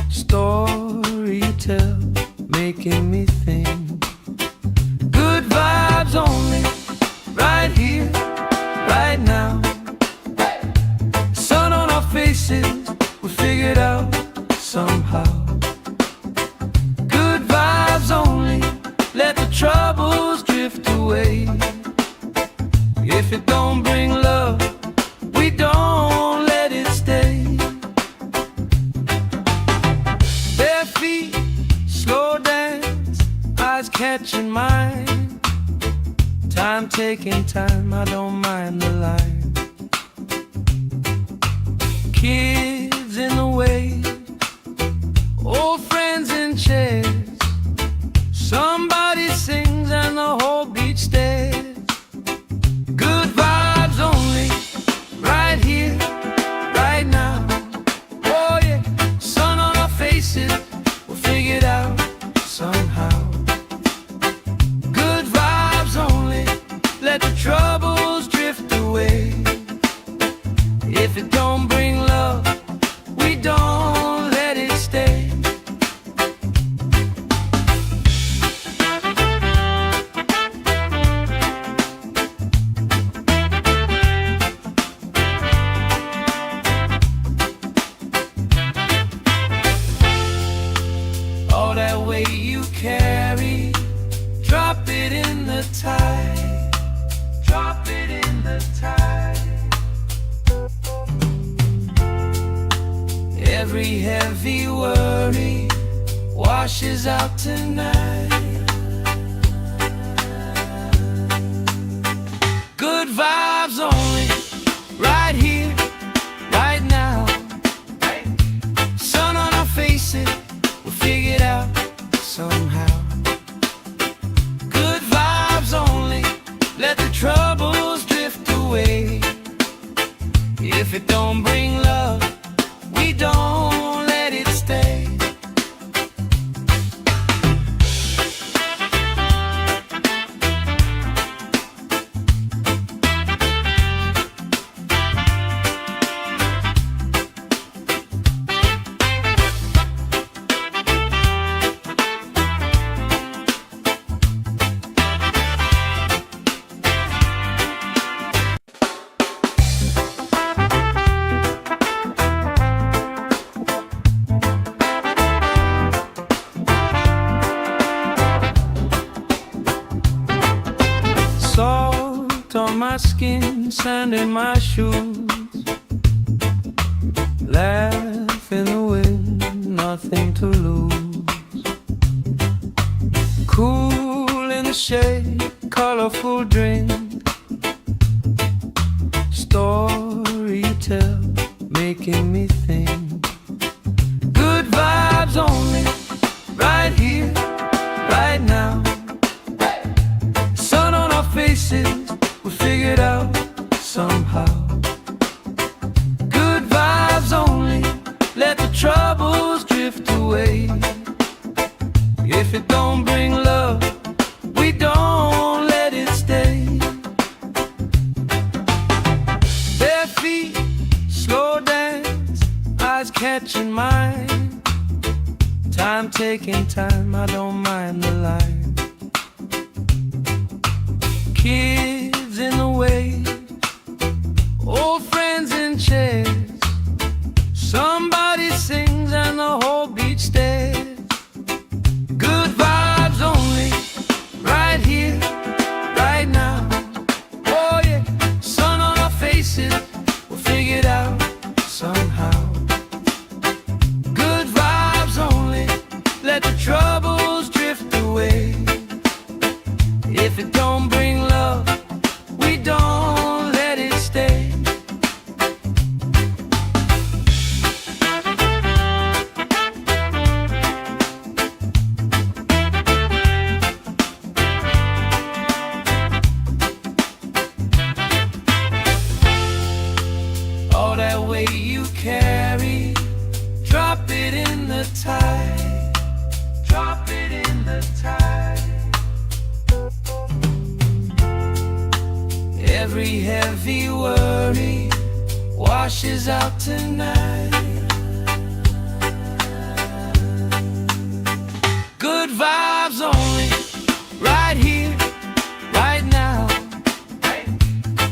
A: Story you tell, making me think. Good vibes only, right here, right taking time, I don't mind the line. Kids in the way, old friends in chairs. Somebody sings and the whole beach stares. Good vibes only, right here, right now. Oh yeah, sun on our faces, we'll figure it out somehow. Good vibes only, let the troubles drift away. If it don't bring love, we don't let it stay. All that weight you carry, drop it in the tide. Drop it in the tide. Every heavy worry washes out tonight. Good vibes only, right here, right now. Sun on our faces, we'll figure it out somehow. Good vibes only, let the troubles drift away. If it don't bring love, we don't let it stay. Salt on my skin, sand in my shoes. Laugh in the wind, nothing to lose. Cool in the shade, colorful drink. Story you tell, making me think. Good vibes only, right here, right now. Sun on our faces, we'll figure it out somehow. Good vibes only, let the troubles drift away. If it don't bring love, we don't let it stay. Bare feet, slow dance, eyes catching mine. Time taking time, I don't mind the line. Kids in the way, old friends in chairs. Somebody sings and the whole beach stares. Good vibes only, right here, right now. Oh yeah, sun on our faces, we'll figure it out somehow. Good vibes only, let the troubles drift away. If it don't bring love, we don't let it stay. All that weight you carry, drop it in the tide. Drop it in the tide. Every heavy worry washes out tonight. Good vibes only, right here, right now.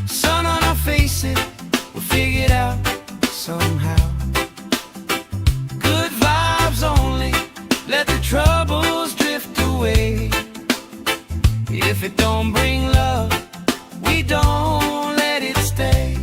A: Sun on our faces, we'll figure it out somehow. Good vibes only, let the troubles drift away. If it don't bring love, we don't let it stay.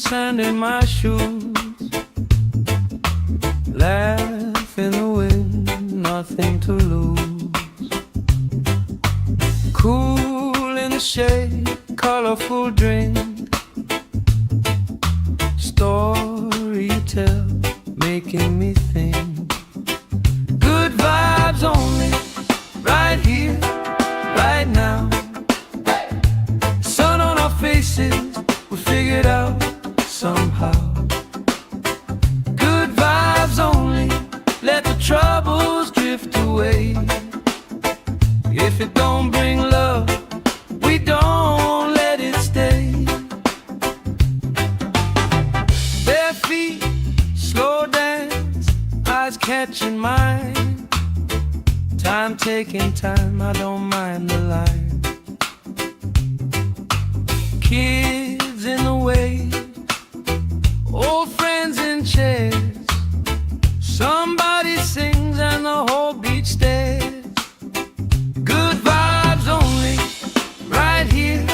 A: sand in my shoes. Laugh in the wind, nothing to lose. Cool in the shade, colorful drink. Story you tell, making me think. Good vibes only, right here, right now. Sun on our faces, we figured out somehow. Good vibes only, let the troubles drift away. If it don't bring love, we don't let it stay. Bare feet, slow dance, eyes catching mine. Time taking time, I don't mind the line. Kids in the way, old friends in chairs. Somebody sings and the whole beach stares. Good vibes only, right here,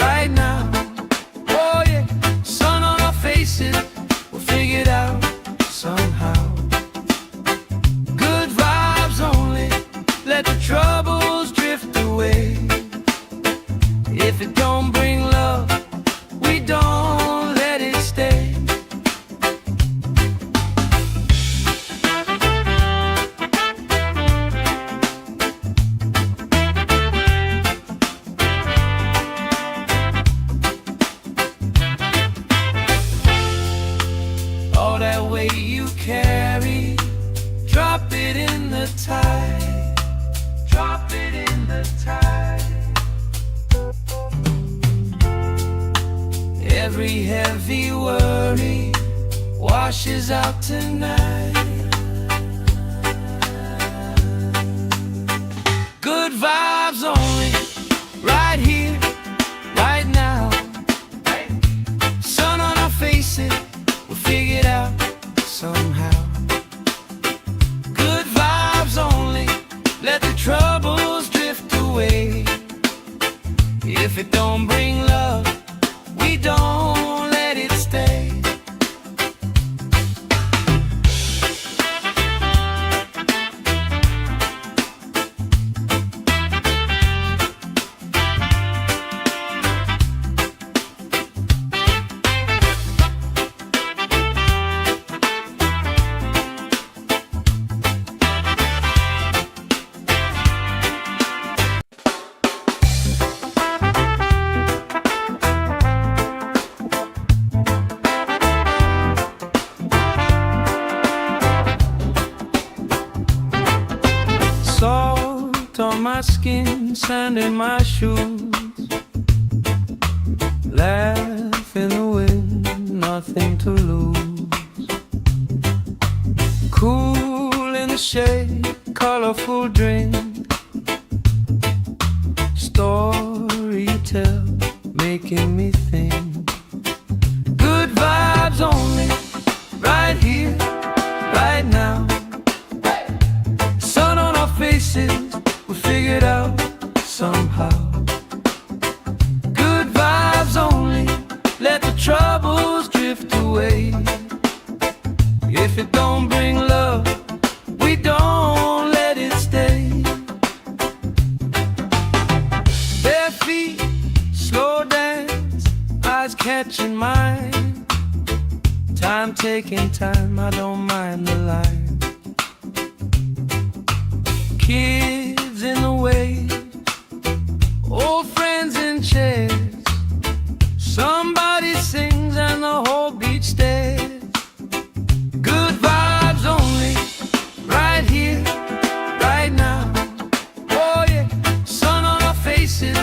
A: right now. Oh yeah, sun on our faces, we'll figure it out somehow. Good vibes only, let the troubles drift away. If it don't bring love, we don't let it stay. All that weight you carry, drop it in the tide. Drop it in the tide. Every heavy worry washes out tonight. Good vibes only, right here, right now. Sun on our faces, we'll figure it out somehow. Good vibes only, let the troubles drift away. If it don't bring love, we don't let it stay. Salt on my skin, sand in my shoes. Laugh in the wind, nothing to lose. Cool in the shade, colorful drink. Story you tell, making me think. Good vibes only, right here, right now. Sun on our faces, we figured out somehow. Good vibes only, let the troubles drift away. If it don't bring love, we don't let it stay. Bare feet, slow dance, eyes catching mine. Time taking time, I don't mind the line. Kids in the way, old friends in chairs. Somebody sings and the whole beach stares. Good vibes only, right here, right now. Oh yeah, sun on our faces,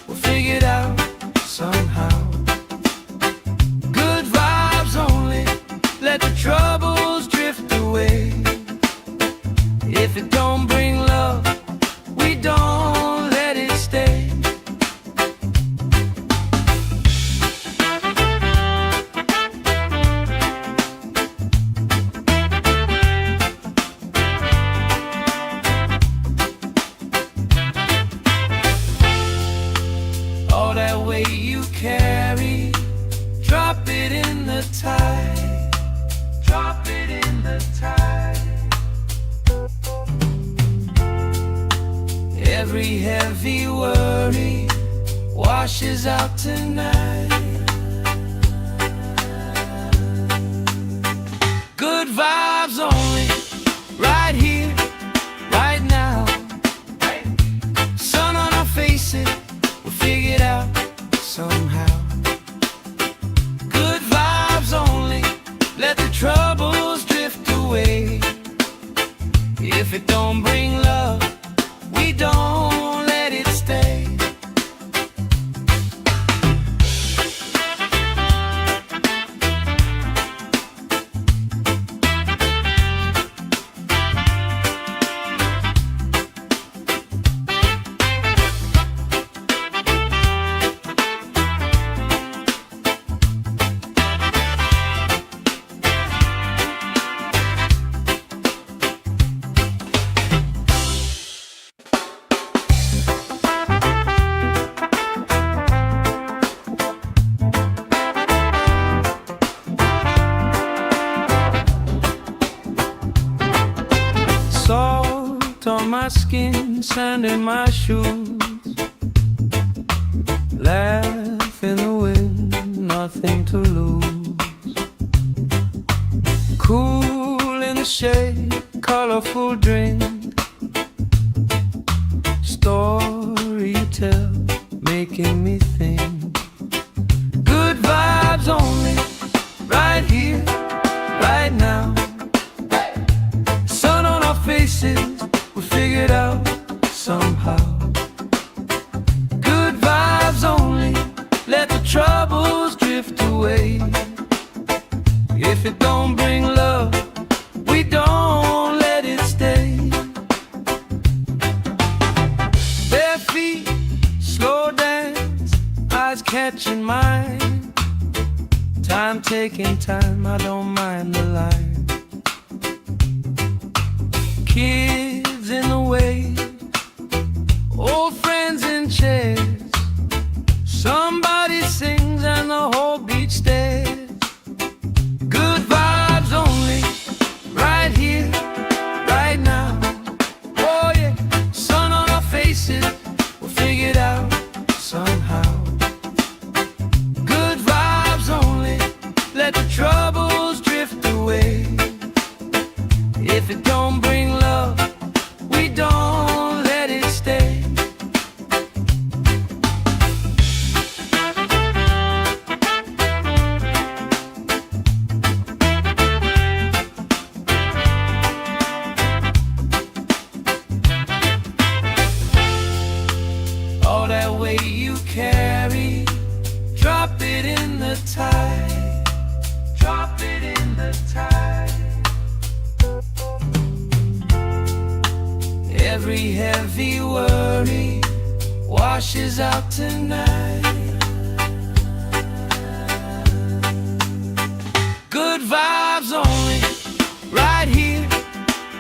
A: we'll figure it out somehow. Good vibes only, let the troubles drift away. If it don't bring love, we don't let it stay. tide. Drop it in the tide. Every heavy worry washes out tonight. Good vibes only, right here, right now. Sun on our faces, we'll figure it out somehow. Good vibes only, let the troubles drift away. If it don't bring love, we don't let it stay. Salt on my skin, sand in my shoes. Laugh in the wind, nothing to lose. Cool in the shade, colorful drink. Story you tell, making me think. Good vibes only, right here, right now. Faces, we figured out somehow. Good vibes only, let the troubles drift away. If it don't bring love, we don't let it stay. Bare feet, slow dance, eyes catching mine. Time taking time, I don't mind the line. Kids in the way, old friends in chairs. Somebody sings and the whole beach stares. Good vibes only, right here, right now. Oh yeah, sun on our faces, we'll figure it out somehow. Good vibes only, let the troubles drift away. If it don't bring love, we don't let it stay. All that weight you carry, drop it in the tide. Drop it in the tide. Every heavy worry washes out tonight. Good vibes only, right here,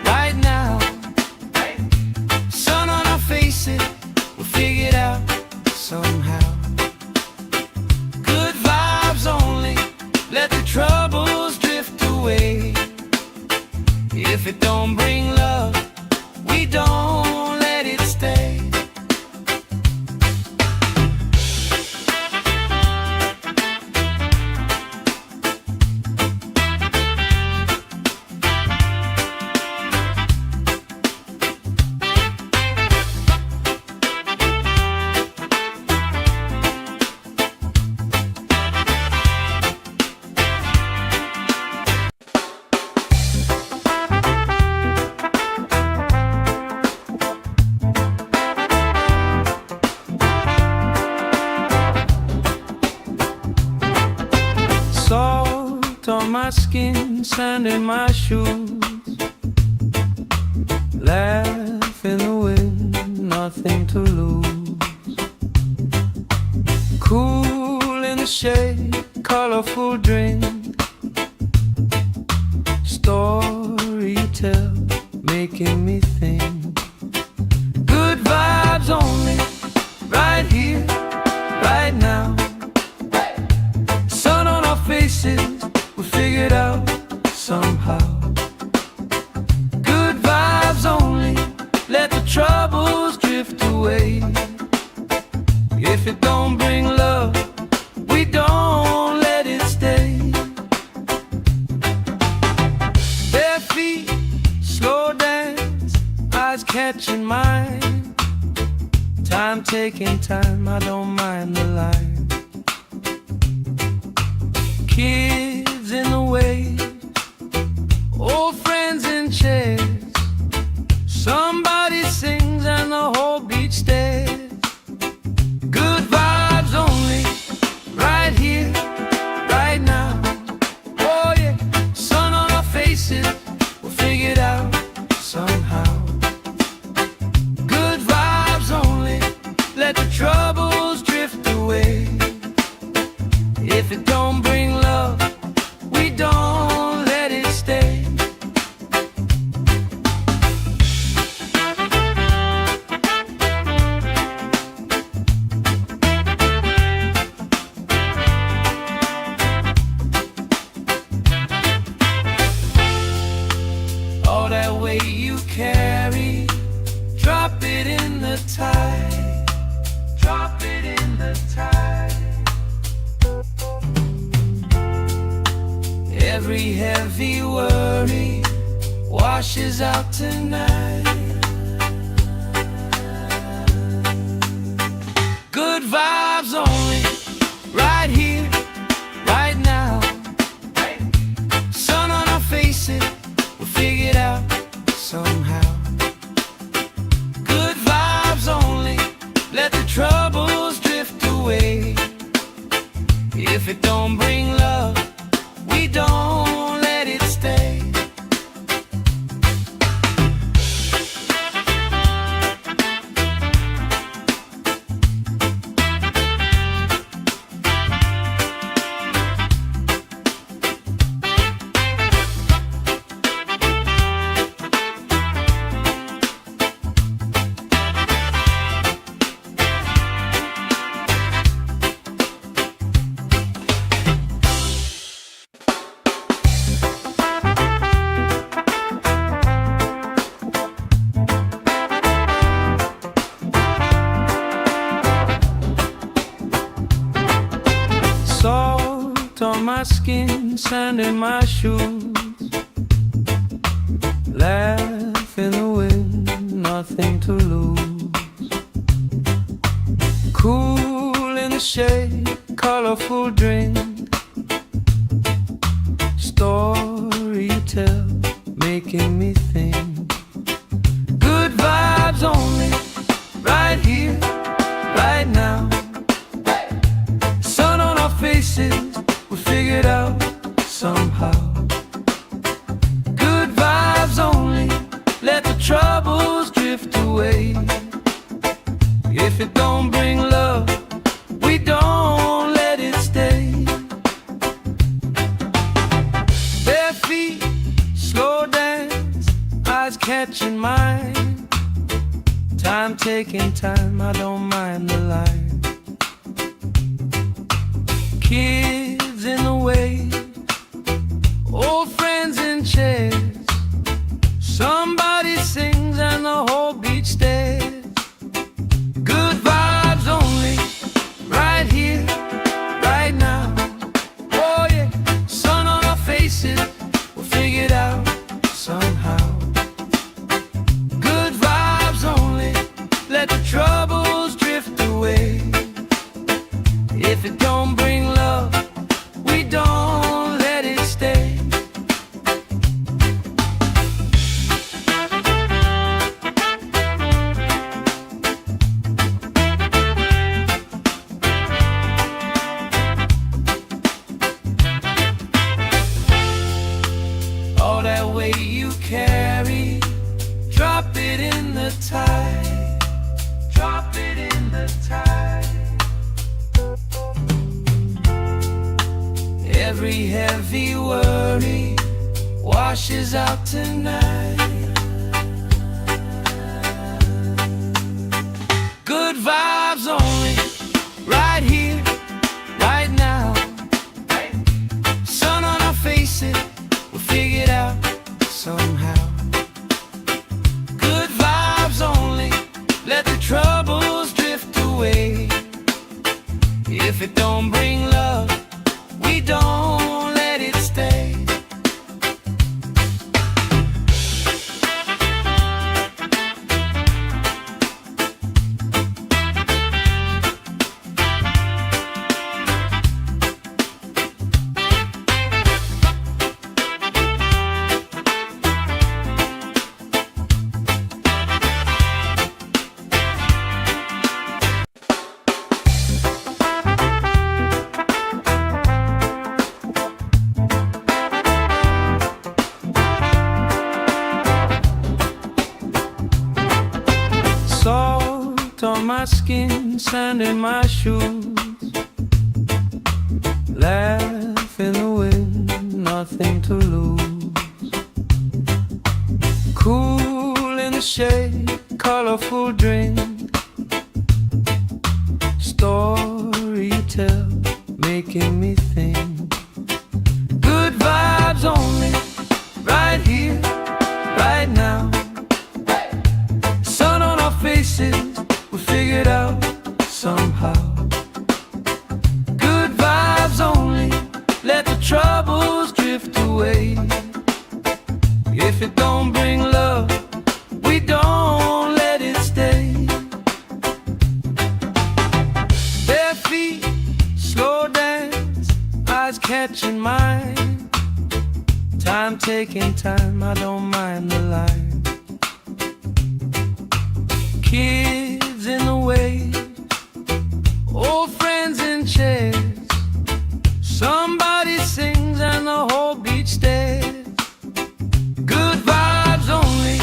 A: right now. Sun on our faces, we'll figure it out somehow. Good vibes only, let the troubles drift away. If it don't bring love, we don't let it stay. Salt on my skin, sand in my shoes. Laugh in the wind, nothing to lose. Cool in the shade, colorful drink. Story you tell, making me think. Good vibes only, right here, right now. Sun on our faces, taking time, I don't mind the line. Kids in the way, old friends in chairs. Somebody sings and the whole beach stares. Good vibes only, right here, right now. Oh yeah, sun on our faces, we'll figure it out somehow. Good vibes only, let the troubles drift away. If it don't bring love, we don't let it stay. All that weight you carry, drop it in the tide. Drop it in the tide. Every heavy worry washes out tonight. Good vibes only, right here, right now. Sun on our faces, we'll figure it out somehow. Good vibes only, let the troubles drift away. If it don't bring love, we don't let it stay. Salt on my skin, sand in my shoes. Laugh in the wind, nothing to lose. Cool in the shade, colorful drink. Story you tell, making me think. Good vibes only, right here, right now. Sun on our faces, we'll figure it out somehow. Good vibes only, let the troubles drift away. If it don't bring love, we don't let it stay. Bare feet, slow dance, eyes catching mine. Time taking time, I don't mind the line. Kids in the way, old friends in chairs. Somebody sings and the whole beach stares. Good vibes only, right here, right now. Oh yeah, sun on our faces, we'll figure it out somehow. Good vibes only, let the troubles drift away. If it don't bring love, we don't let it stay. All that weight you carry, drop it in the tide. Drop it in the tide. Every heavy worry washes out tonight. Good vibes only, right here, right now. Sun on our faces, we'll figure it out somehow. Good vibes only, let the troubles drift away. If it don't bring love, we don't let it stay. my skin, sand in my shoes. Laugh in the wind, nothing to lose. Cool in the shade, colorful drink. Story you tell, making me think. Good vibes only, right here, right now. Sun on our faces, we figured out somehow. Good vibes only, let the troubles drift away. If it don't bring love, we don't let it stay. Bare feet, slow dance, eyes catching mine. Time taking time, I don't mind the line. Kids in the waves, old friends in chairs. Somebody sings and the whole beach stares. Good vibes only,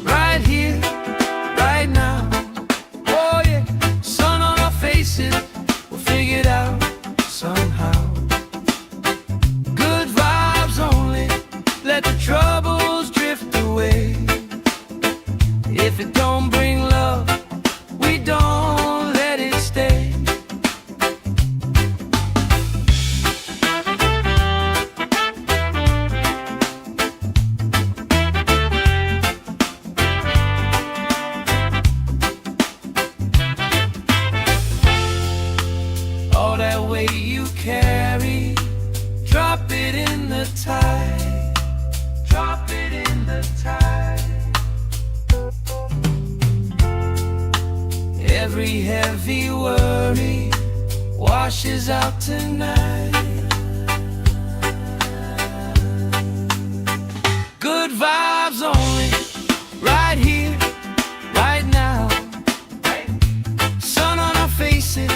A: right here, right now. Oh yeah, sun on our faces, we'll figure it out somehow. Good vibes only, let the troubles drift away. If it don't bring love, we don't let it stay. All that weight you carry, drop it in the tide. Drop it in the tide. Every heavy worry washes out tonight. Good vibes only, right here, right now. Sun on our faces,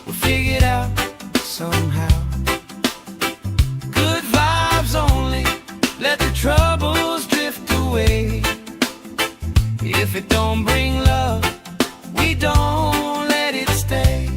A: we'll figure it out somehow. Good vibes only, let the troubles drift away. If it don't bring love, we don't let it stay.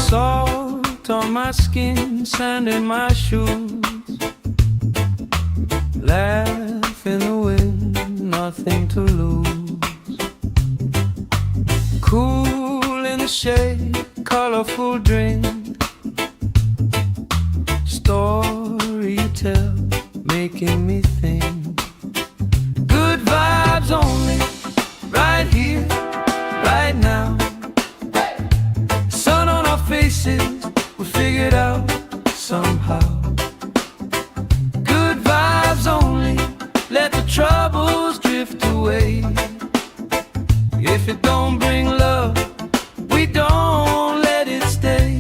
A: Salt on my skin, sand in my shoes. Laugh in the wind, nothing to lose. Cool in the shade, colorful drink. Story you tell, making me think. Good vibes only, right here, right now. Sun on our faces, we figured out somehow. Good vibes only, let the troubles drift away. If it don't bring love, we don't let it stay.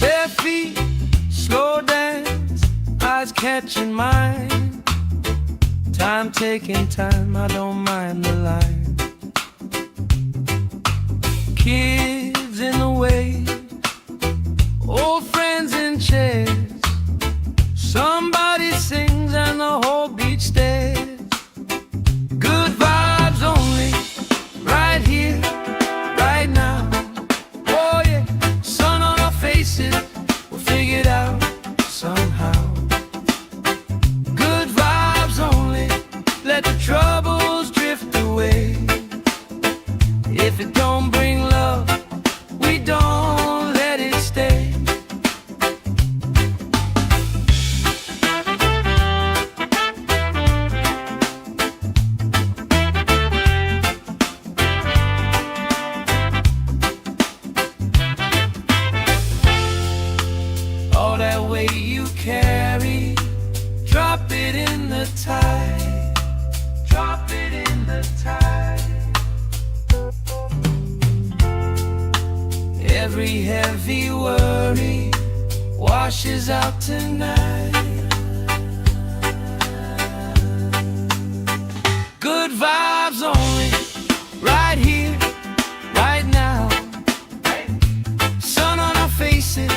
A: Bare feet, slow dance, eyes catching mine. Time taking time, I don't mind the line. Kids in the waves, old friends in chairs. Somebody sings and the whole beach stares. Good vibes only, right here, right now. Oh yeah, sun on our faces, we'll figure it out somehow. Good vibes only, let the troubles drift away. If it don't bring love, we don't let it stay. Every heavy worry washes out tonight. Good vibes only, right here, right now. Sun on our faces,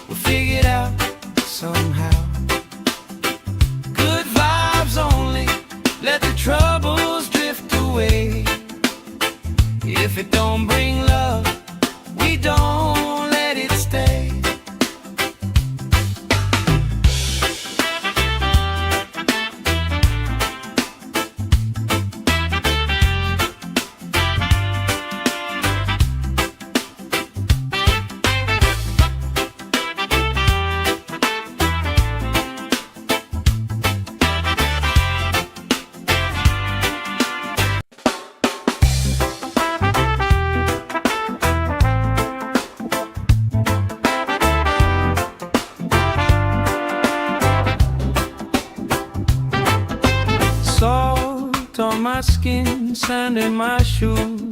A: we'll figure it out somehow. Good vibes only, let the troubles drift away. If it don't bring love, we don't let it stay. Salt on my skin, sand in my shoes.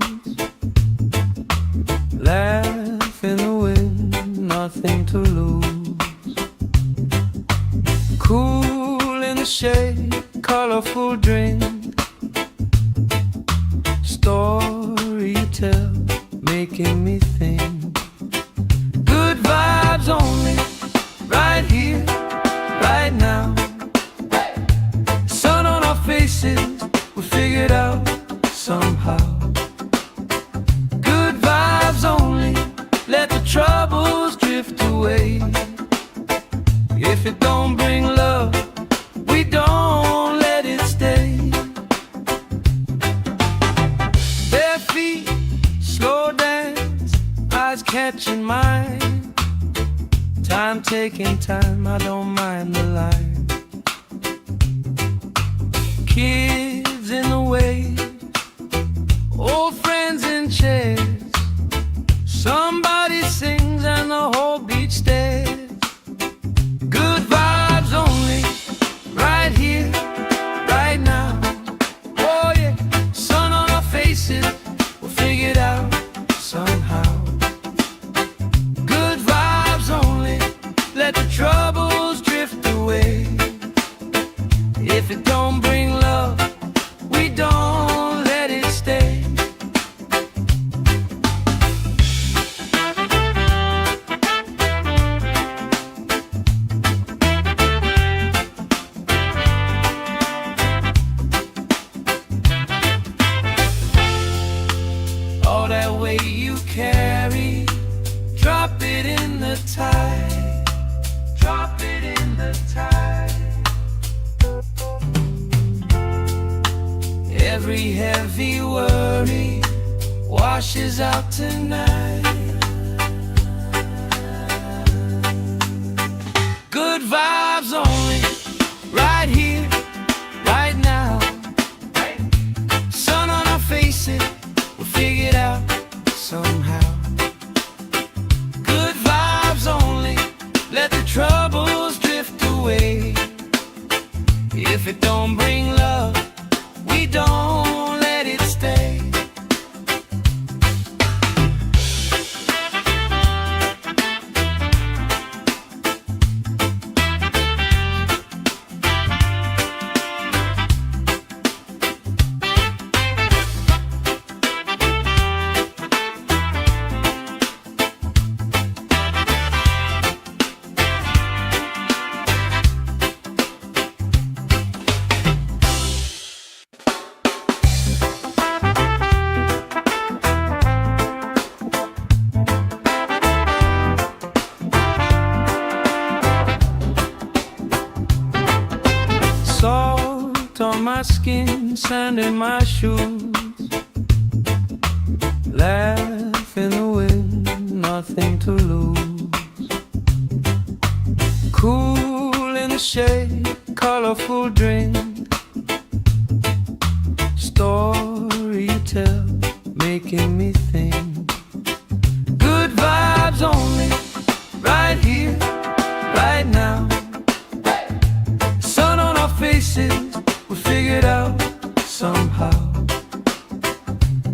A: Laugh in the wind, nothing to lose. Cool in the shade, colorful drink. Story you tell, making me think. Good vibes only, right here, right now. Faces, we figured out somehow. Good vibes only, let the troubles drift away. If it don't bring love, we don't let it stay. Bare feet, slow dance, eyes catching mine. Time taking time, I don't mind the line. Kids in the way, old friends in chairs. Somebody sings and the whole beach stares. Good vibes only, right here, right now. Oh yeah, sun on our faces, we'll figure it out somehow. Good vibes only, let the troubles drift away. If it don't bring love, we don't let it stay. All that weight you carry, drop it in the tide. Drop it in the tide. Every heavy worry washes out tonight. Good vibes only, right here, right now. Sun on our faces, we'll figure it out somehow. Good vibes only, let the troubles drift away. If it don't bring love, we don't let it stay. Salt on my skin, sand in my shoes. Laugh in the wind, nothing to lose. Cool in the shade, colorful drink. Story you tell, making me think. Good vibes only, right here, right now. Sun on our faces, we figured out somehow.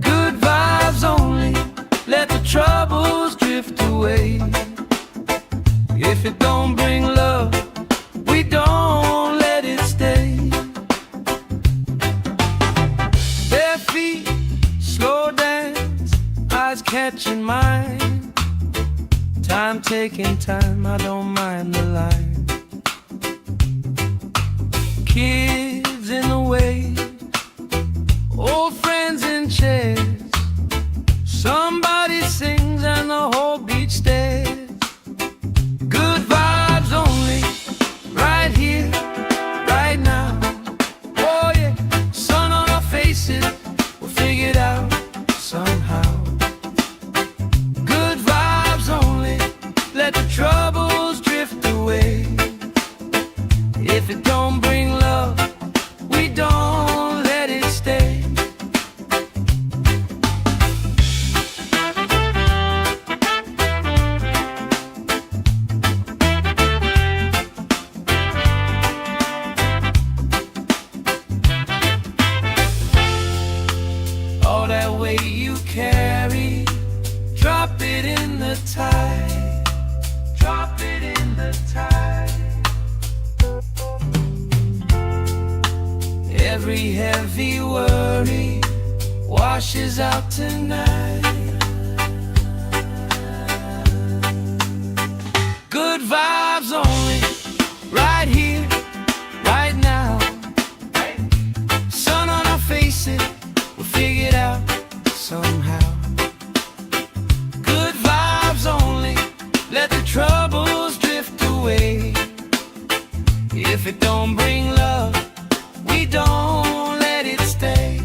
A: Good vibes only, let the troubles drift away. catching mine. Time taking time, I don't mind the line. Kids in the way, old friends in chairs. Somebody sings and the whole beach stares. Good vibes only, right here, right now. Oh yeah, sun on our faces, we'll figure it out somehow. Good vibes only, let the troubles drift away. If it don't bring love, we don't let it stay. All that weight you carry, drop it in the tide. Drop it in the tide. Every heavy worry washes out tonight. Good vibes only, right here, right now. Sun on our faces, we'll figure it out somehow. Good vibes only, let the troubles drift away. If it don't bring love, we don't let it stay.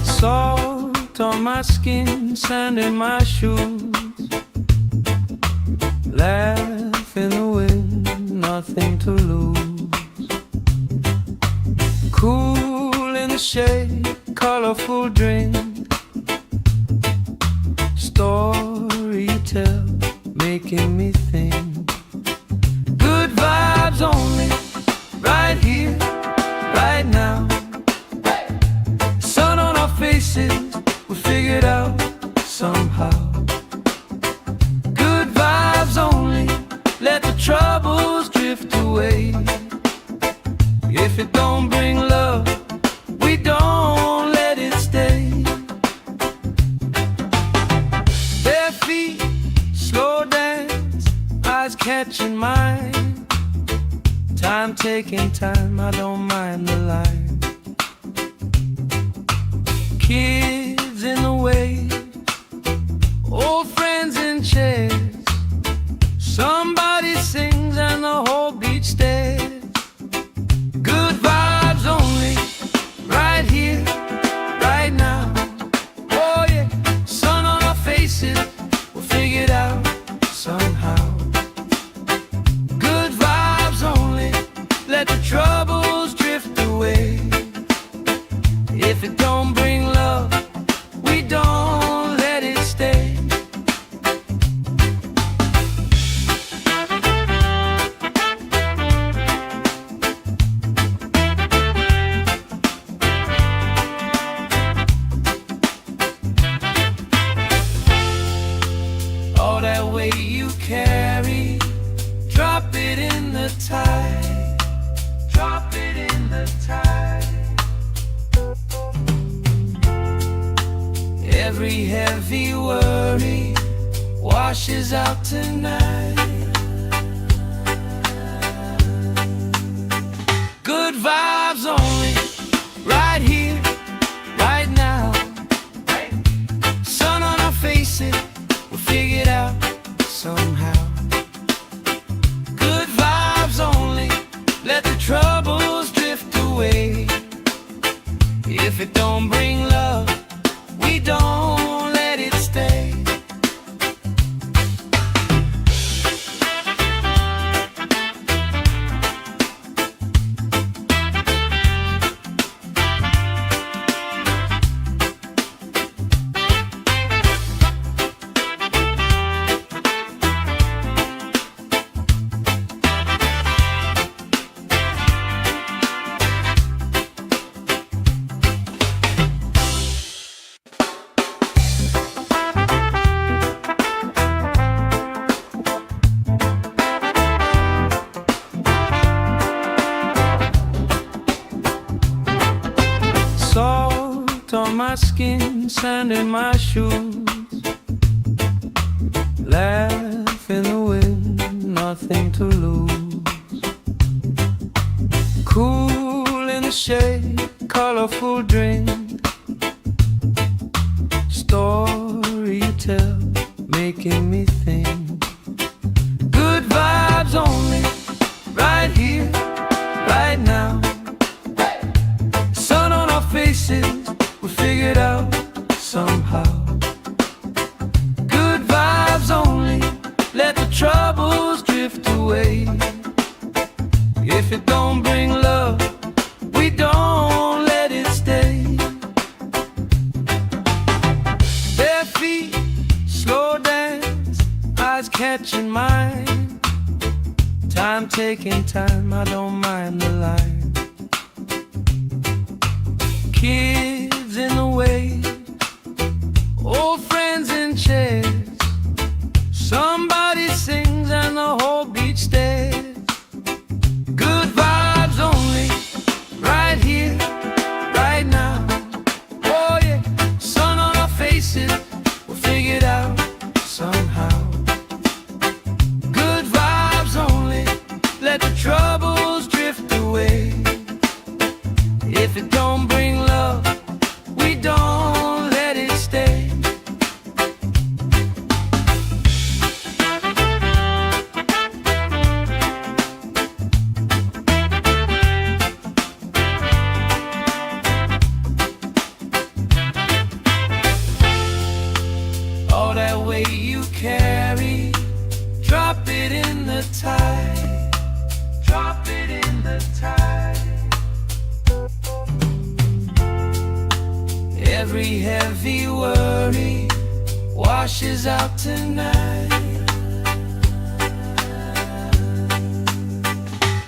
A: Salt on my skin, sand in my shoes. Laugh in the wind, nothing to lose. Cool in the shade, colorful drink. Story you tell, making me think. Good vibes only, right here, right now. Sun on our faces, we'll figure it out somehow. Good vibes only, let the troubles drift away. If it don't bring love, we don't let it stay. Bare feet, slow dance, eyes catching mine. Time taking time, I don't mind the line. Kids in the way, old friends in chairs. Somebody sings and the whole beach stares. Good vibes only, right here, right now. Oh yeah, sun on our faces, we'll figure it out somehow. Good vibes only, let the troubles drift away. If it don't bring love, we don't let it stay. All that weight you carry, drop it in the tide. Drop it in the tide. Every heavy worry washes out tonight. Good vibes only, right here, right now. Sun on our faces, we'll figure it out somehow. Good vibes only, let the troubles drift away. If it don't bring love, we don't let it stay. my skin, sand in my shoes. Laugh in the wind, nothing to lose. Cool in the shade, colorful drink. Story you tell, making me think. Good vibes only, right here, right now. Sun on our faces, we figured out somehow. Good vibes only, let the troubles drift away. If it don't bring love, we don't let it stay. Bare feet, slow dance, eyes catching mine. Time taking time, I don't mind the line. Kids in the way, old friends in chairs. Somebody sings and the whole beach stares. Good vibes only, right here, right now. Oh yeah, sun on our faces, we'll figure it out somehow. Good vibes only, let the troubles drift away. If it don't bring love, we don't let it stay. All that weight you carry, drop it in the tide. Drop it in the tide. Every heavy worry washes out tonight.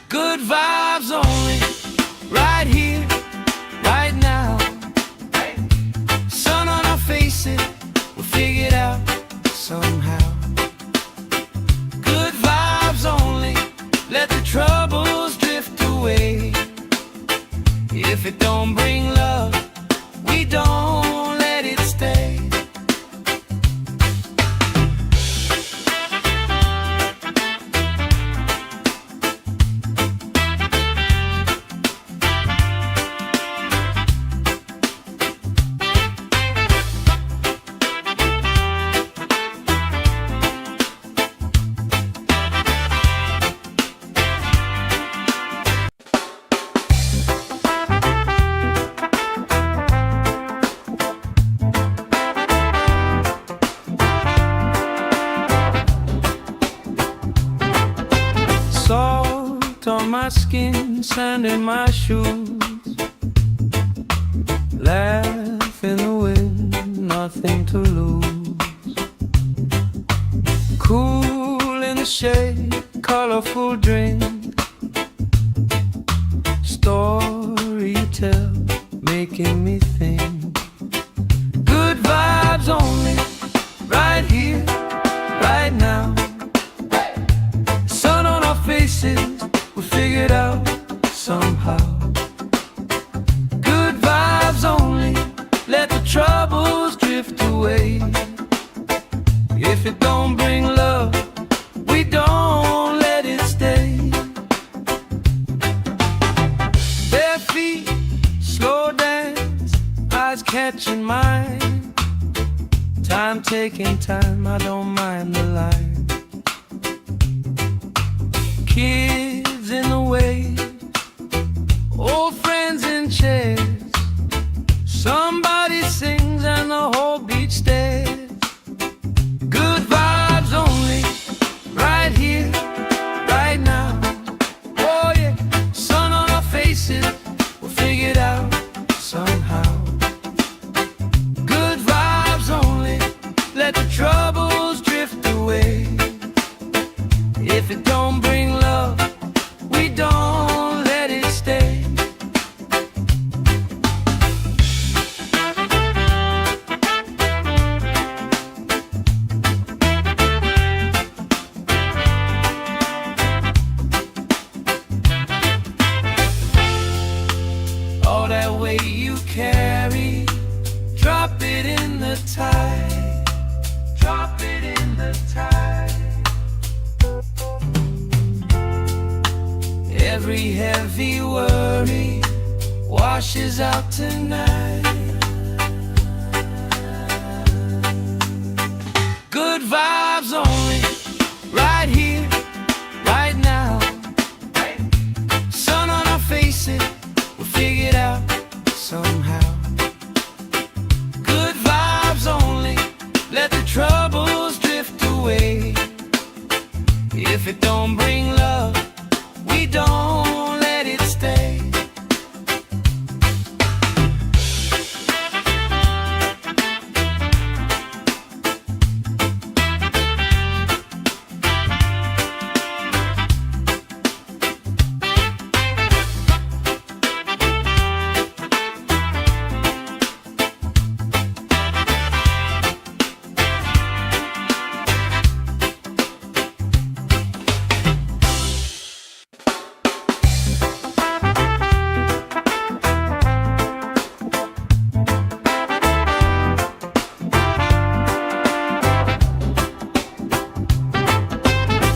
A: Good vibes only, right here, right now. Sun on our faces, we'll figure it out somehow. Good vibes only, let the troubles drift away. If it don't bring love, we don't let it stay. Salt on my skin, sand in my shoes. Laugh in the wind, nothing to lose. Cool in the shade, colorful drink. Story you tell, making me think. Good vibes only, right here, right now. Sun on our faces, we figured out somehow. Good vibes only, let the troubles drift away. If it don't bring love, we don't let it stay. Bare feet, slow dance, eyes catching mine. Time taking time, I don't mind the line. Kids in the way, old friends in chairs. Somebody sings and the whole beach stares. Good vibes only, right here, right now. Oh yeah, sun on our faces, we'll figure it out somehow. Good vibes only, let the troubles drift away. If it don't bring love, Every heavy worry washes out tonight. Good vibes only, right here, right now. Sun on our faces, we'll figure it out somehow. Good vibes only, let the troubles drift away. If it don't bring love, we don't let it stay.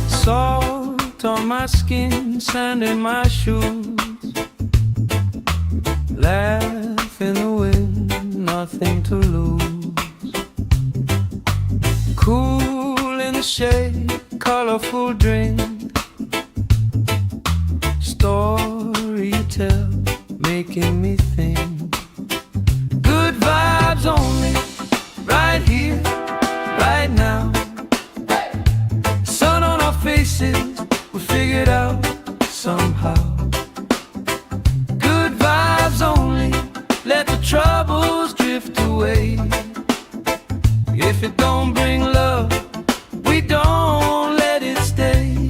A: Salt on my skin, sand in my shoes. Laugh in the wind, nothing to lose. Cool in the shade, colorful drink. Story you tell, making me think. Good vibes only, right here, right now. Sun on our faces, we'll figure it out somehow. Good vibes only, let the troubles drift away. If it don't bring love, we don't let it stay.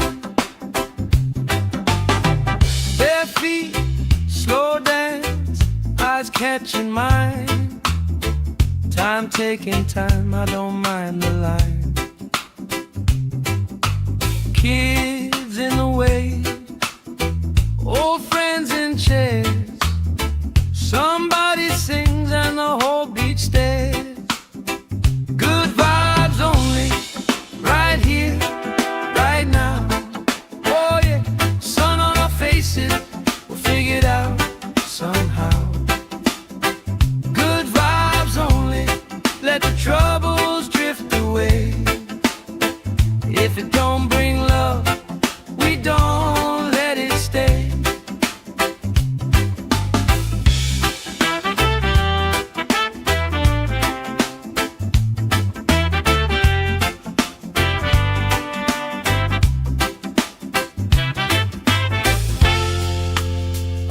A: Bare feet, slow dance, eyes catching mine. Time taking time, I don't mind the line. Kids in the way, old friends in chairs. Somebody sings and the whole beach stares. Good vibes only, right here, right now. Oh yeah, sun on our faces, we'll figure it out somehow. Good vibes only, let the troubles drift away. If it don't bring love, we don't let it stay.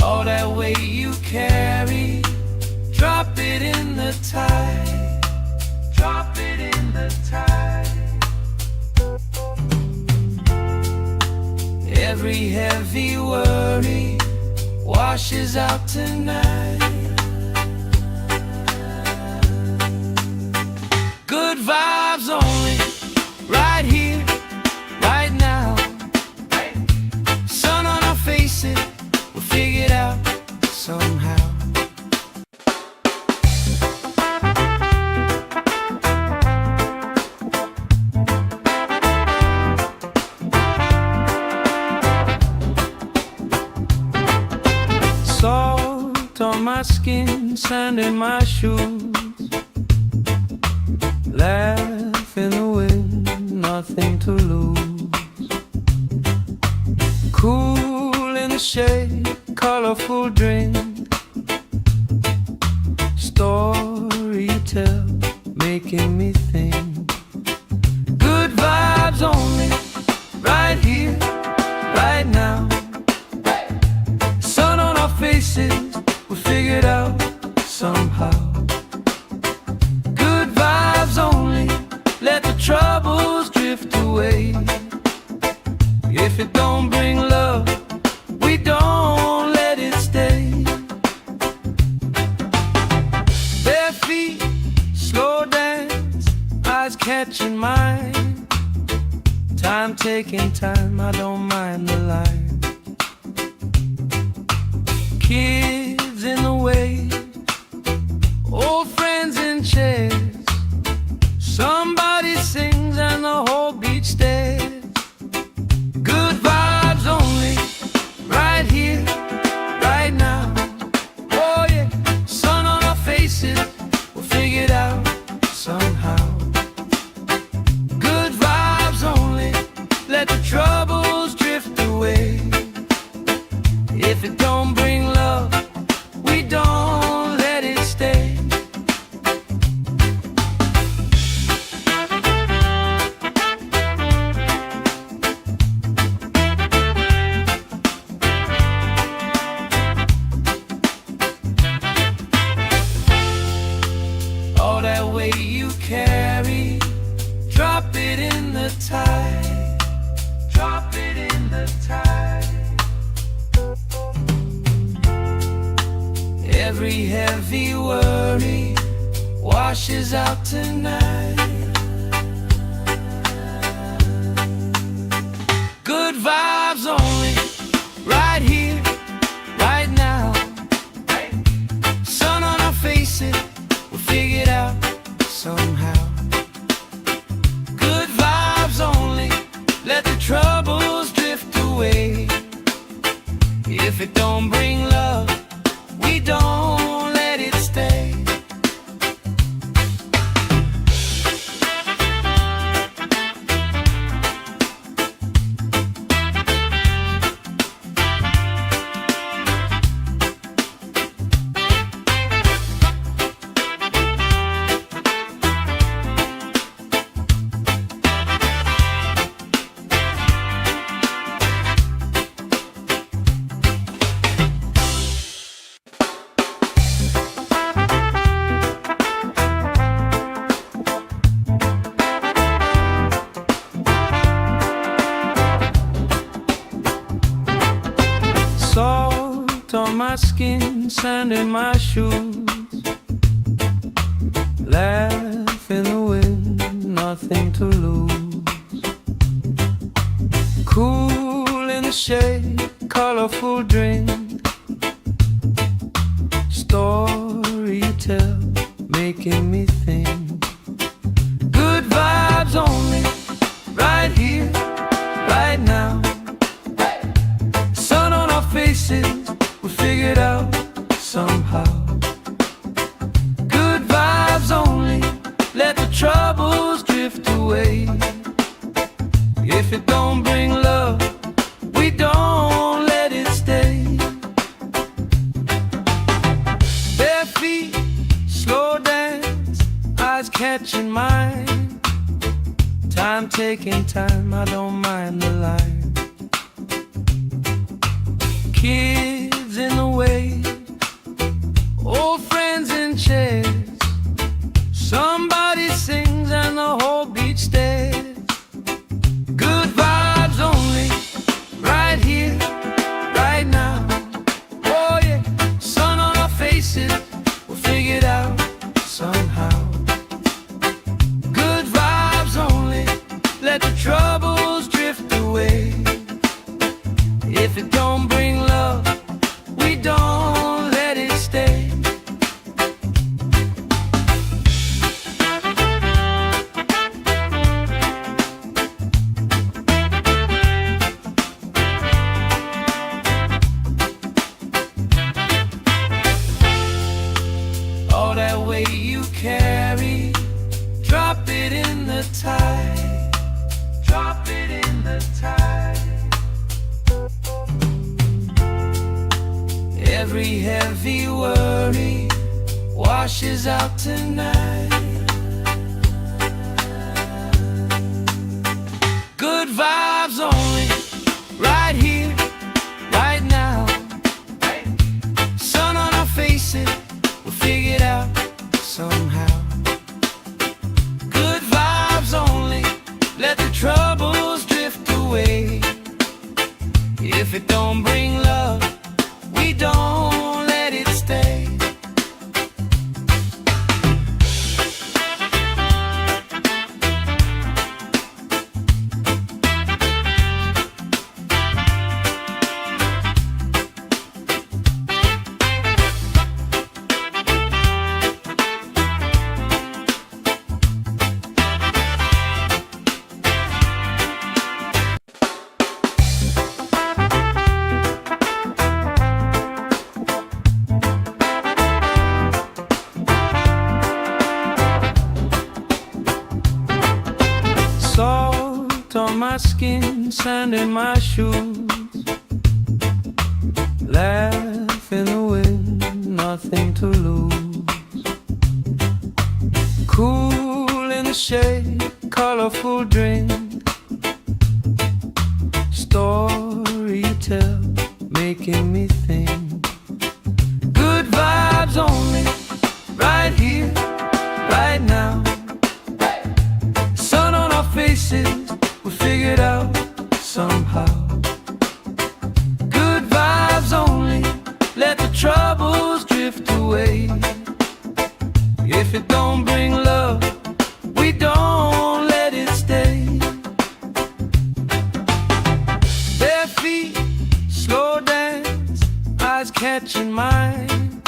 A: All that weight you carry, drop it in the tide. Drop it in the tide. Every heavy worry washes out tonight. Good vibes only, right here, right now. Sun on our faces, we'll figure it out somehow. Salt on my skin, sand in my shoes. Laugh in the wind, nothing to lose. Cool in the shade, colorful drink. Story you tell, making me think. Good vibes only, right here, right now. Sun on our faces, we'll figure it out somehow. Good vibes only, let the troubles drift away. If it don't bring love, we don't let it stay. Bare feet, slow dance, eyes catching mine. Time taking time, I don't mind the line. Kids in the way, old friends in chairs. Somebody sings and the whole beach stares. Good vibes only, right here. Every heavy worry washes out tonight. Good vibes only, right here, right now. Sun on our faces, we'll figure it out somehow. Good vibes only, let the troubles drift away. If it don't bring love, we don't let it stay. Salt on my skin, sand in my shoes. Laugh in the wind, nothing to lose. Cool in the shade, colorful drink. Story you tell, making me think. Good vibes only, right here, right now. Sun on our faces, we'll figure it out somehow. Good vibes only, let the troubles drift away. If it don't bring love, we don't let it stay. Bare feet, slow dance, eyes catching mine. Time taking time, I don't mind the line. Kids in the way, old friends in chairs. Somebody sings and the whole beach stares. Good vibes only, right here, right now. Oh yeah, sun on our faces, we'll figure it out somehow. Good vibes only, let the troubles drift away. If it don't bring love, we don't let it stay. All that weight you carry, drop it in the tide. Drop it in the tide. Every heavy worry washes out tonight. Good vibes only, right here, right now. Sun on our faces, we'll figure it out somehow. Good vibes only, let the troubles drift away. If it don't bring love, we don't let it stay. Salt on my skin, sand in my shoes. Laugh in the wind, nothing to lose. Cool in the shade, colorful drink. Story you tell, making me think. Good vibes only, right here, right now. Sun on our faces, we'll figure it out somehow. Good vibes only, let the troubles drift away. away. If it don't bring love, we don't let it stay. Bare feet, slow dance, eyes catching mine.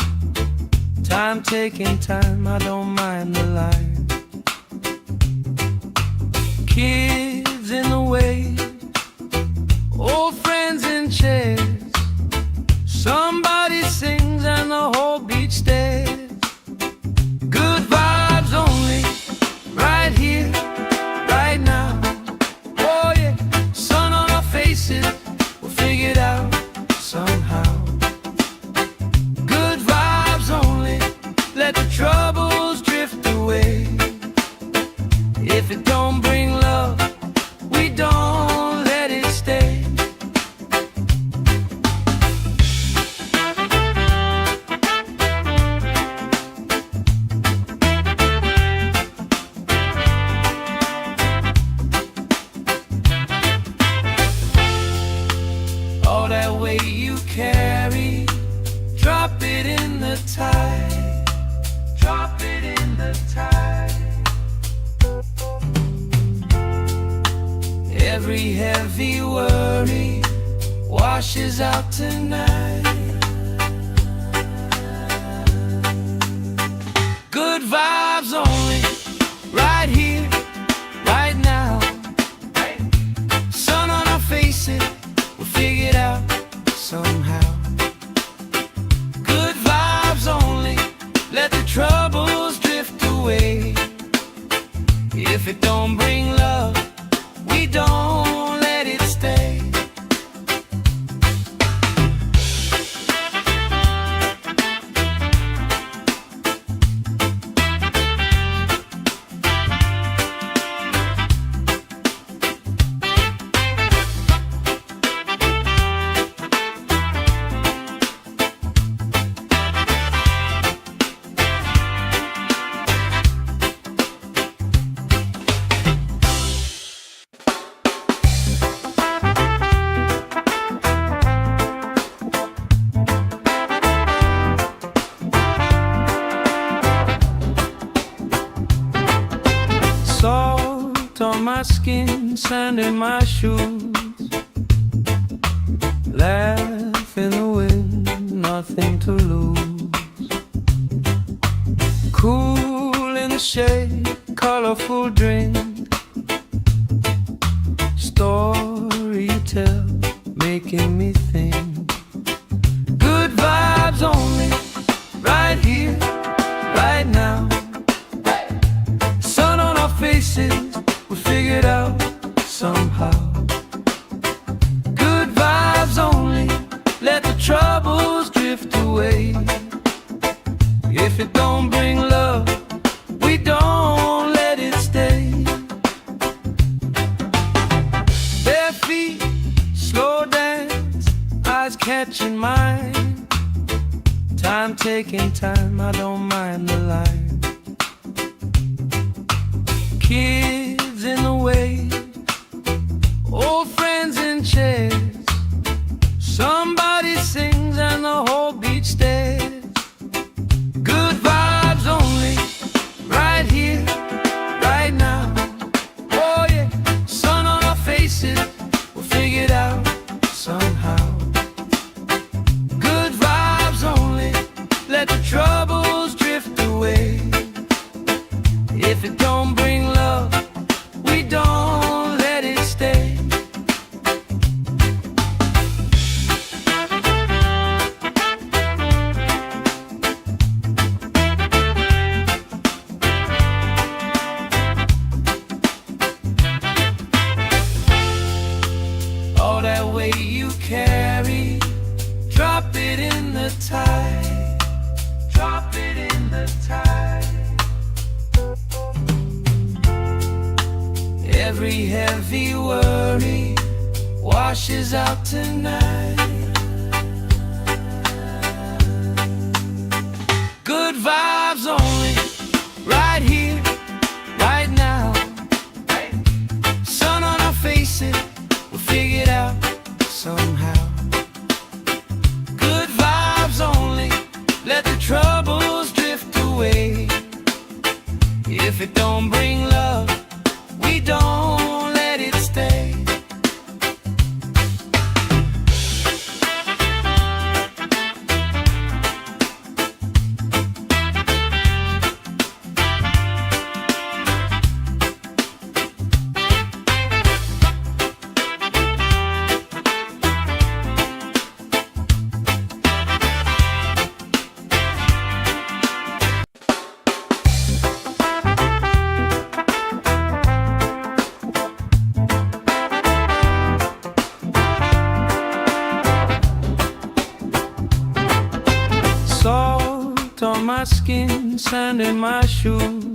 A: Time taking time, I don't mind the line. Kids in the way, old friends in chairs. Somebody sings and the whole beach stares. Good vibes only, right here, right now. Oh yeah, sun on our faces, we'll figure it out somehow. Good vibes only, let the troubles drift away. If it don't bring love, we don't let it stay. All that weight you carry, drop it in the tide. Drop it in the tide. Every heavy worry washes out tonight. Good vibes only, right here, right now. Sun on our faces, we'll figure it out somehow. Good vibes only, let the troubles drift away. If it don't bring love, we don't let it stay. Salt on my skin, sand in my shoes. Laugh in the wind, nothing to lose. Cool in the shade, colorful drink. Story you tell, making me think. Good vibes only, right here, right now. Faces, we figure it out somehow. Good vibes only, let the troubles drift away. If it don't bring love, we don't let it stay. Bare feet, slow dance, eyes catching mine. Time taking time, I don't mind the line. Kids in the way, old friends in chairs. Somebody sings and the whole beach stares. Good vibes only, right here, right now. Oh yeah, sun on our faces, we'll figure it out somehow. Good vibes only, let the troubles drift away. If it don't bring love, we don't let it stay. All that weight you carry, drop it in the tide. Drop it in the tide. Every heavy worry washes out tonight. Good vibes only, right here, right now. Sun on our faces, we'll figure it out somehow. Good vibes only, let the trouble If it don't bring love, we don't let it stay. Salt on my skin, sand in my shoes,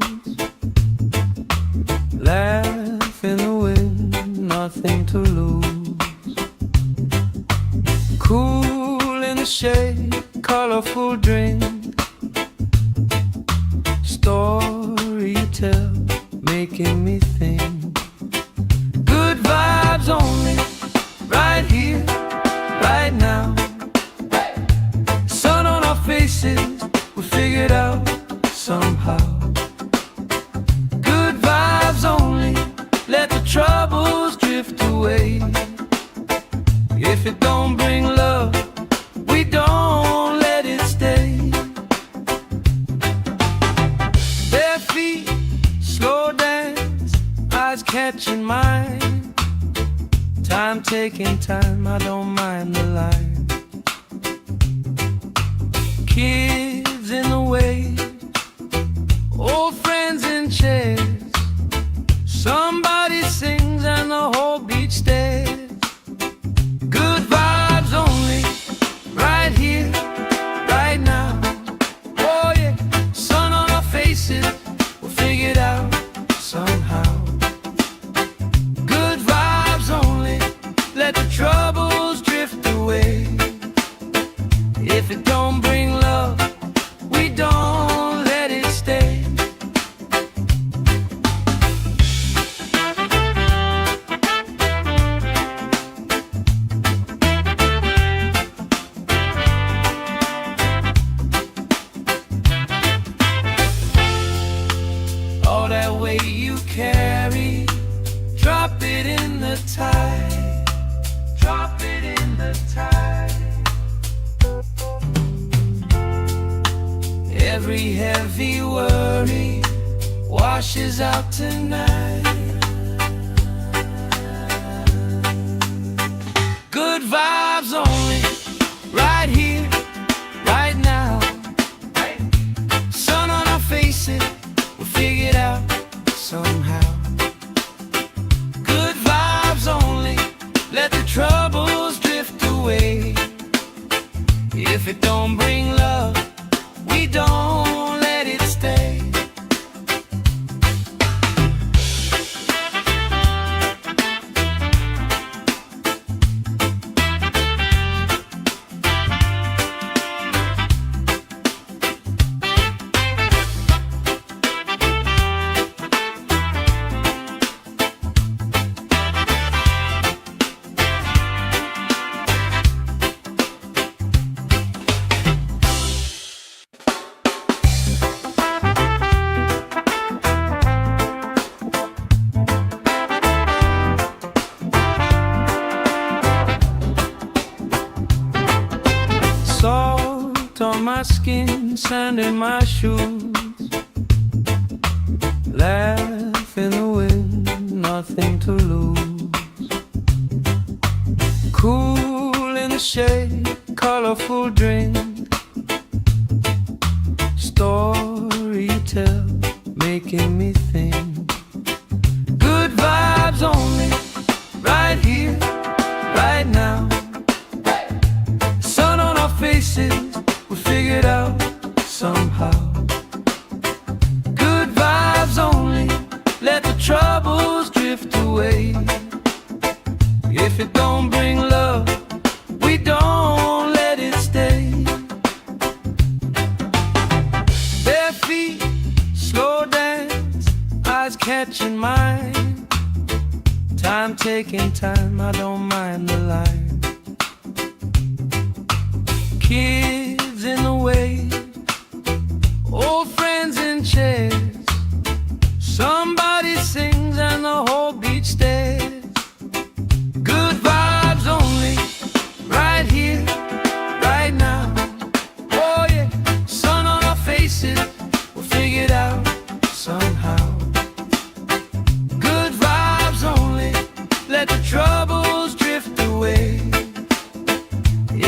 A: laugh in the wind, nothing to lose. Cool in the shade, colorful drink, story you tell, making me think. Good vibes only, right here, right now. Sun on our faces, we figured out somehow. Good vibes only, let the troubles drift away. If it don't bring love, we don't let it stay. Bare feet, slow dance, eyes catching mine. Time taking time, I don't mind the line. Kids in the way, old friends in chairs. Somebody sings and the whole beach stares. Good vibes only, right here, right now. Oh yeah, sun on our faces, we'll figure it out somehow. Good vibes only, let the troubles drift away. If it don't bring love, we don't let it stay. All that weight you carry, drop it in the tide. Drop it in the tide. Every heavy worry washes out tonight. Good vibes only, right here, right now. Sun on our faces, we'll figure it out somehow. Good vibes only, let the troubles drift away. If it don't bring love, we don't let it stay. Salt on my skin, sand in my shoes, laugh in the wind, nothing to lose. Cool in the shade, colorful drink, story you tell, making me think. Good vibes only, right here, right now. Sun on our faces, we figured out somehow. Good vibes only, let the troubles drift away. If it don't bring love, we don't let it stay. Bare feet, slow dance, eyes catching mine. Time taking time, I don't mind the line. Kids in the way, old friends in chairs.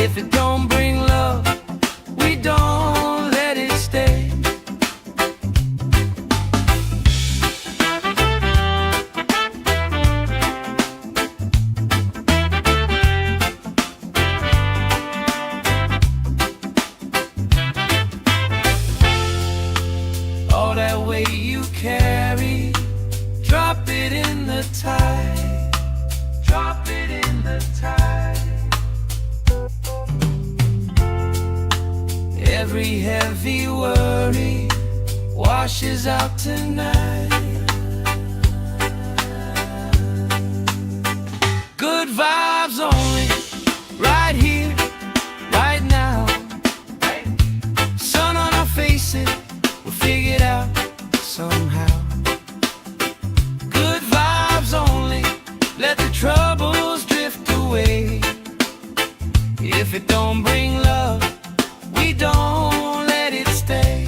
A: If it don't bring love, we don't let it stay. All that weight you carry, drop it in the tide. Drop it in the tide. Every heavy worry washes out tonight. Good vibes only, right here, right now. Sun on our faces, we'll figure it out somehow. Good vibes only, let the troubles drift away. If it don't bring love, we don't let it stay.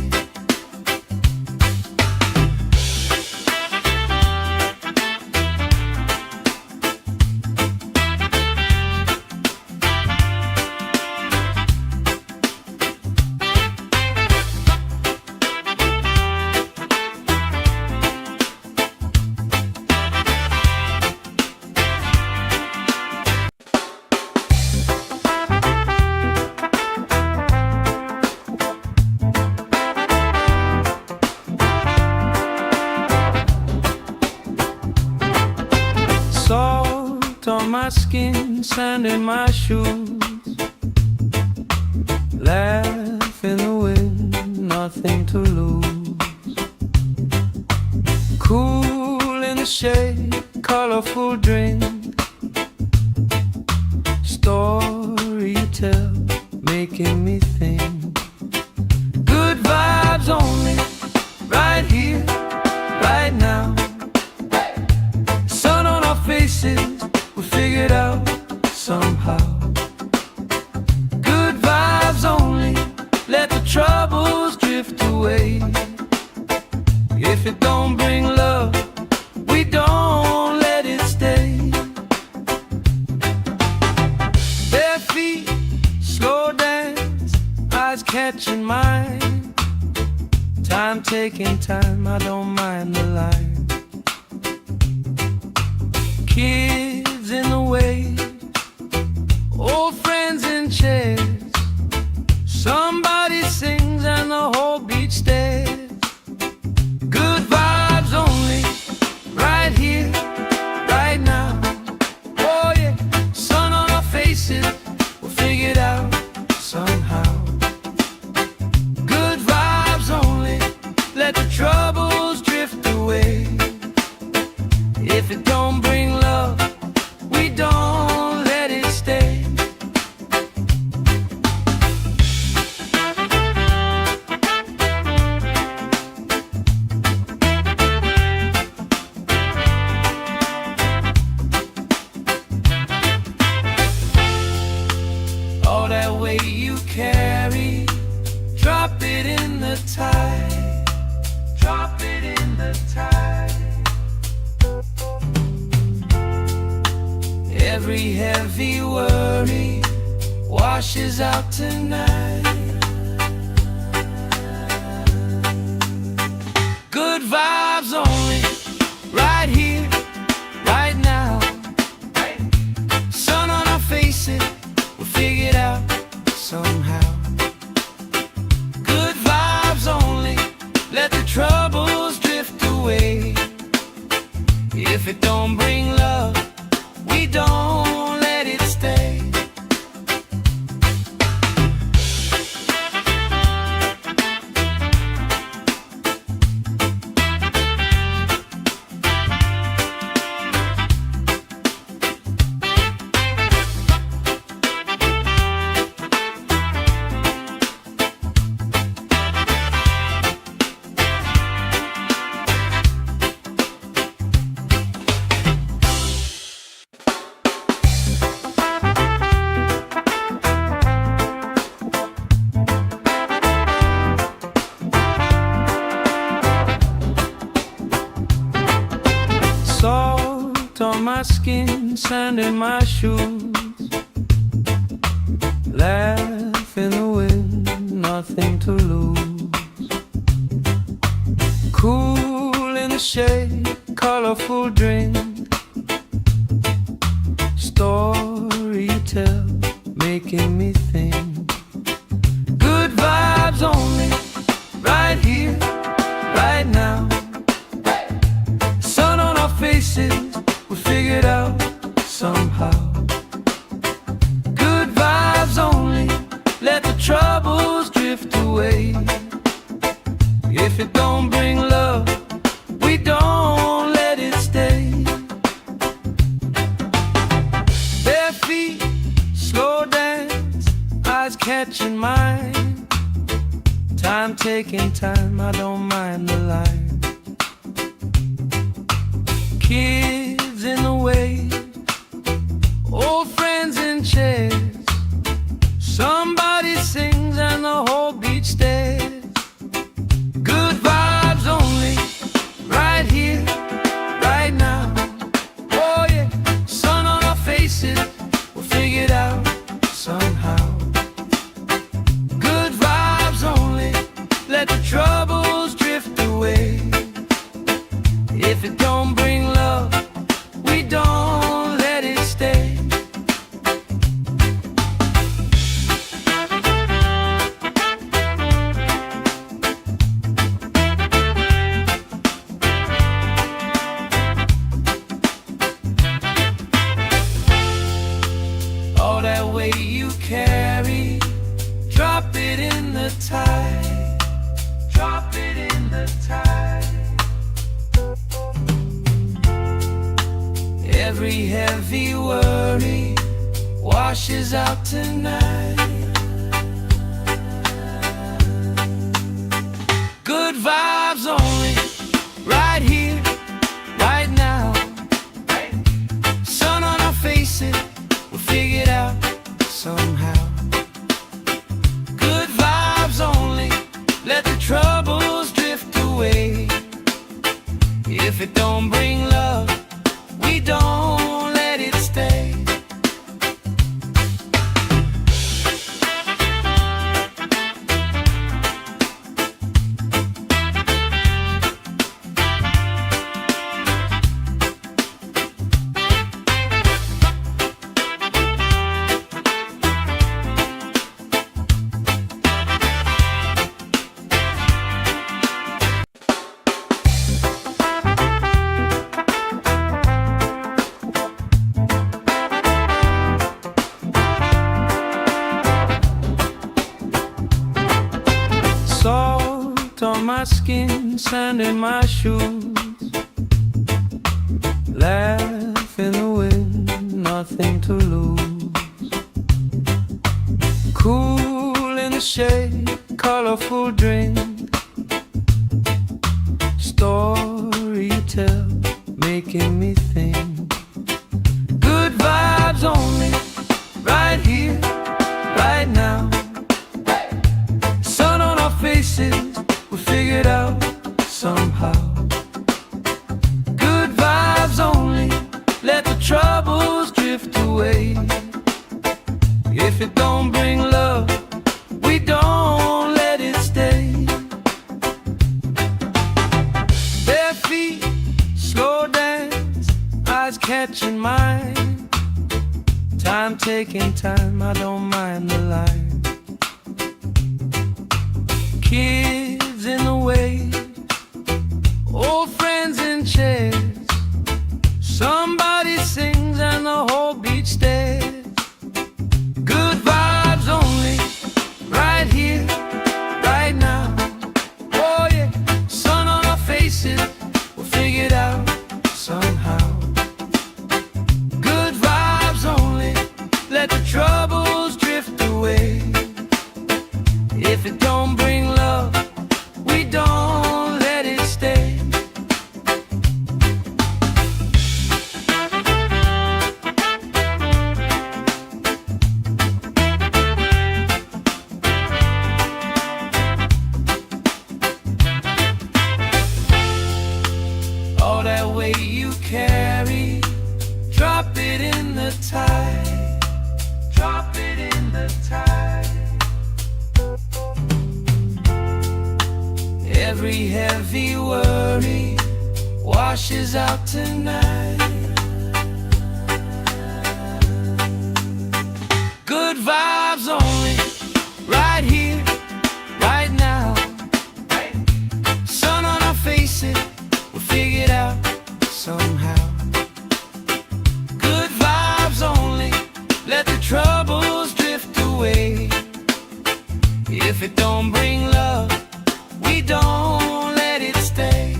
A: Salt on my skin, sand in my shoes. Laugh in the wind, nothing to lose. Cool in the shade, colorful drink. Story you tell, making me think. Good vibes only, right here, right now. Sun on our faces, we'll figure it out somehow. Good vibes only, let the troubles drift away. If it don't bring love, we don't let it stay. Bare feet, slow dance, eyes catching mine. Time taking time, I don't mind the line. Kids in the way, old friends in chairs. Somebody sings and the whole beach stares. Good vibes only, right here, right now. Oh yeah, sun on our faces, we'll figure it out somehow. Good vibes only, let the troubles drift away. If it don't bring love, we don't let it stay. All that weight you carry, drop it in the tide. Drop it in the tide. Every heavy worry washes out tonight. Good vibes only, right here, right now. Sun on our faces, we'll figure it out somehow. Good vibes only, let the troubles drift away. If it don't bring love, we don't let it stay. Salt on my skin, sand in my shoes. to lose. Cool in the shade, colorful drink, story you tell, making me think. Good vibes only, right here, right now. Sun on our faces, we figured out somehow. Good vibes only, let the troubles drift away. If it don't bring love, we don't let it stay. Bare feet, slow dance, eyes catching mine. Time taking time, I don't mind the line. Kids in the way, old friends in chairs. Somebody sings and the whole beach stares. Good vibes only, right here, right now. Oh yeah, sun on our faces, we'll figure it out somehow. Good vibes only, let the troubles drift away. If it don't bring love, we don't let it stay. All that weight you carry, drop it in the tide. Drop it in the tide. Every heavy worry washes out tonight. Good vibes only, right here, right now. Sun on our faces, we'll figure it out somehow. Good vibes only, let the troubles drift away. If it don't bring love, we don't let it stay. Salt on my skin, sand in my shoes. Laugh in the wind, nothing to lose. Cool in the shade, colorful drink, story you tell, making me think. Good vibes only, right here, right now. Sun on our faces, we figured out somehow. Good vibes only, let the troubles drift away. If it don't bring love, we don't let it stay. Bare feet, slow dance, eyes catching mine. Time taking time, I don't mind the line. Kids in the way, old friends in chairs. Somebody sings and the whole beach stares. Good vibes only, right here, right now. Oh yeah, sun on our faces, we'll figure it out somehow. Good vibes only, let the troubles drift away. If it don't bring love, Every heavy worry washes out tonight. Good vibes only, right here, right now. Sun on our faces, we'll figure it out somehow. Good vibes only, let the troubles drift away. If it don't bring love, we don't let it stay.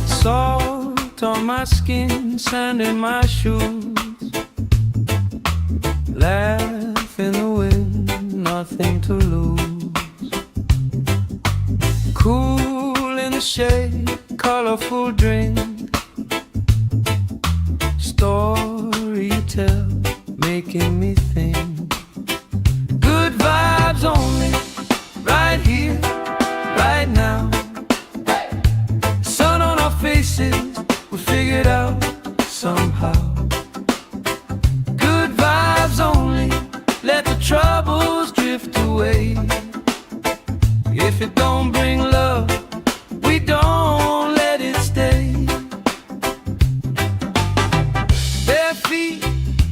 A: Salt on my skin, sand in my shoes. Laugh in the wind, nothing to lose. Cool in the shade, colorful drink. Story you tell, making me think. Good vibes only, right here, right now. Sun on our faces, we'll figure it out somehow. Good vibes only, let the troubles drift away. If it don't bring love, we don't let it stay. Bare feet,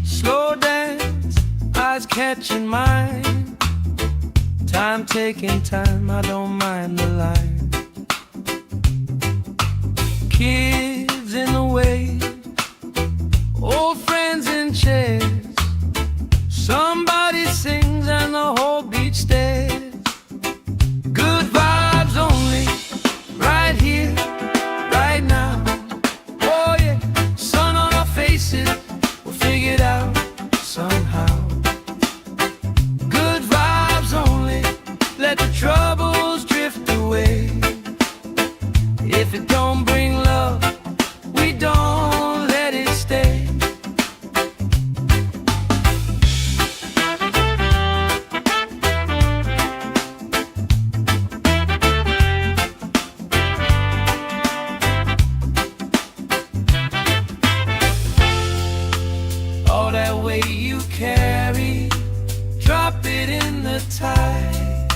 A: slow dance, eyes catching mine. Time taking time, I don't mind the line. Kids in the way, old friends in chairs. Somebody sings and the whole beach stares. Good vibes only, right here, right now. Oh yeah, sun on our faces, we'll figure it out somehow. Good vibes only, let the troubles drift away. If it don't bring love, we don't let it stay. All that weight you carry, drop it in the tide.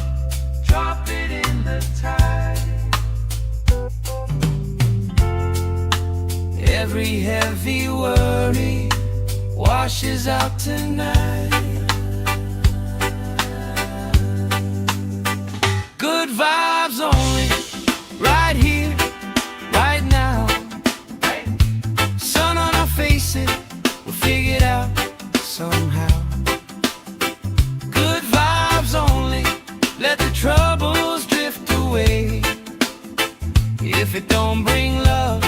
A: Drop it in the tide. Every heavy worry washes out tonight. Good vibes only, right here, right now. Sun on our faces, we'll figure it out somehow. Good vibes only, let the troubles drift away. If it don't bring love,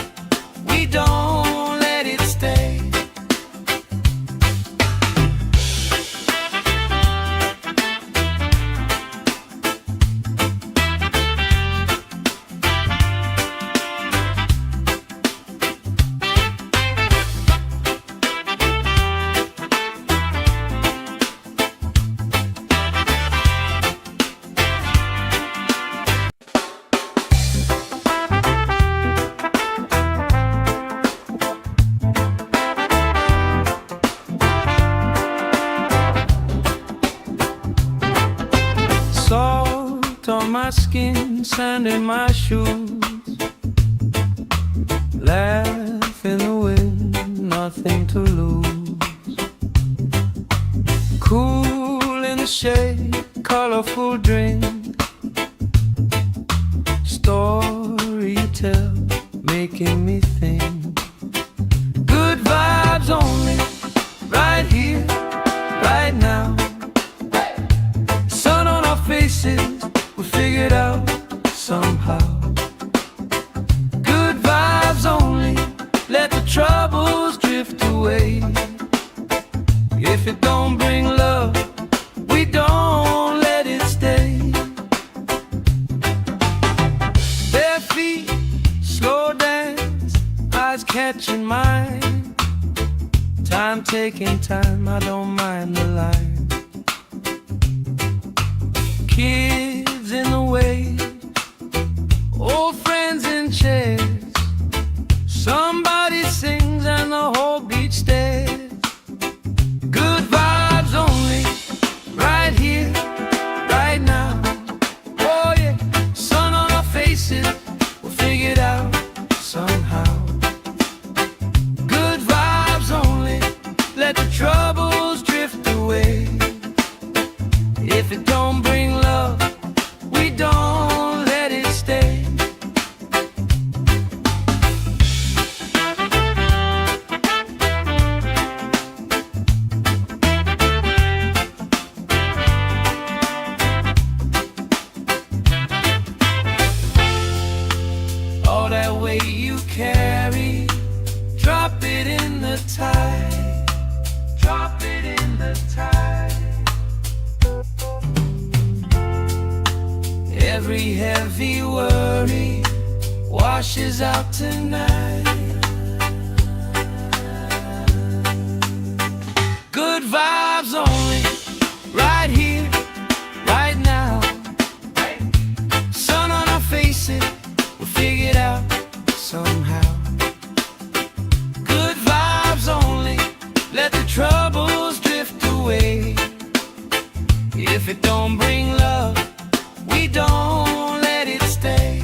A: we don't let it stay. Salt on my skin, sand in my shoes. Laugh in the wind, nothing to lose. Cool in the shade, colorful drink. Story you tell, making me think. Good vibes only, right here, right now. Sun on our faces, we'll figure it out somehow. Good vibes only, let the troubles drift away. catching mine. Time taking time, I don't mind the line. Kids in the way, old friends in chairs. Somebody sings and the whole beach stares. Good vibes only, right here, right now. Oh yeah, sun on our faces, we'll figure it out somehow. Good vibes only, let the troubles drift away. If it don't bring love, we don't let it stay. All that weight you carry, drop it in the tide. Drop it in the tide. Every heavy worry washes out tonight. Good vibes only, right here, right now. Sun on our faces, we'll figure it out somehow. Good vibes only, let the troubles drift away. If it don't bring love, we don't let it stay.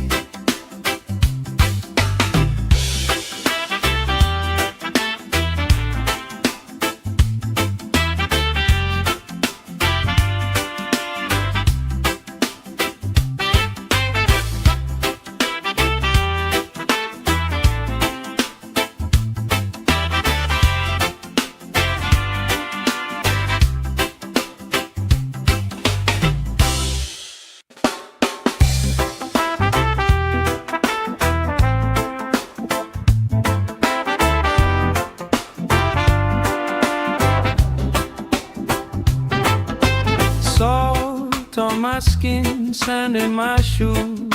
A: Salt on my skin, sand in my shoes.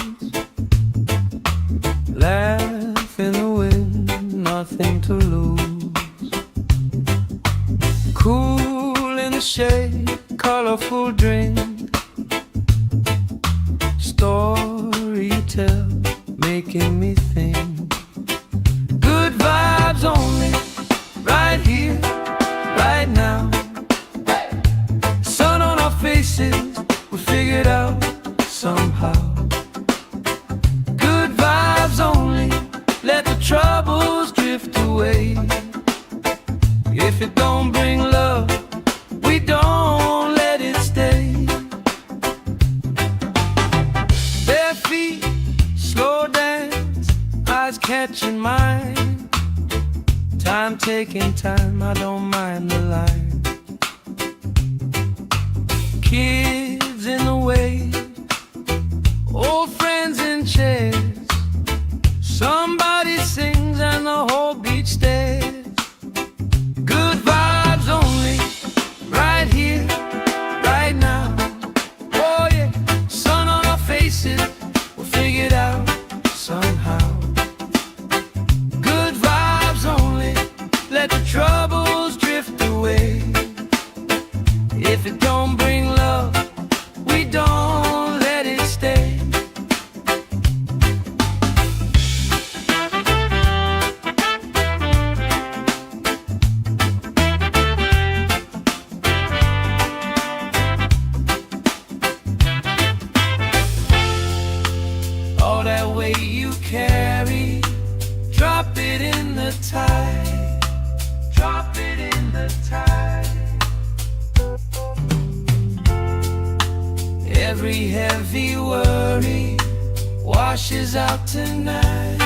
A: Laugh in the wind, nothing to lose. Cool in the shade, colorful drink. Story you tell, making me think. Good vibes only, right here, right now. Sun on our faces, we figure it out somehow. Good vibes only, let the troubles drift away. If it don't bring love, we don't let it stay. Bare feet, slow dance, eyes catching mine. Time taking time, I don't mind the line. Kids in the way, old friends in chairs. Somebody sings and the whole beach stares. Good vibes only, right here, right now. Oh yeah, sun on our faces, we'll figure it out somehow. Good vibes only, let the troubles drift away. If it don't bring love, we don't let it stay. All that weight you carry, drop it in the tide. Drop it in the tide. Every heavy worry washes out tonight.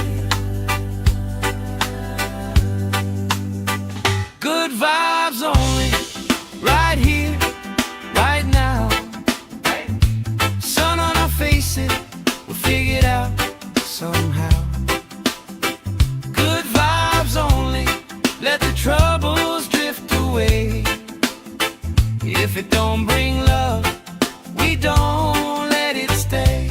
A: Good vibes only, right here, right now. Sun on our faces, we'll figure it out somehow. Good vibes only, let the troubles drift away. If it don't bring love, we don't let it stay.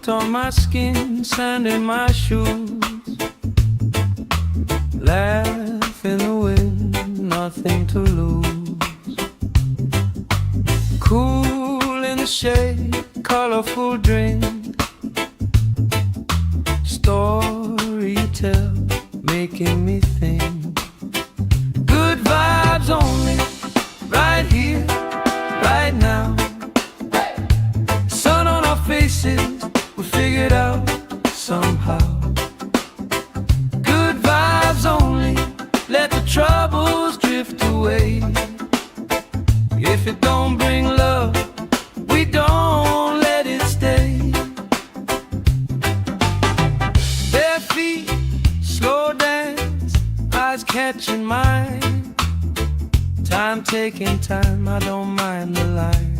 A: Salt on my skin, sand in my shoes. Laugh in the wind, nothing to lose. Cool in the shade, colorful drink. Story you tell, making me think. Good vibes only, right here, right now. Sun on our faces, we figured out somehow. Good vibes only, let the troubles drift away. If it don't bring love, we don't let it stay. Bare feet, slow dance, eyes catching mine. Time taking time, I don't mind the line.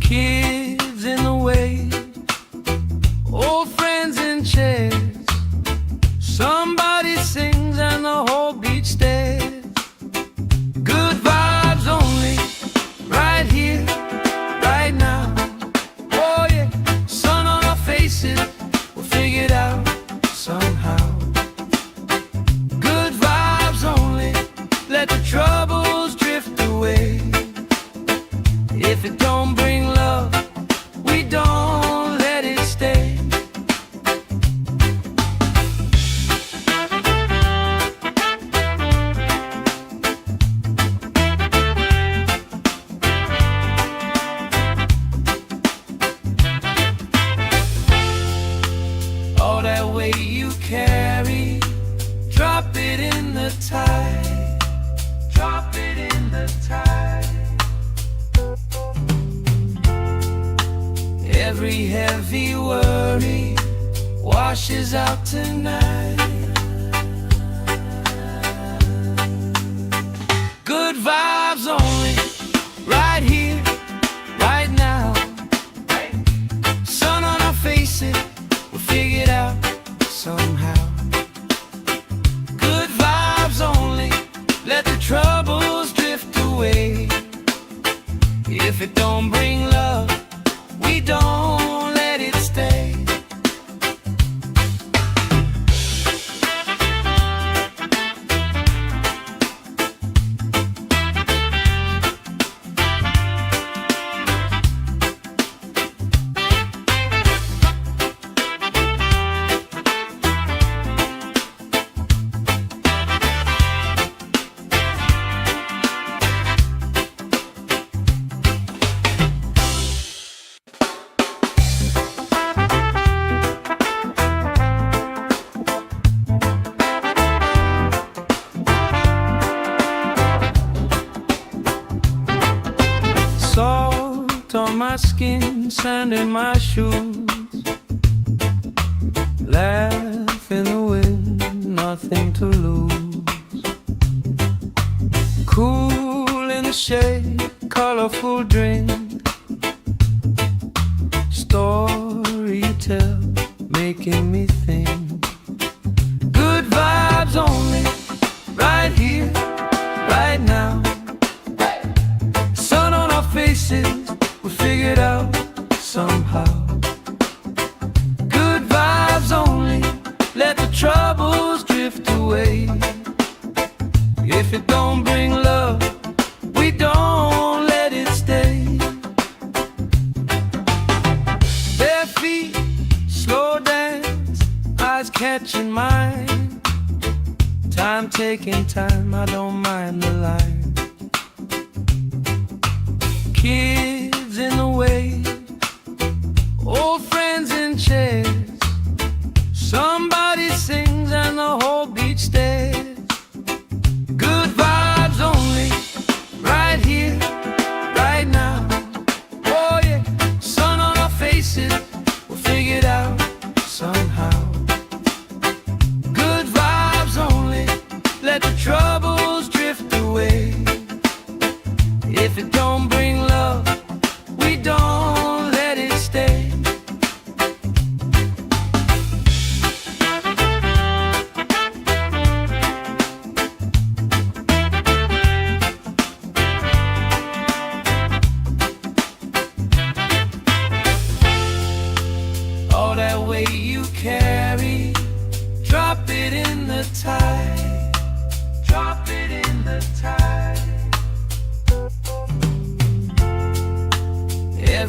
A: Kids in the way, old friends in chairs. Somebody sings and the whole beach stares. Good vibes only, right here, right now. Oh yeah, sun on our faces, we'll figure it out somehow. Good vibes only, let the troubles drift away. If it don't bring love, we don't let it stay. All that weight you carry, drop it in the tide. Drop it in the tide. Every heavy worry washes out tonight. Good vibes only, right here, right now. Sun on our faces, we'll figure it out somehow. Good vibes only, let the troubles drift away. If it don't bring love, we don't let it stay. Salt on my skin, sand in my shoes. Laugh in the wind, nothing to lose. Cool in the shade, colorful drink. Story you tell, making me think. Good vibes only, right here, right now. Sun on our faces, we figured out somehow. Good vibes only, let the troubles drift away. If it don't bring love, we don't let it stay. Bare feet, slow dance, eyes catching mine. Time taking time, I don't mind the line. Kids in the way, old friends in chairs. Somebody sings and the whole beach stares. Good vibes only, right here, right now. Oh yeah, sun on our faces, we'll figure it out somehow. Good vibes only, let the troubles drift away. If it don't bring love,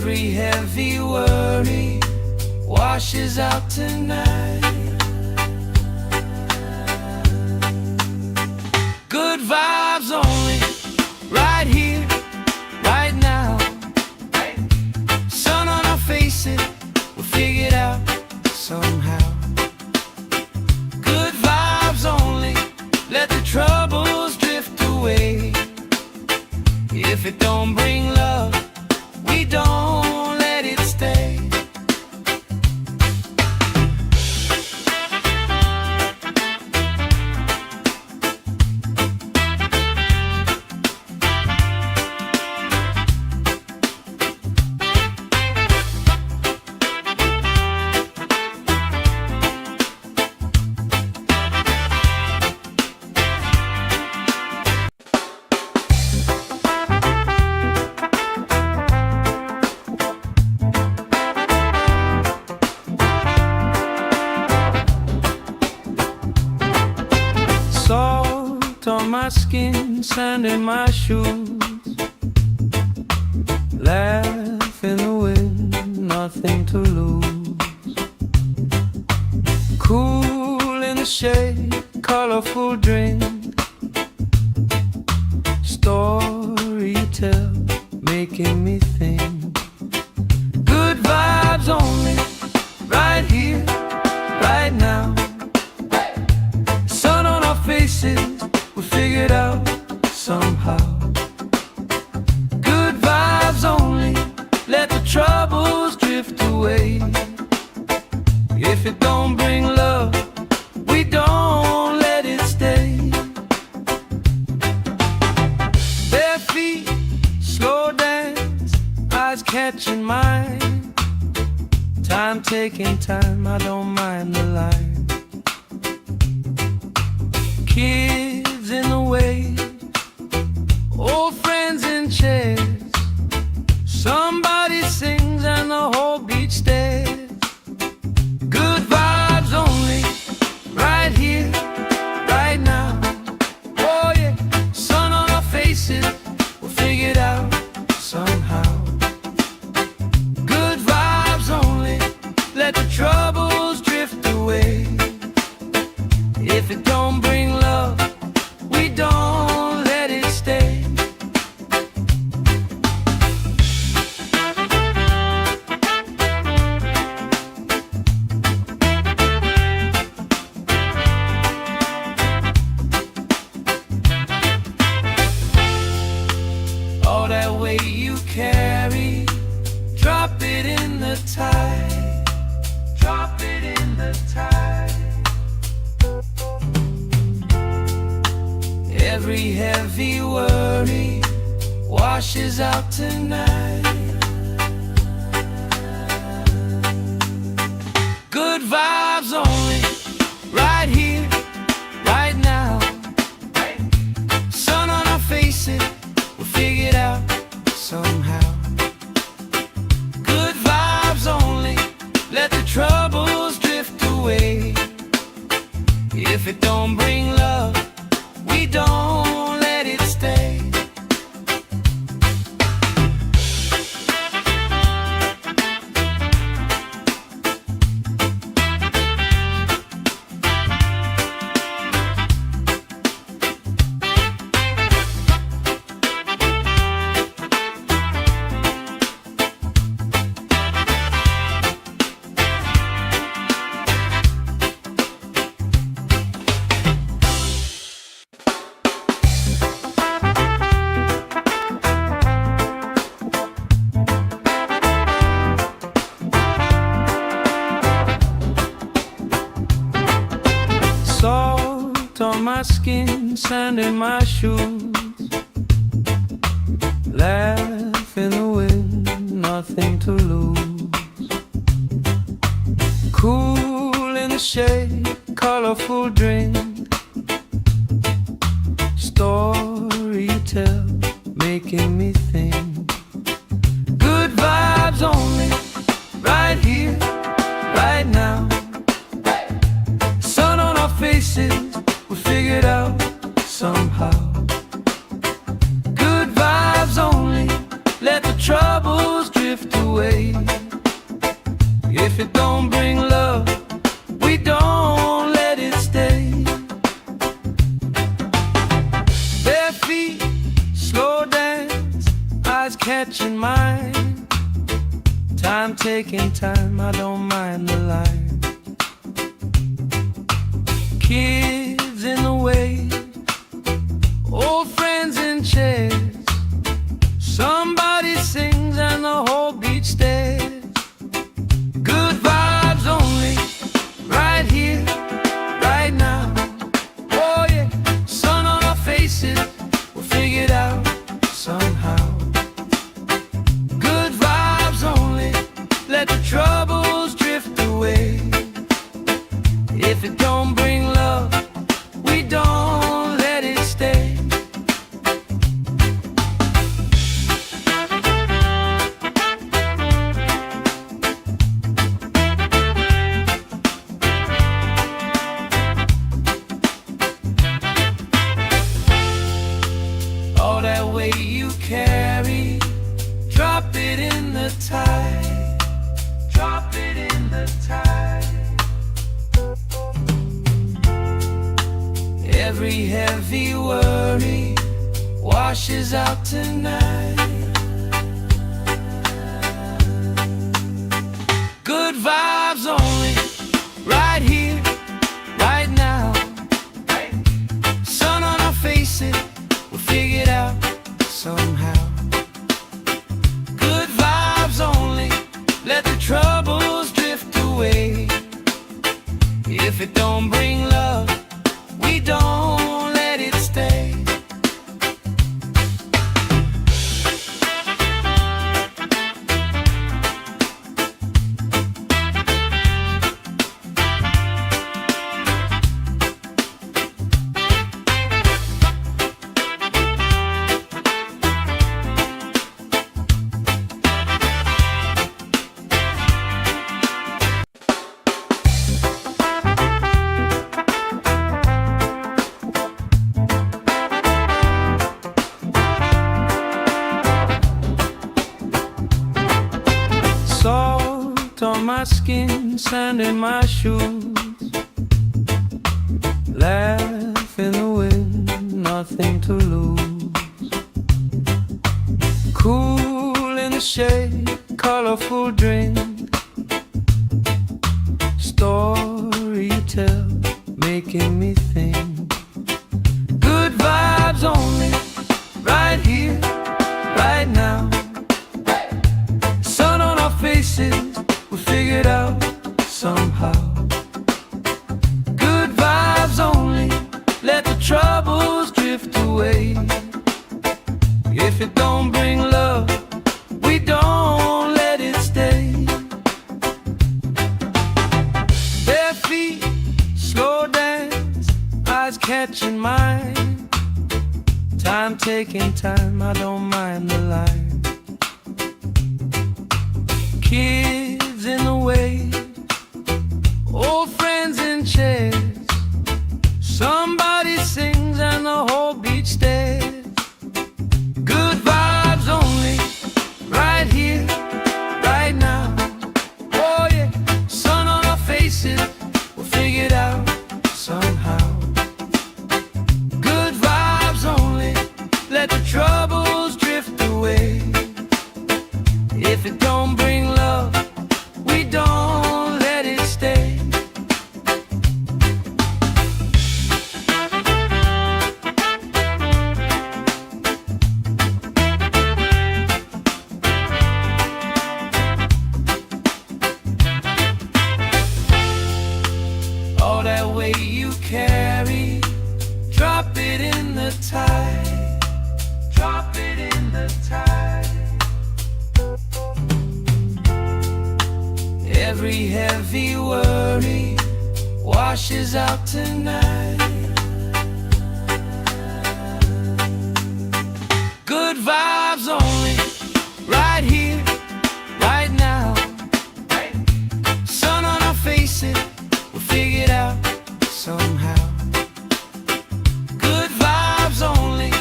A: Every heavy worry washes out tonight. Good vibes only, right here, right now. Sun on our faces, we'll figure it out somehow. Good vibes only, let the troubles drift away. If it don't bring love, we don't let it stay. Salt on my skin, sand in my shoes. Laugh in the wind, nothing to lose. Cool in the shade, colorful drink. Story you tell, making me think. Good vibes only, right here, right now. Sun on our faces, we'll figure it out somehow. Good vibes only, let the troubles drift away. If it don't bring love, we don't let it stay. Bare feet, slow dance, eyes catching mine. Time taking time, I don't mind the line. Kids in the wave, old friends in chairs. Somebody sings and the whole beach stares. Good vibes only, right here, right now. Oh yeah, sun on our faces, we'll figure it out somehow. Good vibes only, let the troubles drift away. If it don't bring love, we don't let it stay. All that weight you carry, drop it in the tide. Drop it in the tide. Every heavy worry washes out tonight. Good vibes only, right here, right now. Sun on our faces, we'll figure it out somehow. Good vibes only, let the troubles drift away. If it don't bring love, we don't let it stay. Salt on my skin, sand in my shoes. Laugh in the wind, nothing to lose. Cool in the shade, colorful drink. Story you tell, making me think. Good vibes only, right here, right now. Sun on our faces, we'll figure it out somehow. Good vibes only, let the troubles drift away. eyes catching mine. Time taking time, I don't mind the line. Kids in the way, old friends in chairs. Somebody sings and the whole beach stares. Good vibes only, right here, right now. Oh yeah, sun on our faces, we'll figure it out somehow. Good vibes only, let the troubles drift away. If it don't bring love, we don't let it stay. All that weight you carry, drop it in the tide. Drop it in the tide. Every heavy worry washes out tonight. Good vibes only, right here, right now. Sun on our faces, we'll figure it out somehow. Good vibes only, let the troubles drift away. If it don't bring love, we don't let it stay. Salt on my skin, sand in my shoes. Laugh in the wind, nothing to lose. Cool in the shade, colorful drink. Story you tell, making me think. Good vibes only, right here, right now. Sun on our faces, we'll figure it out somehow. Good vibes only, let the troubles drift away. If it don't bring love, we don't let it stay. Bare feet, slow dance, eyes catching mine. Time taking time, I don't mind the line. Kids in the way, old friends in chairs. Somebody sings and the whole beach stares. Good vibes only, right here, right now. Oh yeah, sun on our faces, we'll figure it out somehow. Good vibes only, let the troubles drift away. If it don't bring love, we don't let it stay. All that weight you carry, drop it in the tide. Drop it in the tide. Every heavy worry washes out tonight. Good vibes only, right here, right now. Sun on our faces, we'll figure it out somehow. Good vibes only,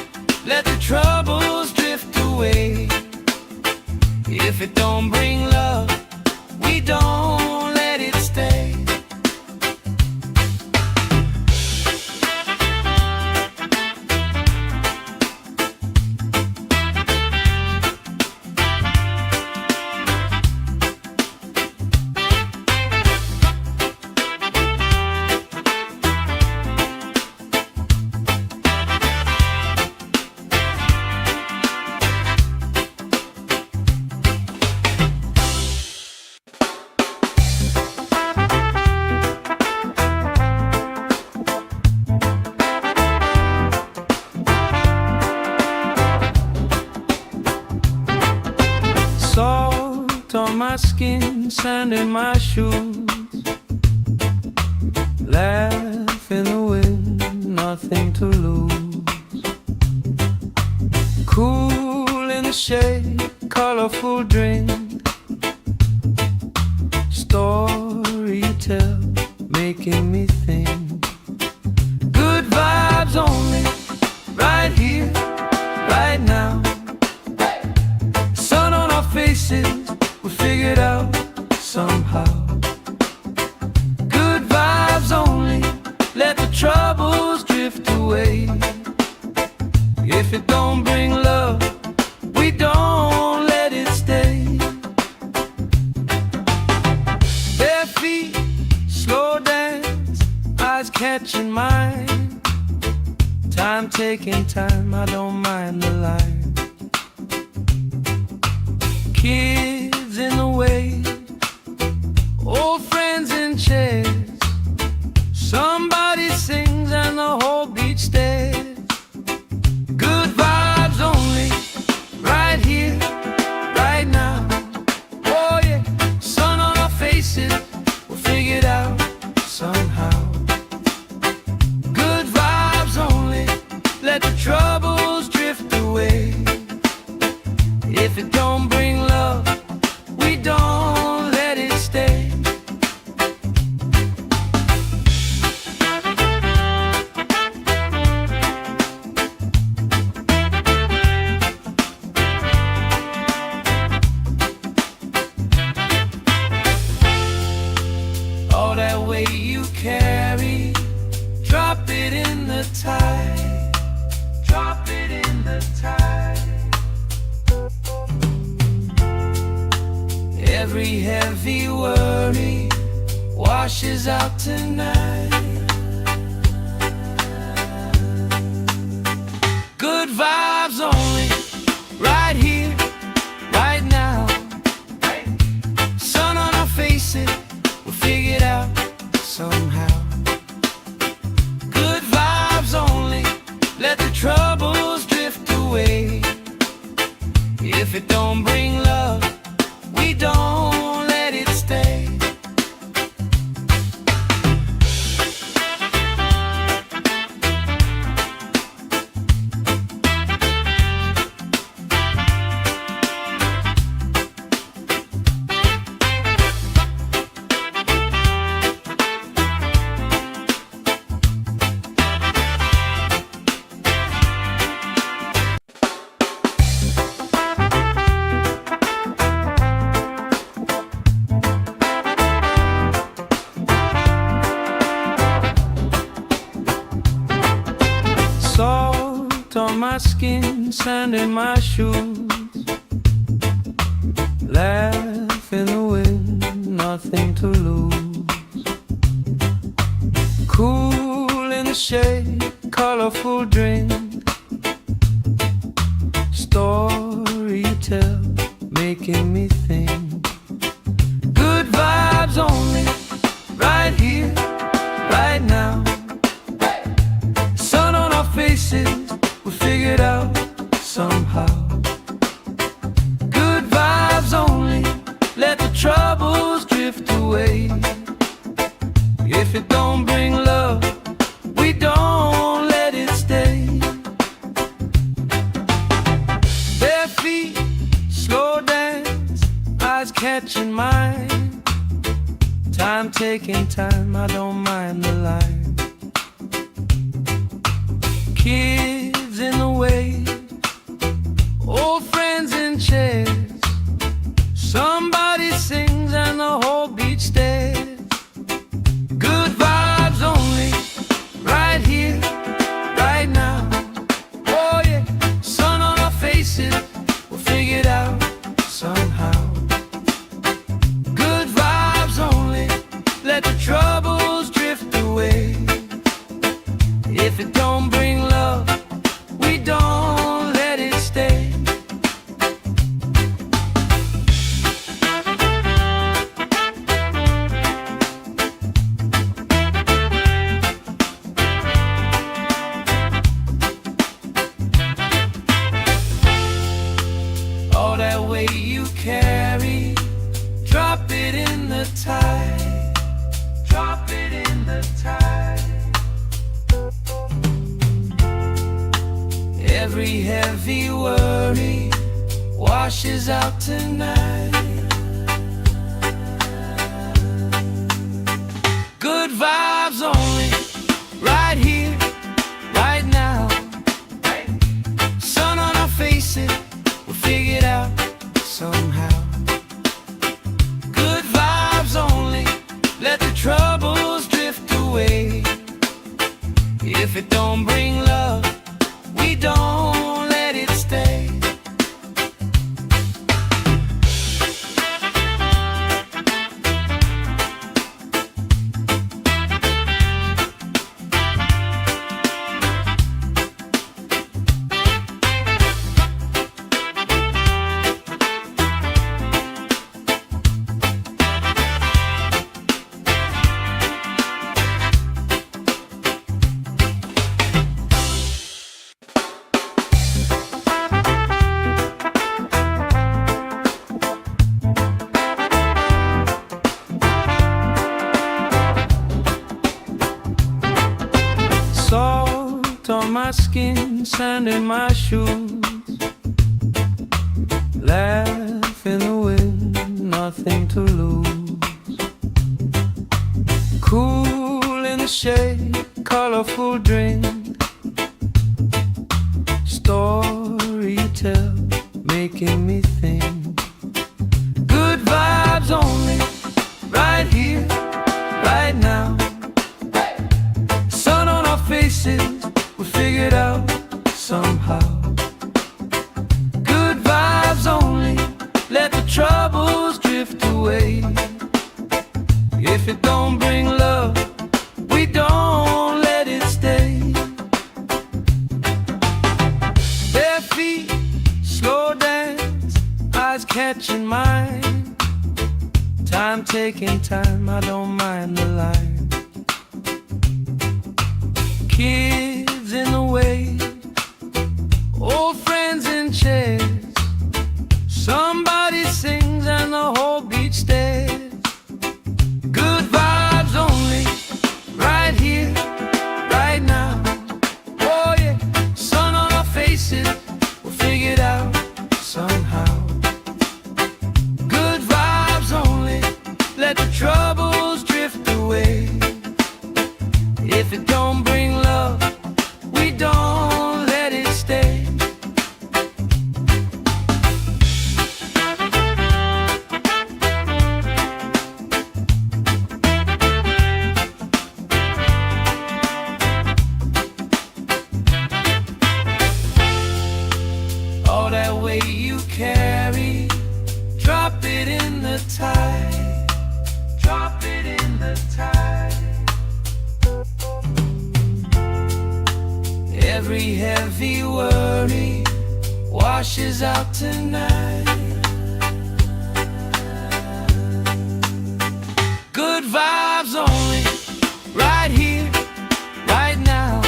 A: let the troubles drift away. If it don't bring love, we don't let it stay. Salt on my skin, sand in my shoes. Laugh in the wind, nothing to lose. Cool in the shade, colorful drink. Story you tell, making me think. Good vibes only, right here, right now. Sun on our faces, we figured out somehow. Good vibes only, let the troubles drift away. If it don't bring love, we don't let it stay. Bare feet, slow dance, eyes catching mine. Time taking time, I don't mind the line. Kids in the way, old friends in chairs. Somebody sings and the whole beach stares. Good vibes only, right here, right now. Oh yeah, sun on our faces, we'll figure it out somehow. Good vibes only, let the troubles drift away. If it don't bring love, we don't let it stay. All that weight you carry, drop it in the tide. Drop it in the tide. Every heavy worry washes out tonight. Good vibes only, right here, right now. Sun on our faces, we'll figure it out somehow. Good vibes only, let the troubles drift away. If it don't bring love, we don't let it stay. Salt on my skin, sand in my shoes. Laugh in the wind, nothing to lose. Cool in the shade, colorful drink. Story you tell, making me think. Good vibes only, right here, right now. Sun on our faces, we figured out somehow. Good vibes only, let the troubles drift away. If it don't bring love, we don't let it stay. Bare feet, slow dance, eyes catching mine. Time taking time, I don't mind the line. Kids in the way, old friends in chairs. Somebody sings and the whole beach stares. Good vibes only, right here, right now. Oh yeah, sun on our faces, we'll figure it out somehow. Good vibes only, let the troubles drift away. If it don't bring love, we don't let it stay. weight you carry, drop it in the tide. Drop it in the tide. Every heavy worry washes out tonight. Good vibes only, right here, right now. Sun on our faces, we'll figure it out somehow. Good vibes only, let the troubles drift away. If it don't bring love, we don't let it stay. Salt on my skin, sand in my shoes. Laugh in the wind, nothing to lose. Cool in the shade, colorful drink. Story you tell, making me think. Good vibes only, right here, right now. Sun on our faces, we figure it out somehow. Good vibes only, let the troubles drift away. If it don't bring love, we don't let it stay. Bare feet, slow dance, eyes catching mine. Time taking time, I don't mind the line. Kids in the way, old friends in chairs. Somebody sings and the whole beach stares. Good vibes only, right here, right now. Oh yeah, sun on our faces, we'll figure it out somehow. Good vibes only, let the troubles drift away. If it don't bring love, we don't let it stay. All that weight you carry, drop it in the tide. Drop it in the tide. Every heavy worry washes out tonight. Good vibes only, right here, right now.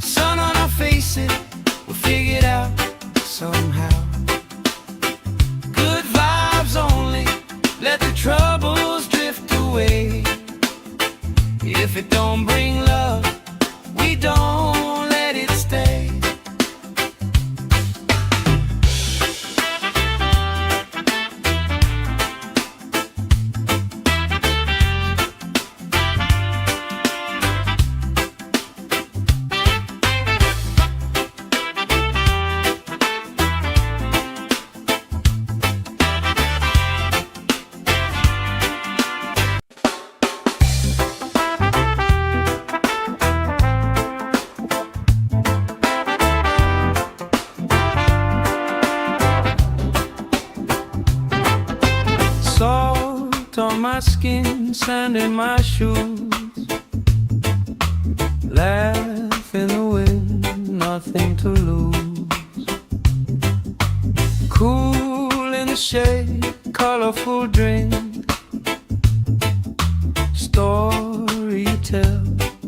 A: Sun on our faces, we'll figure it out somehow. Good vibes only, let the troubles drift away. If it don't bring love, we don't let it stay. Salt on my skin, sand in my shoes. Laugh in the wind, nothing to lose. Cool in the shade, colorful drink. Story you tell,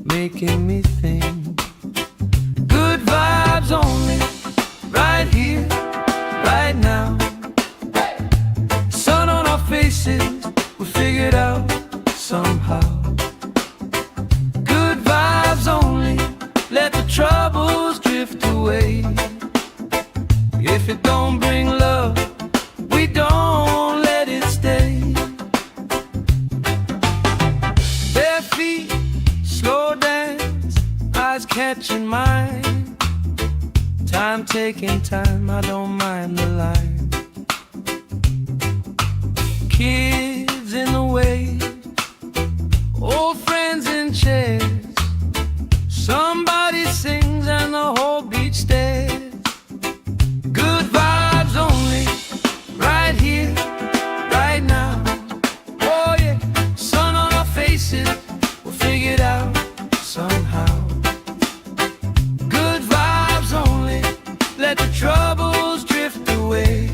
A: making me think. Good vibes only, right here, right now. faces were figured out somehow. Good vibes only, let the troubles drift away. If it don't bring love, we don't let it stay. Bare feet, slow dance, eyes catching mine. Time taking time, I don't mind the line. Kids in the way, old friends in chairs. Somebody sings and the whole beach stares. Good vibes only, right here, right now. Oh yeah, sun on our faces, we'll figure it out somehow. Good vibes only, let the troubles drift away.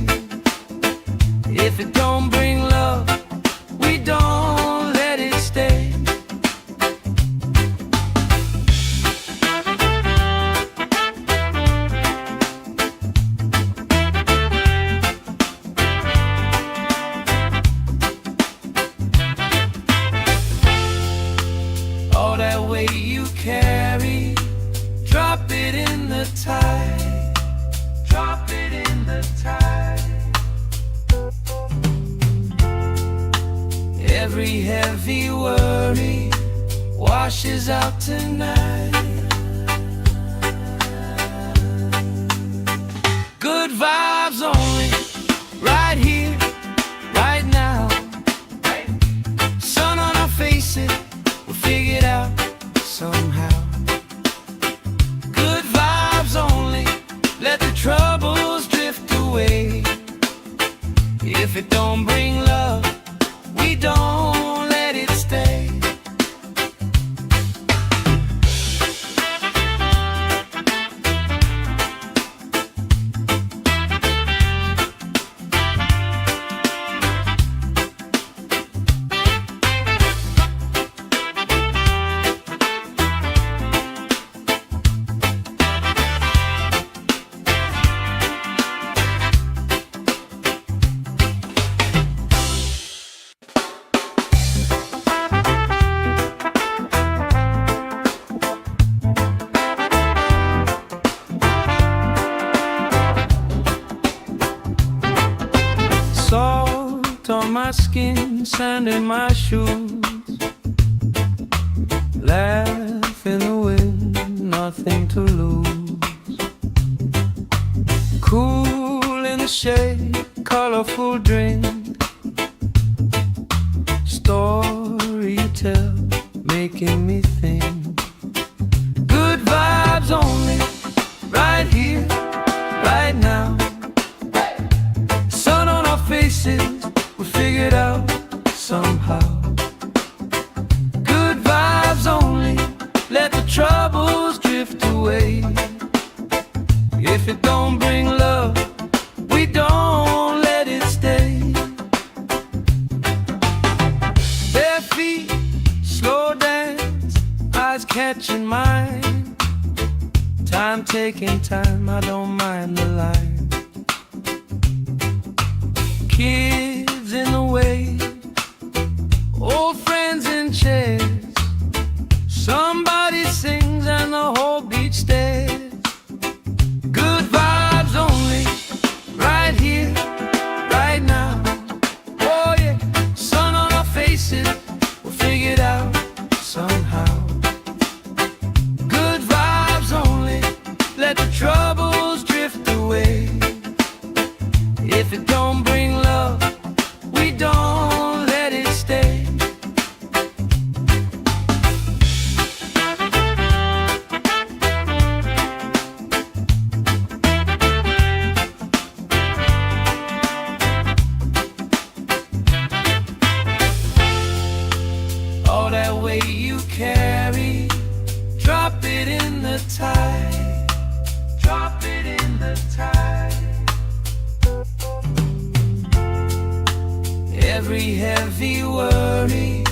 A: If it don't bring love, we don't let it stay. All that weight you carry, drop it in the tide. Drop it in the tide. Every heavy worry washes out tonight. Good vibes only, right here, right now. Sun on our faces, we'll figure it out somehow. Good vibes only, let the troubles drift away. If it don't bring love, we don't let it stay. Salt on my skin, sand in my shoes. Laugh in the wind, nothing to lose. Cool in the shade, colorful drink. Story you tell, making me think. Good vibes only, right here, right now. Sun on our faces, we figured out somehow. Good vibes only, let the troubles drift away. If it don't bring love, we don't let it stay. Bare feet, slow dance, eyes catching mine. Time taking time, I don't mind the line. Kids in the way, old friends in chairs. Somebody sings and the whole beach stares. Good vibes only, right here, right now. Oh yeah, sun on our faces, we'll figure it out somehow. Good vibes only, let the troubles drift away. If it don't bring love, we don't let it stay. All that weight you carry, drop it in the tide. Drop it in the tide. Every heavy worry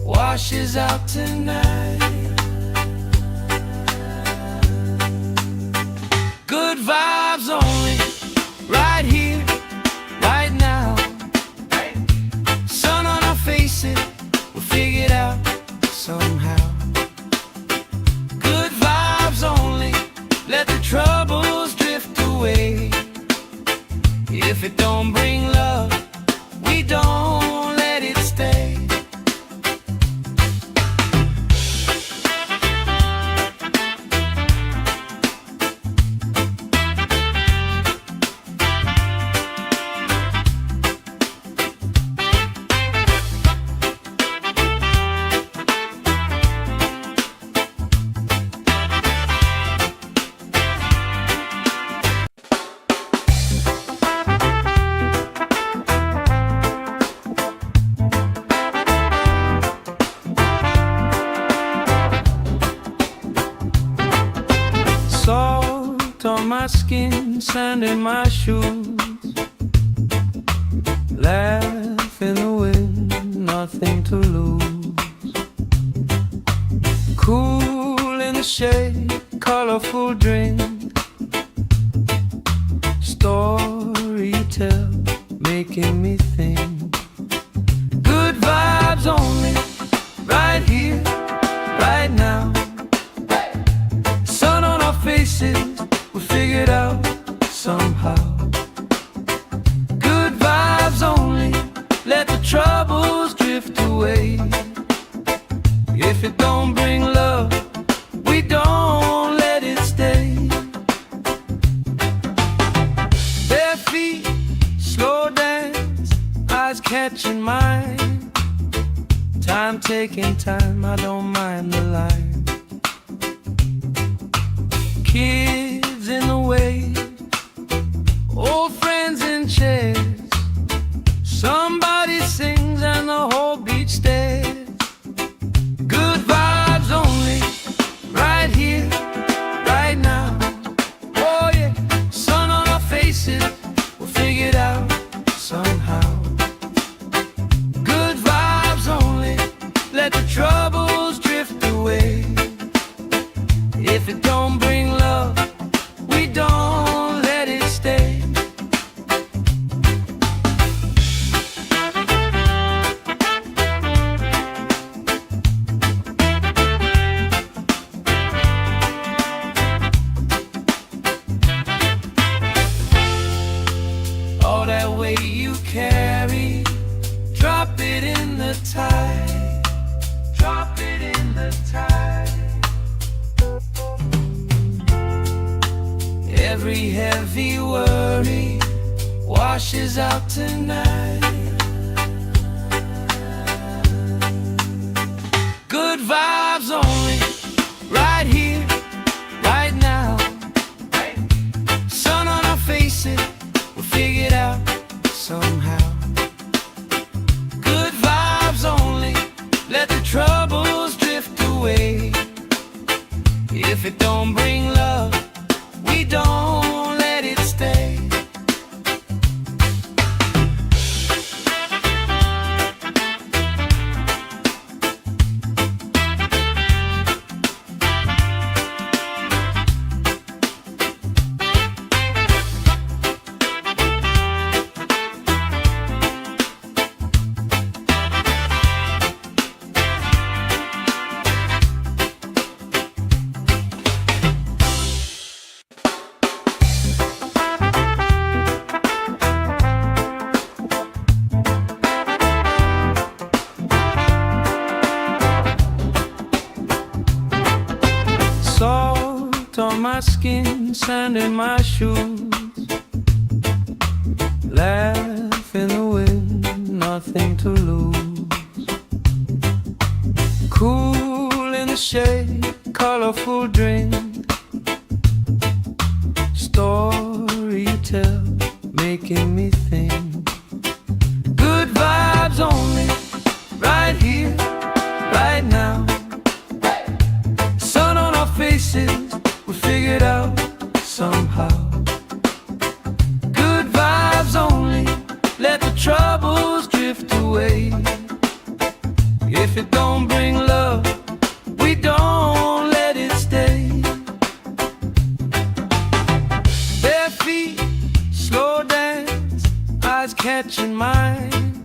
A: washes out tonight. Good vibes only, right here, right now. If it don't bring love, we don't let it stay. Salt on my skin, sand in my shoes. Laugh in the wind, nothing to lose. Cool in the shade, colorful drink. Story you tell, making me think. Good vibes only, right here, right now. Sun on our faces, we figured out somehow. Good vibes only, let the troubles drift away. If it don't bring love, we don't let it stay. Bare feet, slow dance, eyes catching mine. Time taking time, I don't mind the line. Kids in the wave, old friends in chairs. Somebody sings and the whole beach stares. Good vibes only, right here, right now. Oh yeah, sun on our faces, we'll figure it out somehow. Good vibes only, let the troubles drift away. If it don't bring love, we don't let it stay. All that weight you carry, drop it in the tide. Drop it in the tide. Every heavy worry washes out tonight. Good vibes only, right here, right now. Sun on our faces, we'll figure it out somehow. Good vibes only, let the troubles drift away. If it don't bring love, we don't let it stay. Salt on my skin, sand in my shoes. Laugh in the wind, nothing to lose. Cool in the shade, colorful drink. Story you tell, making me think. Good vibes only, right here, right now. Sun on our faces, we figured out somehow. Good vibes only, let the troubles drift away. If it don't bring love, we don't let it stay. Bare feet, slow dance, eyes catching mine.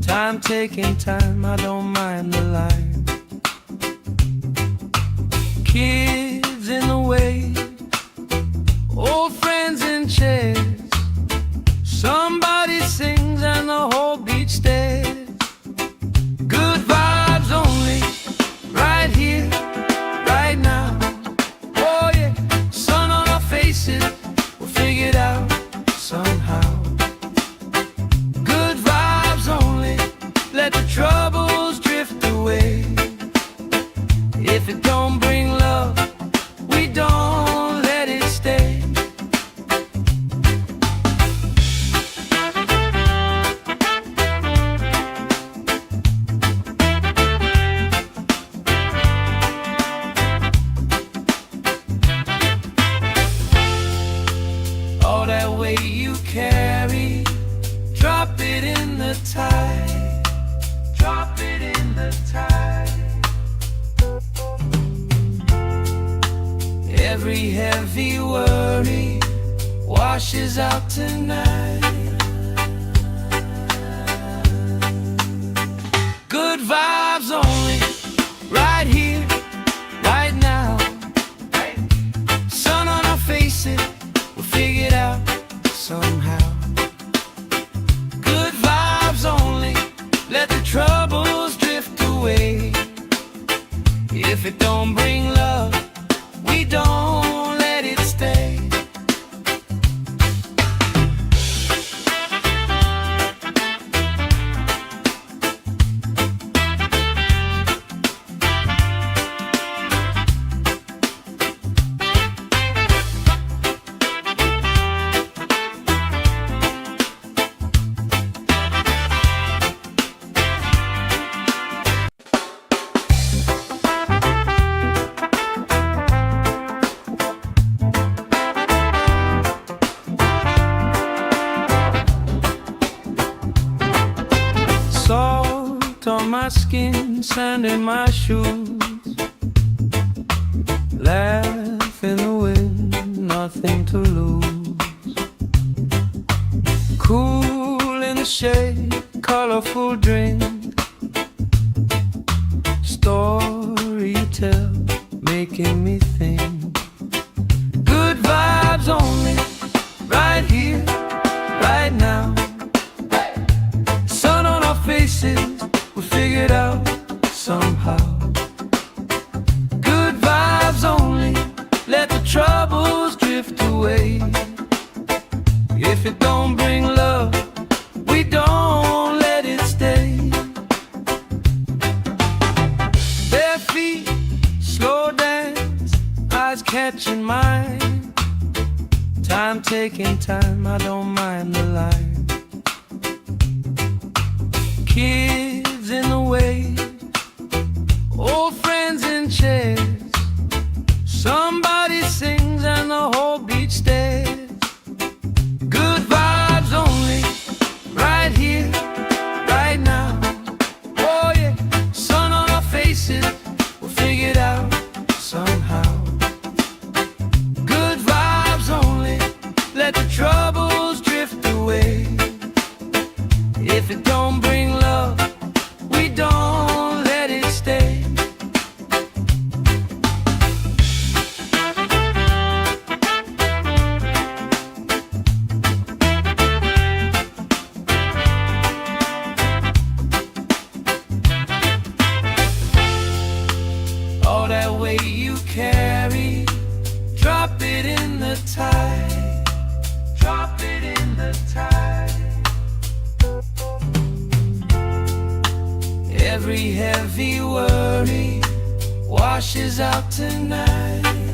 A: Time taking time, I don't mind the line. Kids in the wave, old friends in chairs. the tide. Drop it in the tide. Every heavy worry washes out tonight. Good vibes only, right here, right now. Sun on our faces, we'll figure it out somehow. Good vibes only, let the troubles drift away. If it don't bring love, we don't let it stay. Salt on my skin, sand in my shoes. Laugh in the wind, nothing to lose. Cool in the shade, colorful drink. Story you tell, making me think. Good vibes only, right here, right now. Faces, we figured out somehow. Good vibes only, let the troubles drift away. If it don't bring love, we don't let it stay. Bare feet, slow dance, eyes catching mine. Time taking time, I don't mind the line. Kids in the way, old friends in chairs. Somebody sings and the whole beach stares. Good vibes only, right here, right now. Oh yeah, sun on our faces, we'll figure it out somehow. Good vibes only, let the troubles drift away. If it don't bring love, we don't let it stay. All that weight you carry, drop it in the tide. Drop it in the tide. Every heavy worry washes out tonight.